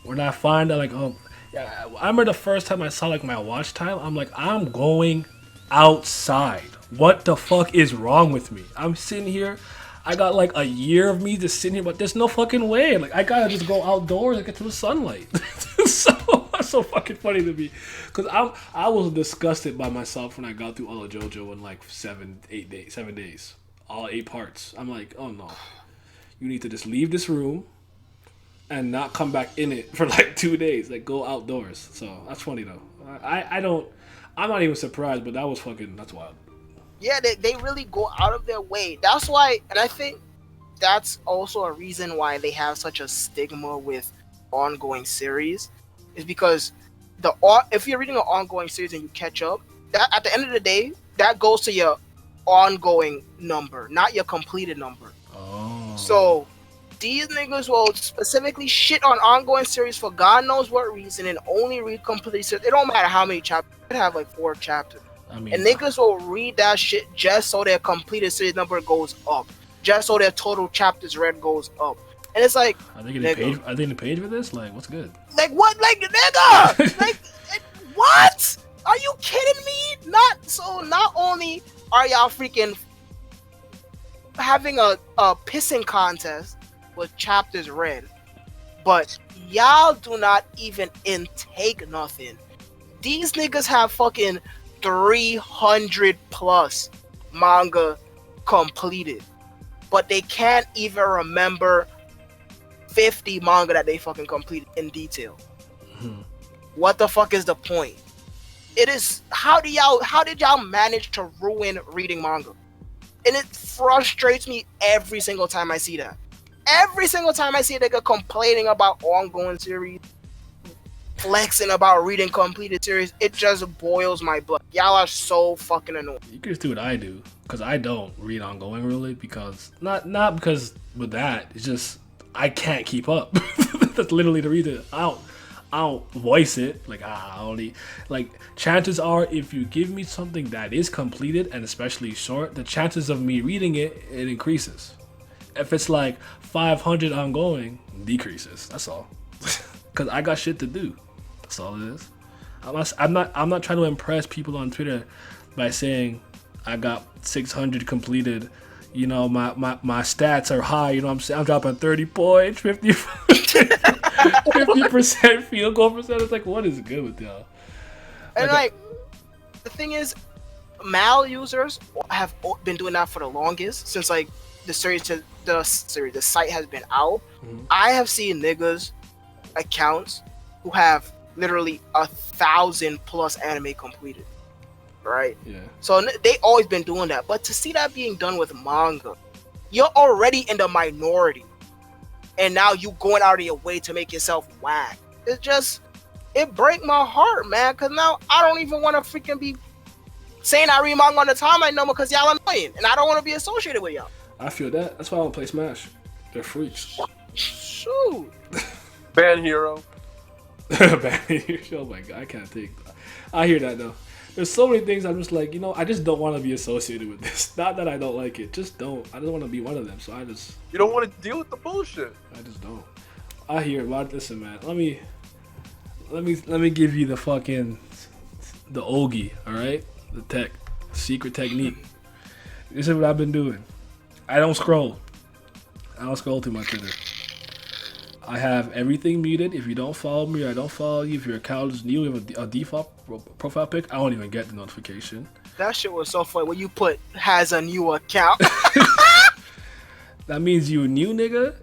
When I find that I remember the first time I saw like my watch time, I'm like, I'm going outside. What the fuck is wrong with me? I'm sitting here. I got like a year of me just sitting here, but there's no fucking way. Like I gotta just go outdoors and get to the sunlight. That's so fucking funny to me, because I was disgusted by myself when I got through all of JoJo in like 7 days, all 8 parts. I'm like, oh no, you need to just leave this room and not come back in it for like 2 days. Like go outdoors. So that's funny though. I'm not even surprised, but that's wild. Yeah, they really go out of their way. That's why, and I think that's also a reason why they have such a stigma with ongoing series, is because if you're reading an ongoing series and you catch up, that at the end of the day, that goes to your ongoing number, not your completed number. Oh. So these niggas will specifically shit on ongoing series for God knows what reason and only read complete series. It don't matter how many chapters. It have like 4 chapters. I mean, And niggas will read that shit just so their completed series number goes up, just so their total chapters read goes up. And it's like, Are they getting paid? Are they getting paid for this? Like, what's good? like what? Like nigga, like what? Are you kidding me? Not only are y'all freaking having a pissing contest with chapters read, but y'all do not even intake nothing. These niggas have fucking 300 plus manga completed, but they can't even remember 50 manga that they fucking completed in detail. What the fuck is the point? It is, how did y'all manage to ruin reading manga? And it frustrates me every single time I see that. Every single time I see a nigga complaining about ongoing series, flexing about reading completed series, it just boils my blood. Y'all are so fucking annoying. You can just do what I do, because I don't read ongoing really, because not because with that, it's just I can't keep up. That's literally the reason. I don't voice it like I only like. Chances are, if you give me something that is completed and especially short, the chances of me reading it increases. If it's like 500 ongoing, decreases. That's all. Cause I got shit to do. That's all it is. I'm not trying to impress people on Twitter by saying I got 600 completed. You know, my stats are high. You know what I'm saying? I'm dropping 30 points, 50% field goal percentage. It's like, what is good with y'all? And like, the thing is, Mal users have been doing that for the longest, since like the site has been out. Mm-hmm. I have seen niggas accounts who have literally 1,000 plus anime completed, right? Yeah. So they always been doing that, but to see that being done with manga, you're already in the minority, and now you going out of your way to make yourself whack. It break my heart, man, because now I don't even want to freaking be saying I read manga on the timeline no more, because y'all annoying, and I don't want to be associated with y'all. I feel that. That's why I don't play Smash. They're freaks. Shoot. Ban hero. Ban hero. Oh my god, I can't take that. I hear that though. There's so many things I'm just like, I just don't want to be associated with this. Not that I don't like it, just don't. I don't want to be one of them, so I just... You don't want to deal with the bullshit. I just don't. I hear it, but listen, man. Let me give you the Ogi, all right? The secret technique. This is what I've been doing. I don't scroll through my Twitter. I have everything muted. If you don't follow me, I don't follow you. If your account is new, you have a default profile pic, I don't even get the notification. That shit was so funny when you put has a new account. That means you new, nigga,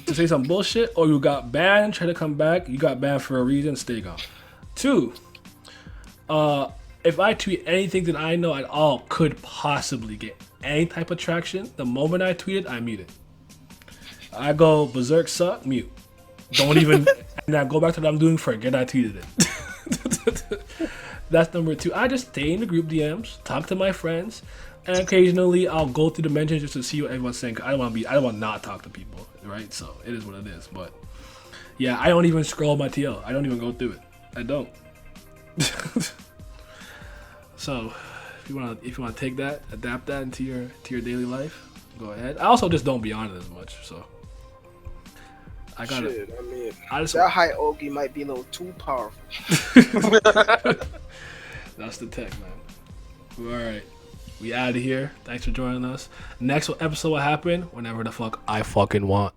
to say some bullshit, or you got banned, try to come back, you got banned for a reason, stay gone. 2, if I tweet anything that I know at all could possibly get any type of traction, the moment I tweet it, I mute it. I go berserk suck, mute. Don't even, and I go back to what I'm doing, forget I tweeted it. That's number 2. I just stay in the group DMs, talk to my friends, and occasionally I'll go through the mentions just to see what everyone's saying. I don't want to not talk to people, right? So it is what it is. But yeah, I don't even scroll my TL. I don't even go through it. I don't. So if you wanna take that, adapt that into your daily life, go ahead. I also just don't be on it as much. So I gotta. Shit, that high Ogi might be a little too powerful. That's the tech, man. All right, we out of here. Thanks for joining us. Next episode will happen whenever the fuck I fucking want.